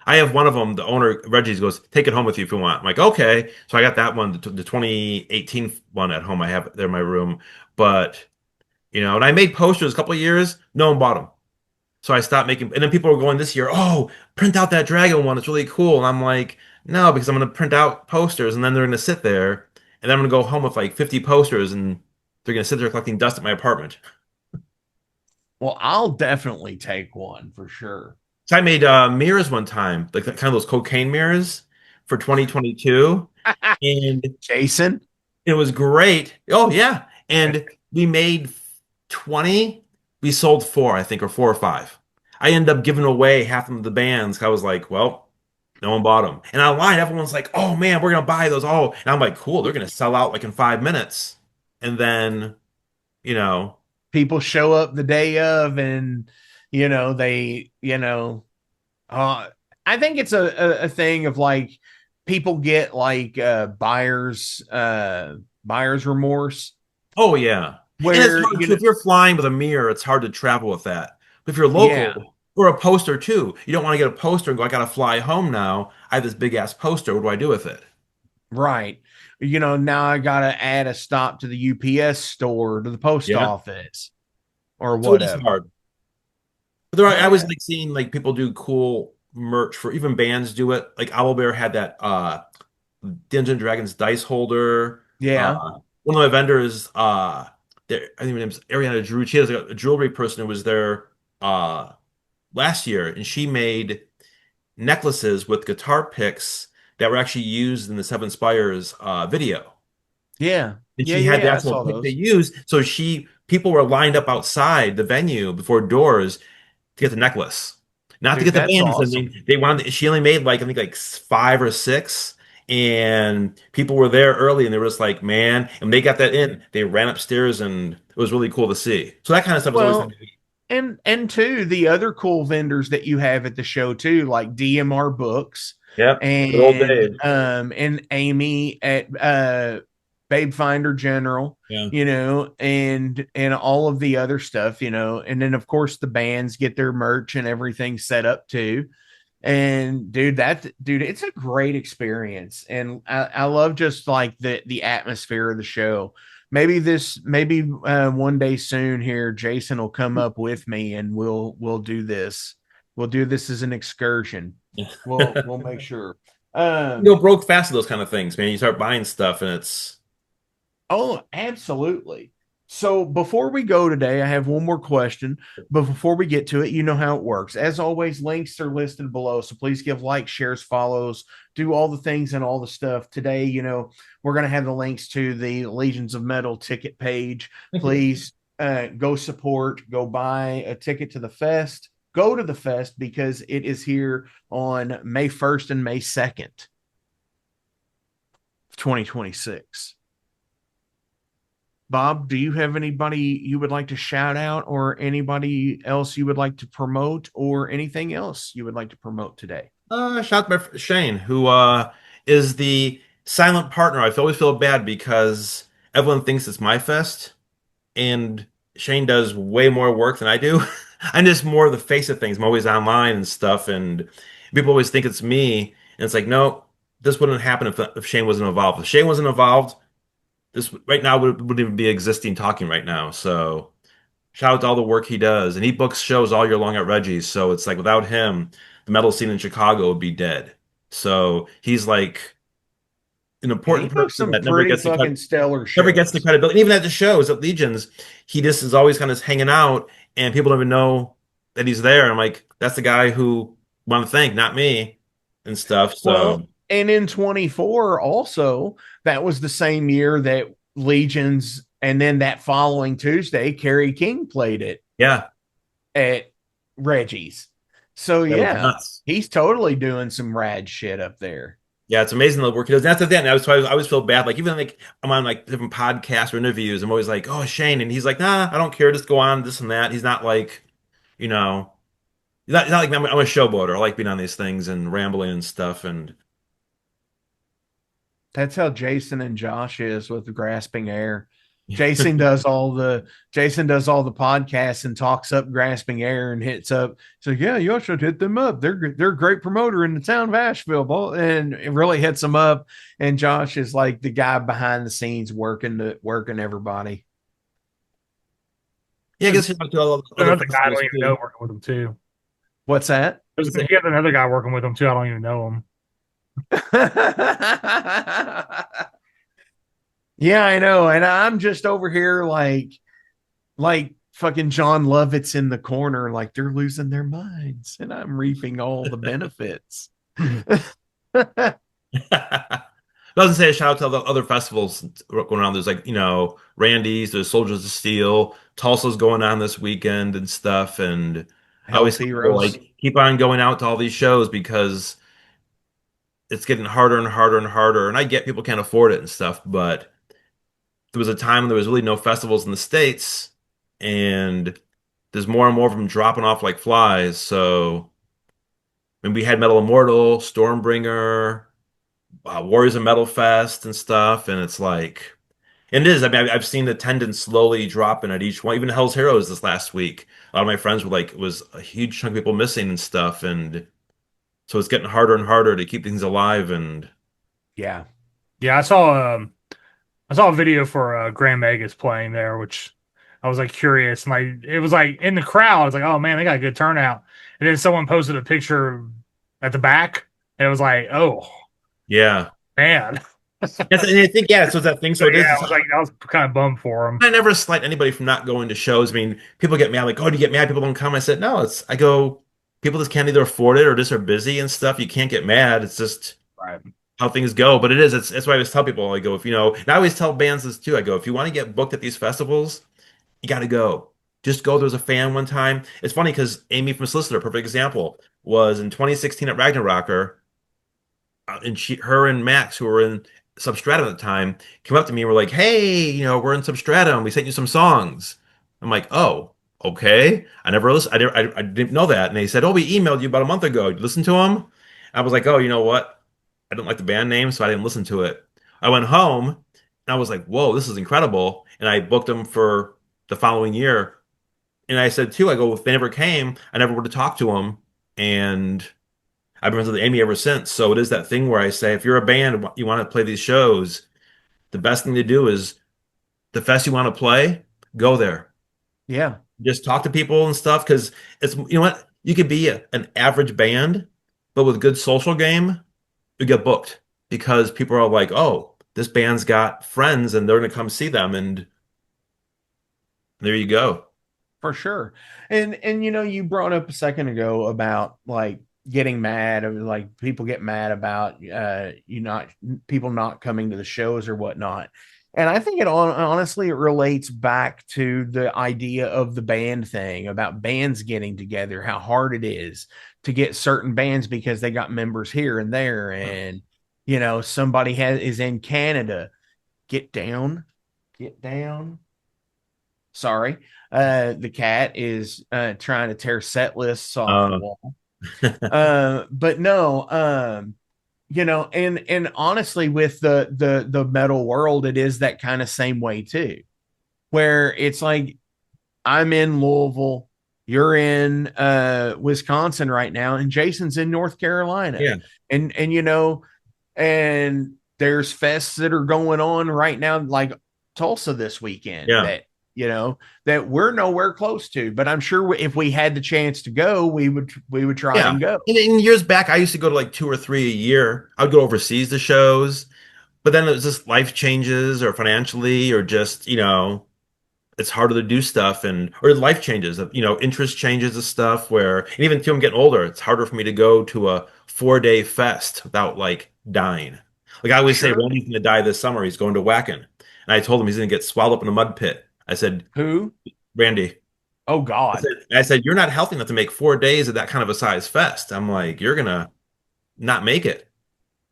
I have one of them, the owner, Reggie, goes, "Take it home with you if you want." I'm like, okay. So I got that one, the 2018 one at home. I have it there in my room. But, and I made posters a couple of years. No one bought them. So I stopped making, and then people were going this year, "Oh, print out that dragon one. It's really cool." And I'm like, no, because I'm going to print out posters and then they're going to sit there. And then I'm going to go home with like 50 posters and they're going to sit there collecting dust at my apartment. Well, I'll definitely take one for sure. So I made mirrors one time, like kind of those cocaine mirrors for 2022. And Jason, it was great. Oh, yeah. And we made 20 we sold 4, I think, or 4 or 5. I ended up giving away half of the bands. I was like, well, no one bought them. And online, everyone's like, oh man, we're gonna buy those. Oh, and I'm like, cool, they're gonna sell out like in 5 minutes. And then, you know, people show up the day of, and they I think it's a thing of like people get like buyer's remorse. oh yeah. And it's Where hard too. If you're flying with a mirror, it's hard to travel with that. But if you're yeah, local or a poster too, you don't want to get a poster and go, I gotta fly home now. I have this big ass poster. What do I do with it? right. Now I gotta add a stop to the UPS store, to the post Yeah. office, or So it is whatever. hard. But there are, I was Yeah. like seeing like people do cool merch for even bands do it. Like Owlbear had that Dungeons and Dragons dice holder. Yeah. One of my vendors, I think her name's Ariana Drew. She has a jewelry person who was there last year, and she made necklaces with guitar picks that were actually used in the Seven Spires video. Yeah. And Yeah. she had the Yeah. I actual saw pick they those. used. So people were lined up outside the venue before doors to get the necklace, not to Dude, get the that's bands. I awesome. mean, they wanted. She only made like I think like 5 or 6, and people were there early, and they were just like, man, and they got that in. They ran upstairs, and it was really cool to see. So that kind of stuff is always fun Well, to do. and two, the other cool vendors that you have at the show too, like DMR Books Yep, good old and Dave. and Amy at Babe Finder General, Yeah. and all of the other stuff, and then of course the bands get their merch and everything set up too. And dude, it's a great experience, and I love just like the atmosphere of the show. Maybe one day soon here, Jason will come up with me, and we'll do this. We'll do this as an excursion. We'll make sure. You go broke fast with those kind of things, man. You start buying stuff, and it's Oh, absolutely. So before we go today, I have one more question. But before we get to it, you know how it works. As always, links are listed below. So please give likes, shares, follows, do all the things and all the stuff. Today, we're going to have the links to the Legions of Metal ticket page. Please go support, go buy a ticket to the fest. Go to the fest because it is here on May 1st and May 2nd, 2026. Bob, do you have anybody you would like to shout out, or anybody else you would like to promote, or anything else you would like to promote today? shout out to Shane, who is the silent partner. I always feel bad because everyone thinks it's my fest, and Shane does way more work than I do. I'm just more the face of things. I'm always online and stuff, and people always think it's me. And it's like, no, this wouldn't happen if Shane wasn't involved. If Shane wasn't involved, this right now wouldn't even be existing talking right now. So shout out to all the work he does. And he books shows all year long at Reggie's. So it's like without him, the metal scene in Chicago would be dead. So he's like an And he important booked person some that never pretty gets the fucking stellar never gets the shows. credibility. Even at the shows at Legions, he just is always kind of hanging out, and people don't even know that he's there. I'm like, that's the guy who want to thank, not me, and stuff. Well, So and in 24 also, that was the same year that Legions, and then that following Tuesday, Kerry King played it yeah, at Reggie's. So that was yeah, nuts. he's totally doing some rad shit up there. Yeah, it's amazing the work he does. And that's the thing. I always feel bad. Like even like I'm on like different podcasts or interviews. I'm always like, oh Shane, and he's like, nah, I don't care. Just go on this and that. He's not like, you know, he's not like I'm a showboater. I like being on these things and rambling and stuff. And That's how Jason and Josh is with Grasping Air. Jason does all the podcasts and talks up Grasping Air and hits up. So yeah, you should hit them up. They're a great promoter in the town of Asheville, and it really hits them up. And Josh is like the guy behind the scenes working everybody. yeah, I guess he's to all other Another guy I festivals don't even too. know working with him too. What's that? He has another guy working with him too. I don't even know him. Yeah, I know. And I'm just over here like fucking John Lovett's in the corner, like they're losing their minds, and I'm reaping all the benefits. Doesn't say a shout out to the other festivals going on. There's like, Randy's, there's Soldiers of Steel, Tulsa's going on this weekend and stuff. And I always Hell's tell people, Heroes. like, keep on going out to all these shows because it's getting harder and harder and harder. And I get people can't afford it and stuff, but there was a time when there was really no festivals in the States, and there's more and more of them dropping off like flies. So, and we had Metal Immortal, Stormbringer, Warriors of Metal Fest and stuff, and it's like, and it is. I mean, I've seen attendance slowly dropping at each one. Even Hell's Heroes this last week, a lot of my friends were like, it was a huge chunk of people missing and stuff, and so it's getting harder and harder to keep things alive. And Yeah. Yeah, I saw a video for Grand Megas playing there, which I was like curious, and like it was like in the crowd. I was like, oh man, they got a good turnout. And then someone posted a picture at the back, and it was like, oh yeah, man. yes, and I think so it's that thing. So it is. Yeah, I was kind of bummed for him. I never slight anybody from not going to shows. I mean, people get mad, like, oh, do you get mad people don't come? I said, no, I go, people just can't either afford it or just are busy and stuff. You can't get mad. It's just Right. how things go. But it's why I always tell people, I go, and I always tell bands this too. I go, if you want to get booked at these festivals, you got to go. Just go. There was a fan one time. It's funny because Amy from Solicitor, perfect example, was in 2016 at Ragnarokkr, and her and Max, who were in Substratum at the time, came up to me and were like, "Hey, we're in Substratum. We sent you some songs." I'm like, "Oh, okay." I never listened. I didn't know that. And they said, "Oh, we emailed you about a month ago. You listen to them?" I was like, "Oh, you know what? I don't like the band name, so I didn't listen to it." I went home and I was like, "Whoa, this is incredible!" And I booked them for the following year. And I said too, I go, if they never came, I never would have talked to them. And I've been friends with Amy ever since. So it is that thing where I say, if you're a band, you want to play these shows, the best thing to do is the fest you want to play, go there. Yeah. Just talk to people and stuff because what? You could be an average band, but with good social game, you get booked because people are like, oh, this band's got friends and they're going to come see them. And there you go. For sure. And you brought up a second ago about like getting mad, or like people get mad about people not coming to the shows or whatnot. And I think honestly it relates back to the idea of the band thing, about bands getting together, how hard it is to get certain bands because they got members here and there, and somebody is in Canada. Get down. Sorry. The cat is trying to tear set lists off the wall. But no, and honestly, with the metal world, it is that kind of same way too, where it's like I'm in Louisville, you're in Wisconsin right now, and Jason's in North Carolina. Yeah. And and there's fests that are going on right now, like Tulsa this weekend. Yeah. That we're nowhere close to, but I'm sure if we had the chance to go, we would try and go. In years back, I used to go to like 2 or 3 a year. I would go overseas to shows, but then it was just life changes or financially, or just, it's harder to do stuff, or life changes, interest changes and stuff and even until I'm getting older, it's harder for me to go to a 4-day fest without like dying. Like I always say, Randy's going to die this summer. He's going to Wacken. And I told him he's going to get swallowed up in a mud pit. I said, who? Randy. Oh God. I said, you're not healthy enough to make 4 days of that kind of a size fest. I'm like, you're going to not make it.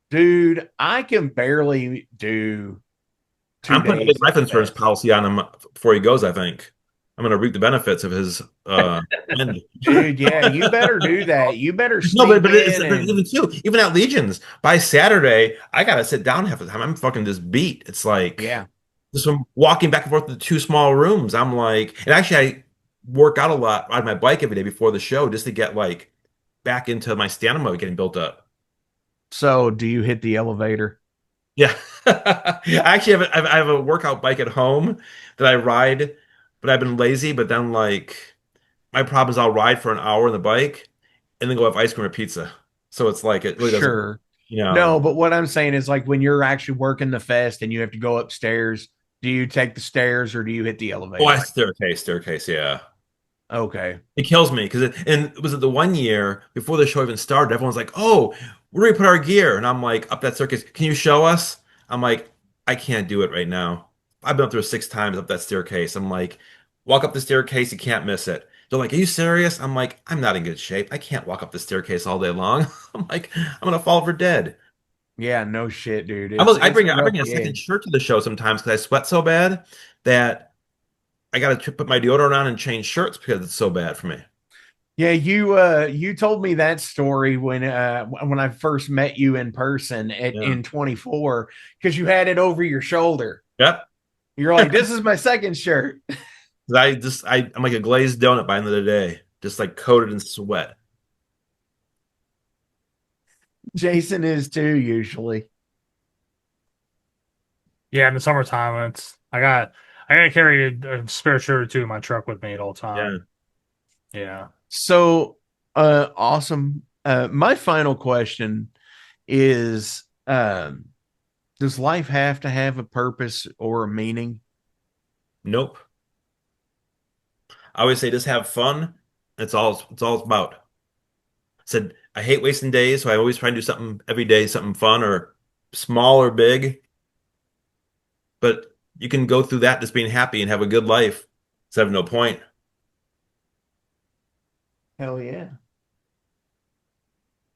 Dude, I can barely do 2 I'm putting a life insurance policy on him before he goes, I think. I'm going to reap the benefits of his end. Dude, yeah, you better do that. You better No, but even at Legions, by Saturday, I got to sit down half the time. I'm fucking just beat. It's like, yeah. Just from walking back and forth to the 2 small rooms, I'm like, and actually I work out a lot, ride my bike every day before the show just to get like back into my stamina getting built up. So do you hit the elevator? Yeah. I actually have a workout bike at home that I ride, but I've been lazy. But then like my problem is I'll ride for an hour on the bike and then go have ice cream or pizza. So it's like it really doesn't. No, but what I'm saying is like when you're actually working the fest and you have to go upstairs, do you take the stairs or do you hit the elevator? Oh, staircase, yeah. Okay. It kills me because it was the 1 year before the show even started, everyone's like, oh, where do we put our gear? And I'm like, up that staircase, can you show us? I'm like, I can't do it right now. I've been up there 6 times up that staircase. I'm like, walk up the staircase, you can't miss it. They're like, are you serious? I'm like, I'm not in good shape. I can't walk up the staircase all day long. I'm like, I'm gonna fall for dead. Yeah, no shit, dude. I It's a I rough bring a second gig. shirt to the show sometimes because I sweat so bad that I gotta put my deodorant on and change shirts because it's so bad for me. Yeah, you told me that story when I first met you in person Yeah. in 24 because you had it over your shoulder. Yep. You're like, this is my second shirt. 'Cause I'm like a glazed donut by the end of the day, just like coated in sweat. Jason is too usually. Yeah, in the summertime, I gotta carry a spare shirt or two in my truck with me at all Yeah. time. Yeah. So awesome. My final question is does life have to have a purpose or a meaning? Nope. I always say just have fun. It's all it's about. I said I hate wasting days, so I always try and do something every day, something fun or small or big. But you can go through that just being happy and have a good life instead of no point. Hell yeah.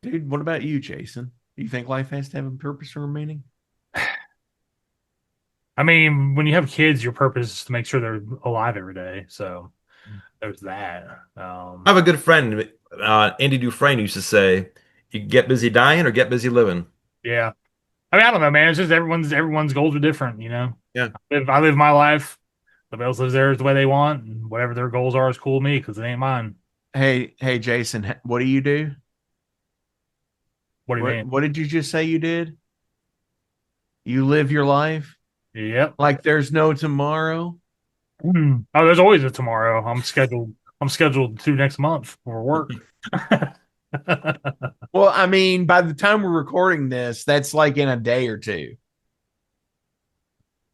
Dude, what about you, Jason? Do you think life has to have a purpose or a meaning? I mean, when you have kids, your purpose is to make sure they're alive every day. So there's that. I have a good friend, Andy Dufresne, used to say, "You get busy dying or get busy living." Yeah. I mean, I don't know, man. It's just everyone's goals are different, you know. Yeah. I live my life. Somebody else lives theirs the way they want, and whatever their goals are is cool with me because it ain't mine. Hey, Jason, what do you do? What do you mean? What did you just say you did? You live your life Yep. like there's no tomorrow? Oh, there's always a tomorrow. I'm scheduled to next month for work. Well, I mean, by the time we're recording this, that's like in a day or two.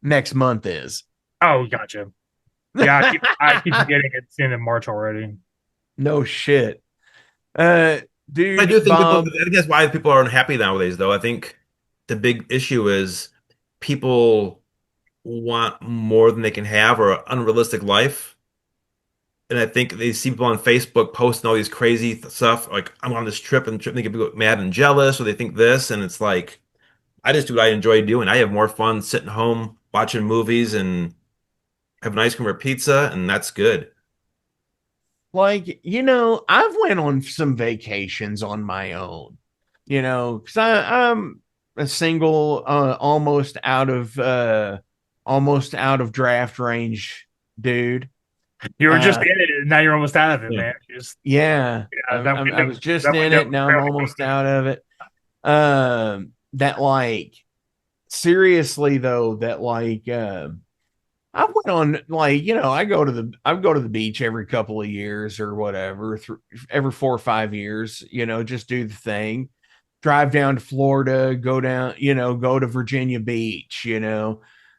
Next month is. Oh, gotcha. Yeah, I keep forgetting it's the end of March already. No shit. I Dude, do think Bob, I think that's why people are unhappy nowadays, though. I think the big issue is people want more than they can have or an unrealistic life. And I think they see people on Facebook posting all these crazy stuff, like I'm on this trip and they get people mad and jealous, or they think this, and it's like I just do what I enjoy doing. I have more fun sitting home watching movies and having ice cream or pizza, and that's good. like, I've went on some vacations on my own, because I'm a single, almost out of draft range dude. You were just in it, and now you're almost out of it, Yeah. man. Yeah, I was just in it. Now I'm almost out of it. That like seriously though, that like I went on like I go to the beach every couple of years or whatever, every 4 or 5 years. Just do the thing. Drive down to Florida, go to Virginia Beach.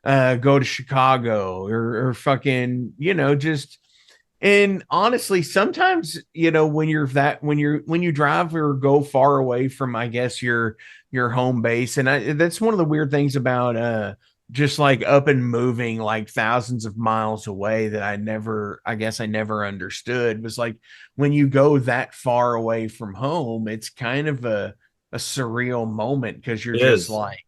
Go to Chicago or fucking just and honestly, sometimes when you drive or go far away from, I guess your home base, and that's one of the weird things about just like up and moving like thousands of miles away that I guess I never understood was like when you go that far away from home, it's kind of a surreal moment because you're It just is. like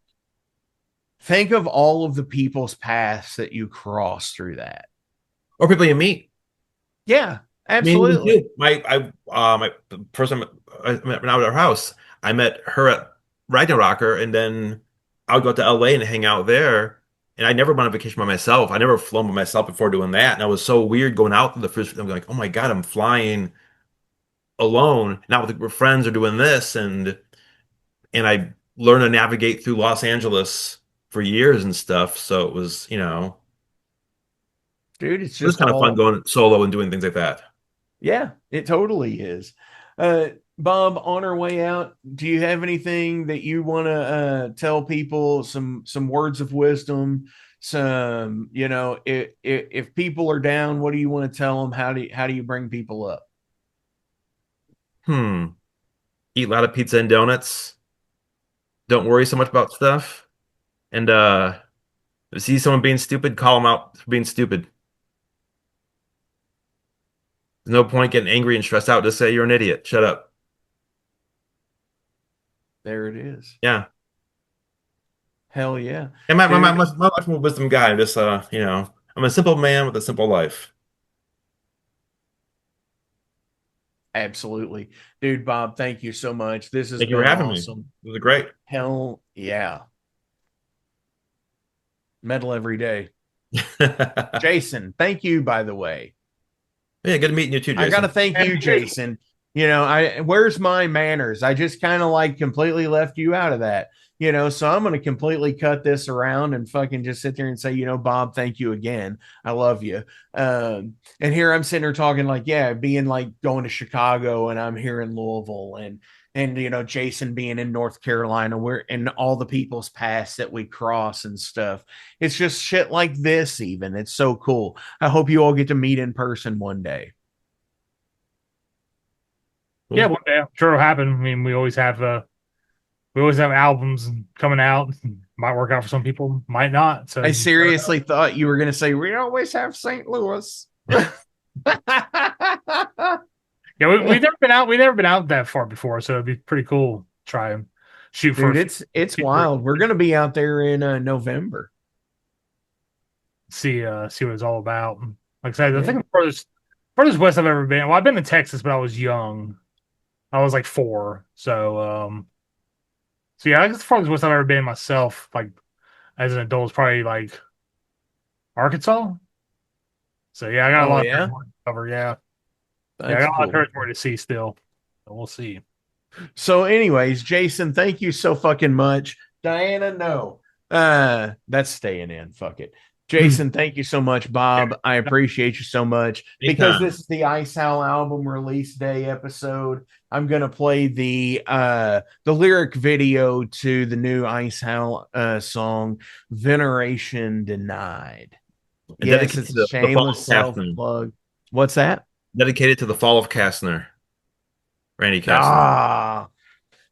think of all of the people's paths that you cross through that. Or people you meet. Yeah, Me and you absolutely. too. My the person I met when I was at her house, I met her at Ragnarokkr, and then I would go to LA and hang out there. And I never went on vacation by myself. I never flown by myself before doing that. And I was so weird going out the first. I'm like, oh my God, I'm flying alone. Now with friends are doing this, and I learned to navigate through Los Angeles for years and stuff. So it was, Dude, it's it was just kind of fun all going solo and doing things like that. yeah, it totally is. Bob, on our way out, do you have anything that you want to tell people? Some words of wisdom. Some, if people are down, what do you want to tell them? How do you bring people up? Hmm. Eat a lot of pizza and donuts. Don't worry so much about stuff. And see someone being stupid, call them out for being stupid. There's no point getting angry and stressed out. Just say you're an idiot. Shut up. There it is. Yeah. Hell yeah. And my much more wisdom guy. I'm just you know, I'm a simple man with a simple life. Absolutely. Dude, Bob, thank you so much. This has Thank you been for having awesome. me. It was great. Hell yeah. Metal every day. Jason, thank you, by the way. Yeah, good meeting you too, Jason. I gotta thank you, Jason. You know, where's my manners? I just kind of like completely left you out of that. You know, so I'm gonna completely cut this around and fucking just sit there and say, you know, Bob, thank you again. I love you. And here I'm sitting there talking like, yeah, being like going to Chicago, and I'm here in Louisville, and you know, Jason being in North Carolina, we're in all the people's paths that we cross and stuff. It's just shit like this, even. It's so cool. I hope you all get to meet in person one day. Cool. Yeah, one day I'm sure it'll happen. I mean, we always have albums coming out. Might work out for some people, might not. So I seriously thought you were going to say we always have St. Louis. Yeah, we've never been out. We've never been out that far before, so it'd be pretty cool to try and shoot. Dude, it's wild. We're going to be out there in November. See what it's all about. Like I said, I think the furthest west I've ever been. Well, I've been to Texas, but I was young. I was like 4. So yeah, I guess the farthest west I've ever been myself, like as an adult, is probably like Arkansas. So yeah, I got a lot of territory to cover. Yeah. I got a lot of territory to see still. So we'll see. So, anyways, Jason, thank you so fucking much. Diana, no. That's staying in. Fuck it. Jason, thank you so much, Bob. I appreciate you so much. Because this is the Ice Howl album release day episode, I'm gonna play the lyric video to the new Ice Howl song, Veneration Denied. Yes, it's a shameless self-plug. What's that? Dedicated to the fall of Kastner. Randy Kastner. Ah,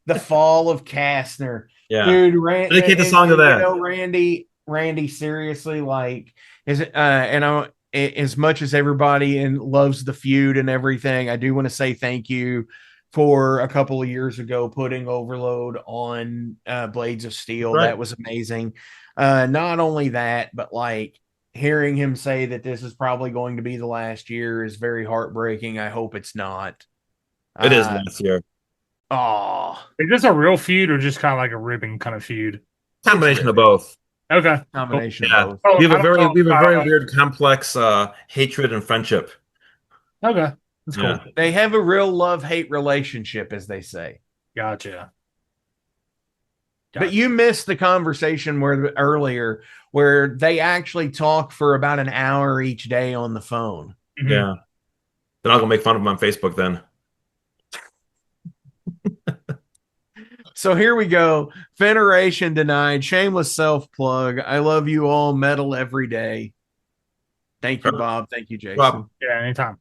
the fall of Kastner. Yeah. Dude, dedicate the song to that. You know, Randy, seriously, like, is it, and I, as much as everybody loves the feud and everything, I do want to say thank you for a couple of years ago putting Overload on Blades of Steel. Right. That was amazing. Not only that, but like hearing him say that this is probably going to be the last year is very heartbreaking. I hope it's not. It is last year. Oh, is this a real feud or just kind of like a ribbon kind of feud? Combination of both. Okay. Combination of both. We have a very weird, complex hatred and friendship. Okay. That's cool. They have a real love-hate relationship, as they say. Gotcha. But you missed the conversation earlier where they actually talk for about an hour each day on the phone. Mm-hmm. Yeah. Then I'll go make fun of them on Facebook then. So here we go. Veneration Denied. Shameless self-plug. I love you all. Metal every day. Thank you, Bob. Thank you, Jason. Bob. Yeah, anytime.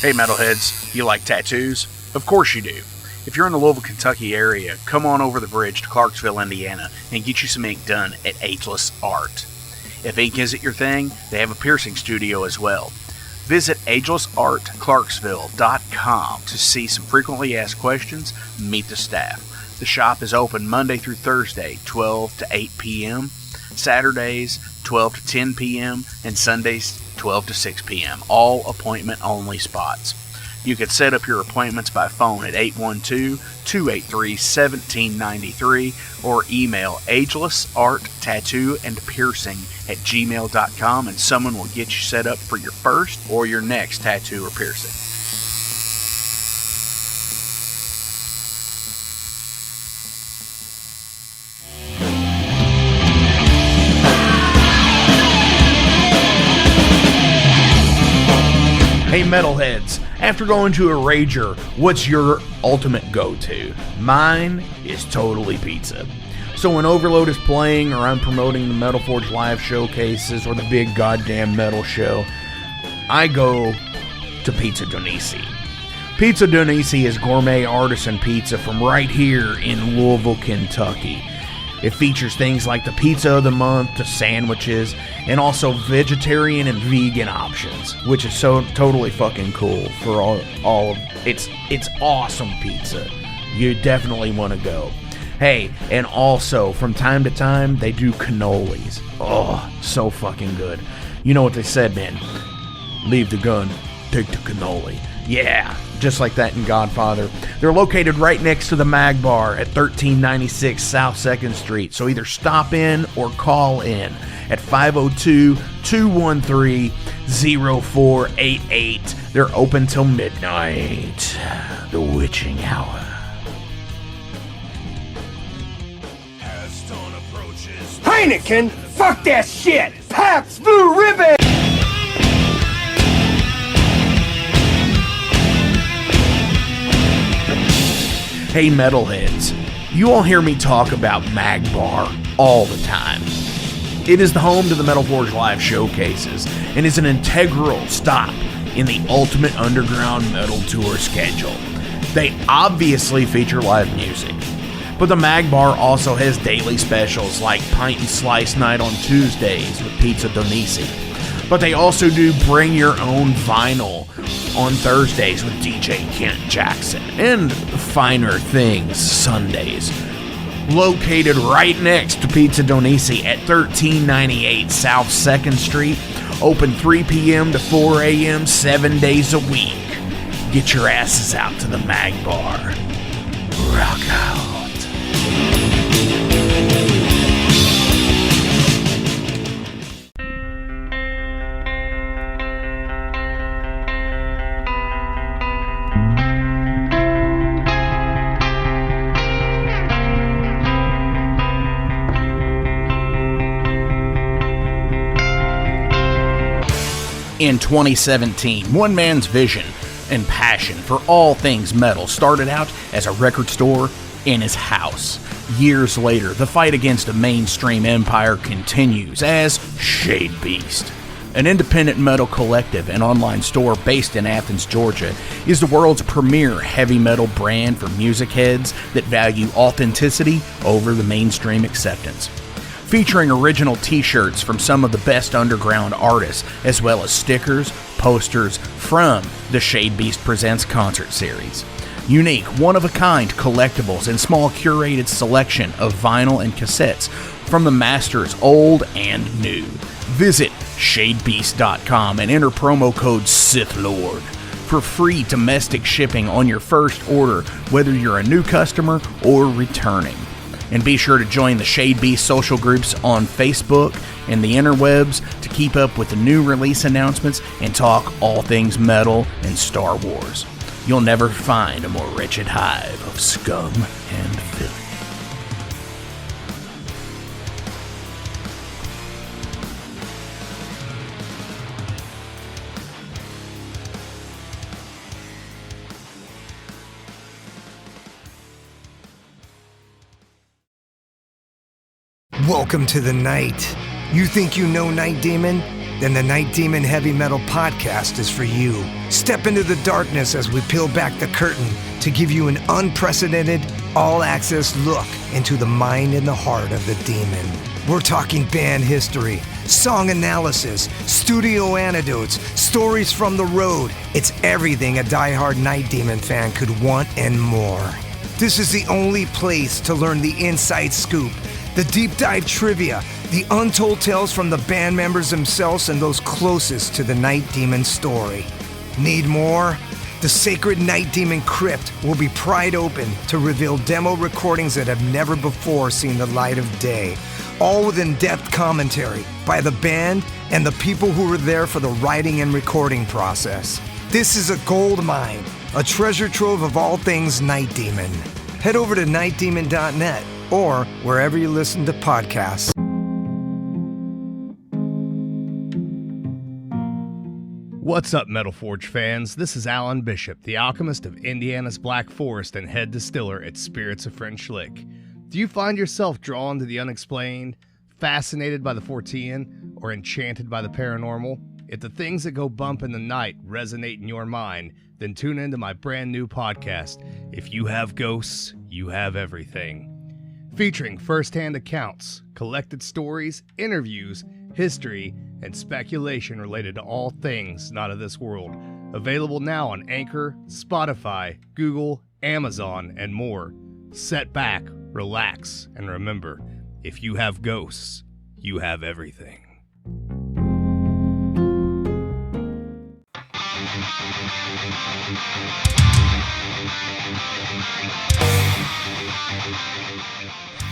Hey metalheads, you like tattoos? Of course you do. If you're in the Louisville, Kentucky area, come on over the bridge to Clarksville, Indiana, and get you some ink done at Ageless Art. If ink isn't your thing, they have a piercing studio as well. Visit agelessartclarksville.com to see some frequently asked questions, meet the staff. The shop is open Monday through Thursday, 12 to 8 p.m., Saturdays, 12 to 10 p.m., and Sundays, 12 to 6 p.m., all appointment-only spots. You can set up your appointments by phone at 812-283-1793 or email agelessarttattooandpiercing@gmail.com and someone will get you set up for your first or your next tattoo or piercing. Hey metalheads, after going to a rager, what's your ultimate go-to? Mine is totally pizza. So when Overload is playing or I'm promoting the Metal Forge live showcases or the big goddamn metal show, I go to Pizza Donisi. Pizza Donisi is gourmet artisan pizza from right here in Louisville, Kentucky. It features things like the pizza of the month, the sandwiches, and also vegetarian and vegan options, which is so totally fucking cool for all of it's awesome pizza. You definitely want to go. Hey, and also from time to time they do cannolis. Oh, so fucking good. You know what they said, man? Leave the gun, take the cannoli. Yeah, just like that in Godfather. They're located right next to the Mag Bar at 1396 South 2nd Street, so either stop in or call in at 502-213-0488. They're open till midnight. The witching hour. Heineken? Fuck that shit! Pabst Blue Ribbon! Hey metalheads, you all hear me talk about Mag Bar all the time. It is the home to the Metal Forge live showcases and is an integral stop in the ultimate underground metal tour schedule. They obviously feature live music, but the Mag Bar also has daily specials like Pint and Slice Night on Tuesdays with Pizza Donisi. But they also do Bring Your Own Vinyl on Thursdays with DJ Kent Jackson, and Finer Things Sundays. Located right next to Pizza Donisi at 1398 South 2nd Street, open 3 p.m. to 4 a.m. 7 days a week. Get your asses out to the Mag Bar. Rock out. In 2017, one man's vision and passion for all things metal started out as a record store in his house. Years later, the fight against a mainstream empire continues as Shade Beast. An independent metal collective and online store based in Athens, Georgia, is the world's premier heavy metal brand for music heads that value authenticity over the mainstream acceptance. Featuring original t-shirts from some of the best underground artists, as well as stickers, posters from the Shade Beast Presents concert series. Unique, one-of-a-kind collectibles and small curated selection of vinyl and cassettes from the masters old and new. Visit shadebeast.com and enter promo code SithLord for free domestic shipping on your first order, whether you're a new customer or returning. And be sure to join the Shade Beast social groups on Facebook and the interwebs to keep up with the new release announcements and talk all things metal and Star Wars. You'll never find a more wretched hive of scum and filth. Welcome to the night. You think you know Night Demon? then the Night Demon Heavy Metal Podcast is for you. Step into the darkness as we peel back the curtain to give you an unprecedented, all-access look into the mind and the heart of the demon. We're talking band history, song analysis, studio anecdotes, stories from the road. It's everything a diehard Night Demon fan could want and more. This is the only place to learn the inside scoop, the deep dive trivia, the untold tales from the band members themselves and those closest to the Night Demon story. Need more? The Sacred Night Demon Crypt will be pried open to reveal demo recordings that have never before seen the light of day, all with in-depth commentary by the band and the people who were there for the writing and recording process. This is a gold mine, a treasure trove of all things Night Demon. Head over to nightdemon.net or wherever you listen to podcasts. What's up, Metal Forge fans? This is Alan Bishop, the alchemist of Indiana's Black Forest and head distiller at Spirits of French Lick. Do you find yourself drawn to the unexplained, fascinated by the Fortean, or enchanted by the paranormal? If the things that go bump in the night resonate in your mind, then tune into my brand new podcast, If You Have Ghosts, You Have Everything. Featuring first-hand accounts, collected stories, interviews, history, and speculation related to all things not of this world. Available now on Anchor, Spotify, Google, Amazon, and more. Set back, relax, and remember, if you have ghosts, you have everything.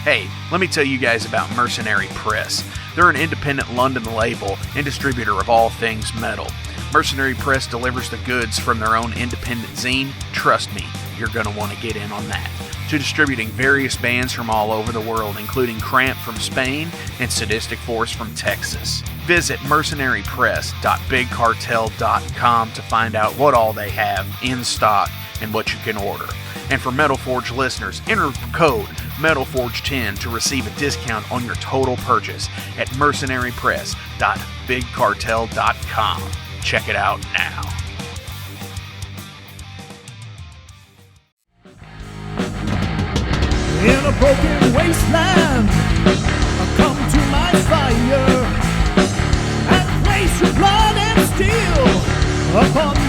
Hey, let me tell you guys about Mercenary Press. They're an independent London label and distributor of all things metal. Mercenary Press delivers the goods from their own independent zine. Trust me, you're going to want to get in on that. To distributing various bands from all over the world, including Cramp from Spain and Sadistic Force from Texas. Visit mercenarypress.bigcartel.com to find out what all they have in stock and what you can order. And for Metal Forge listeners, enter code METALFORGE10 to receive a discount on your total purchase at mercenarypress.bigcartel.com. Check it out now. In a broken wasteland, come to my fire and place your blood and steel upon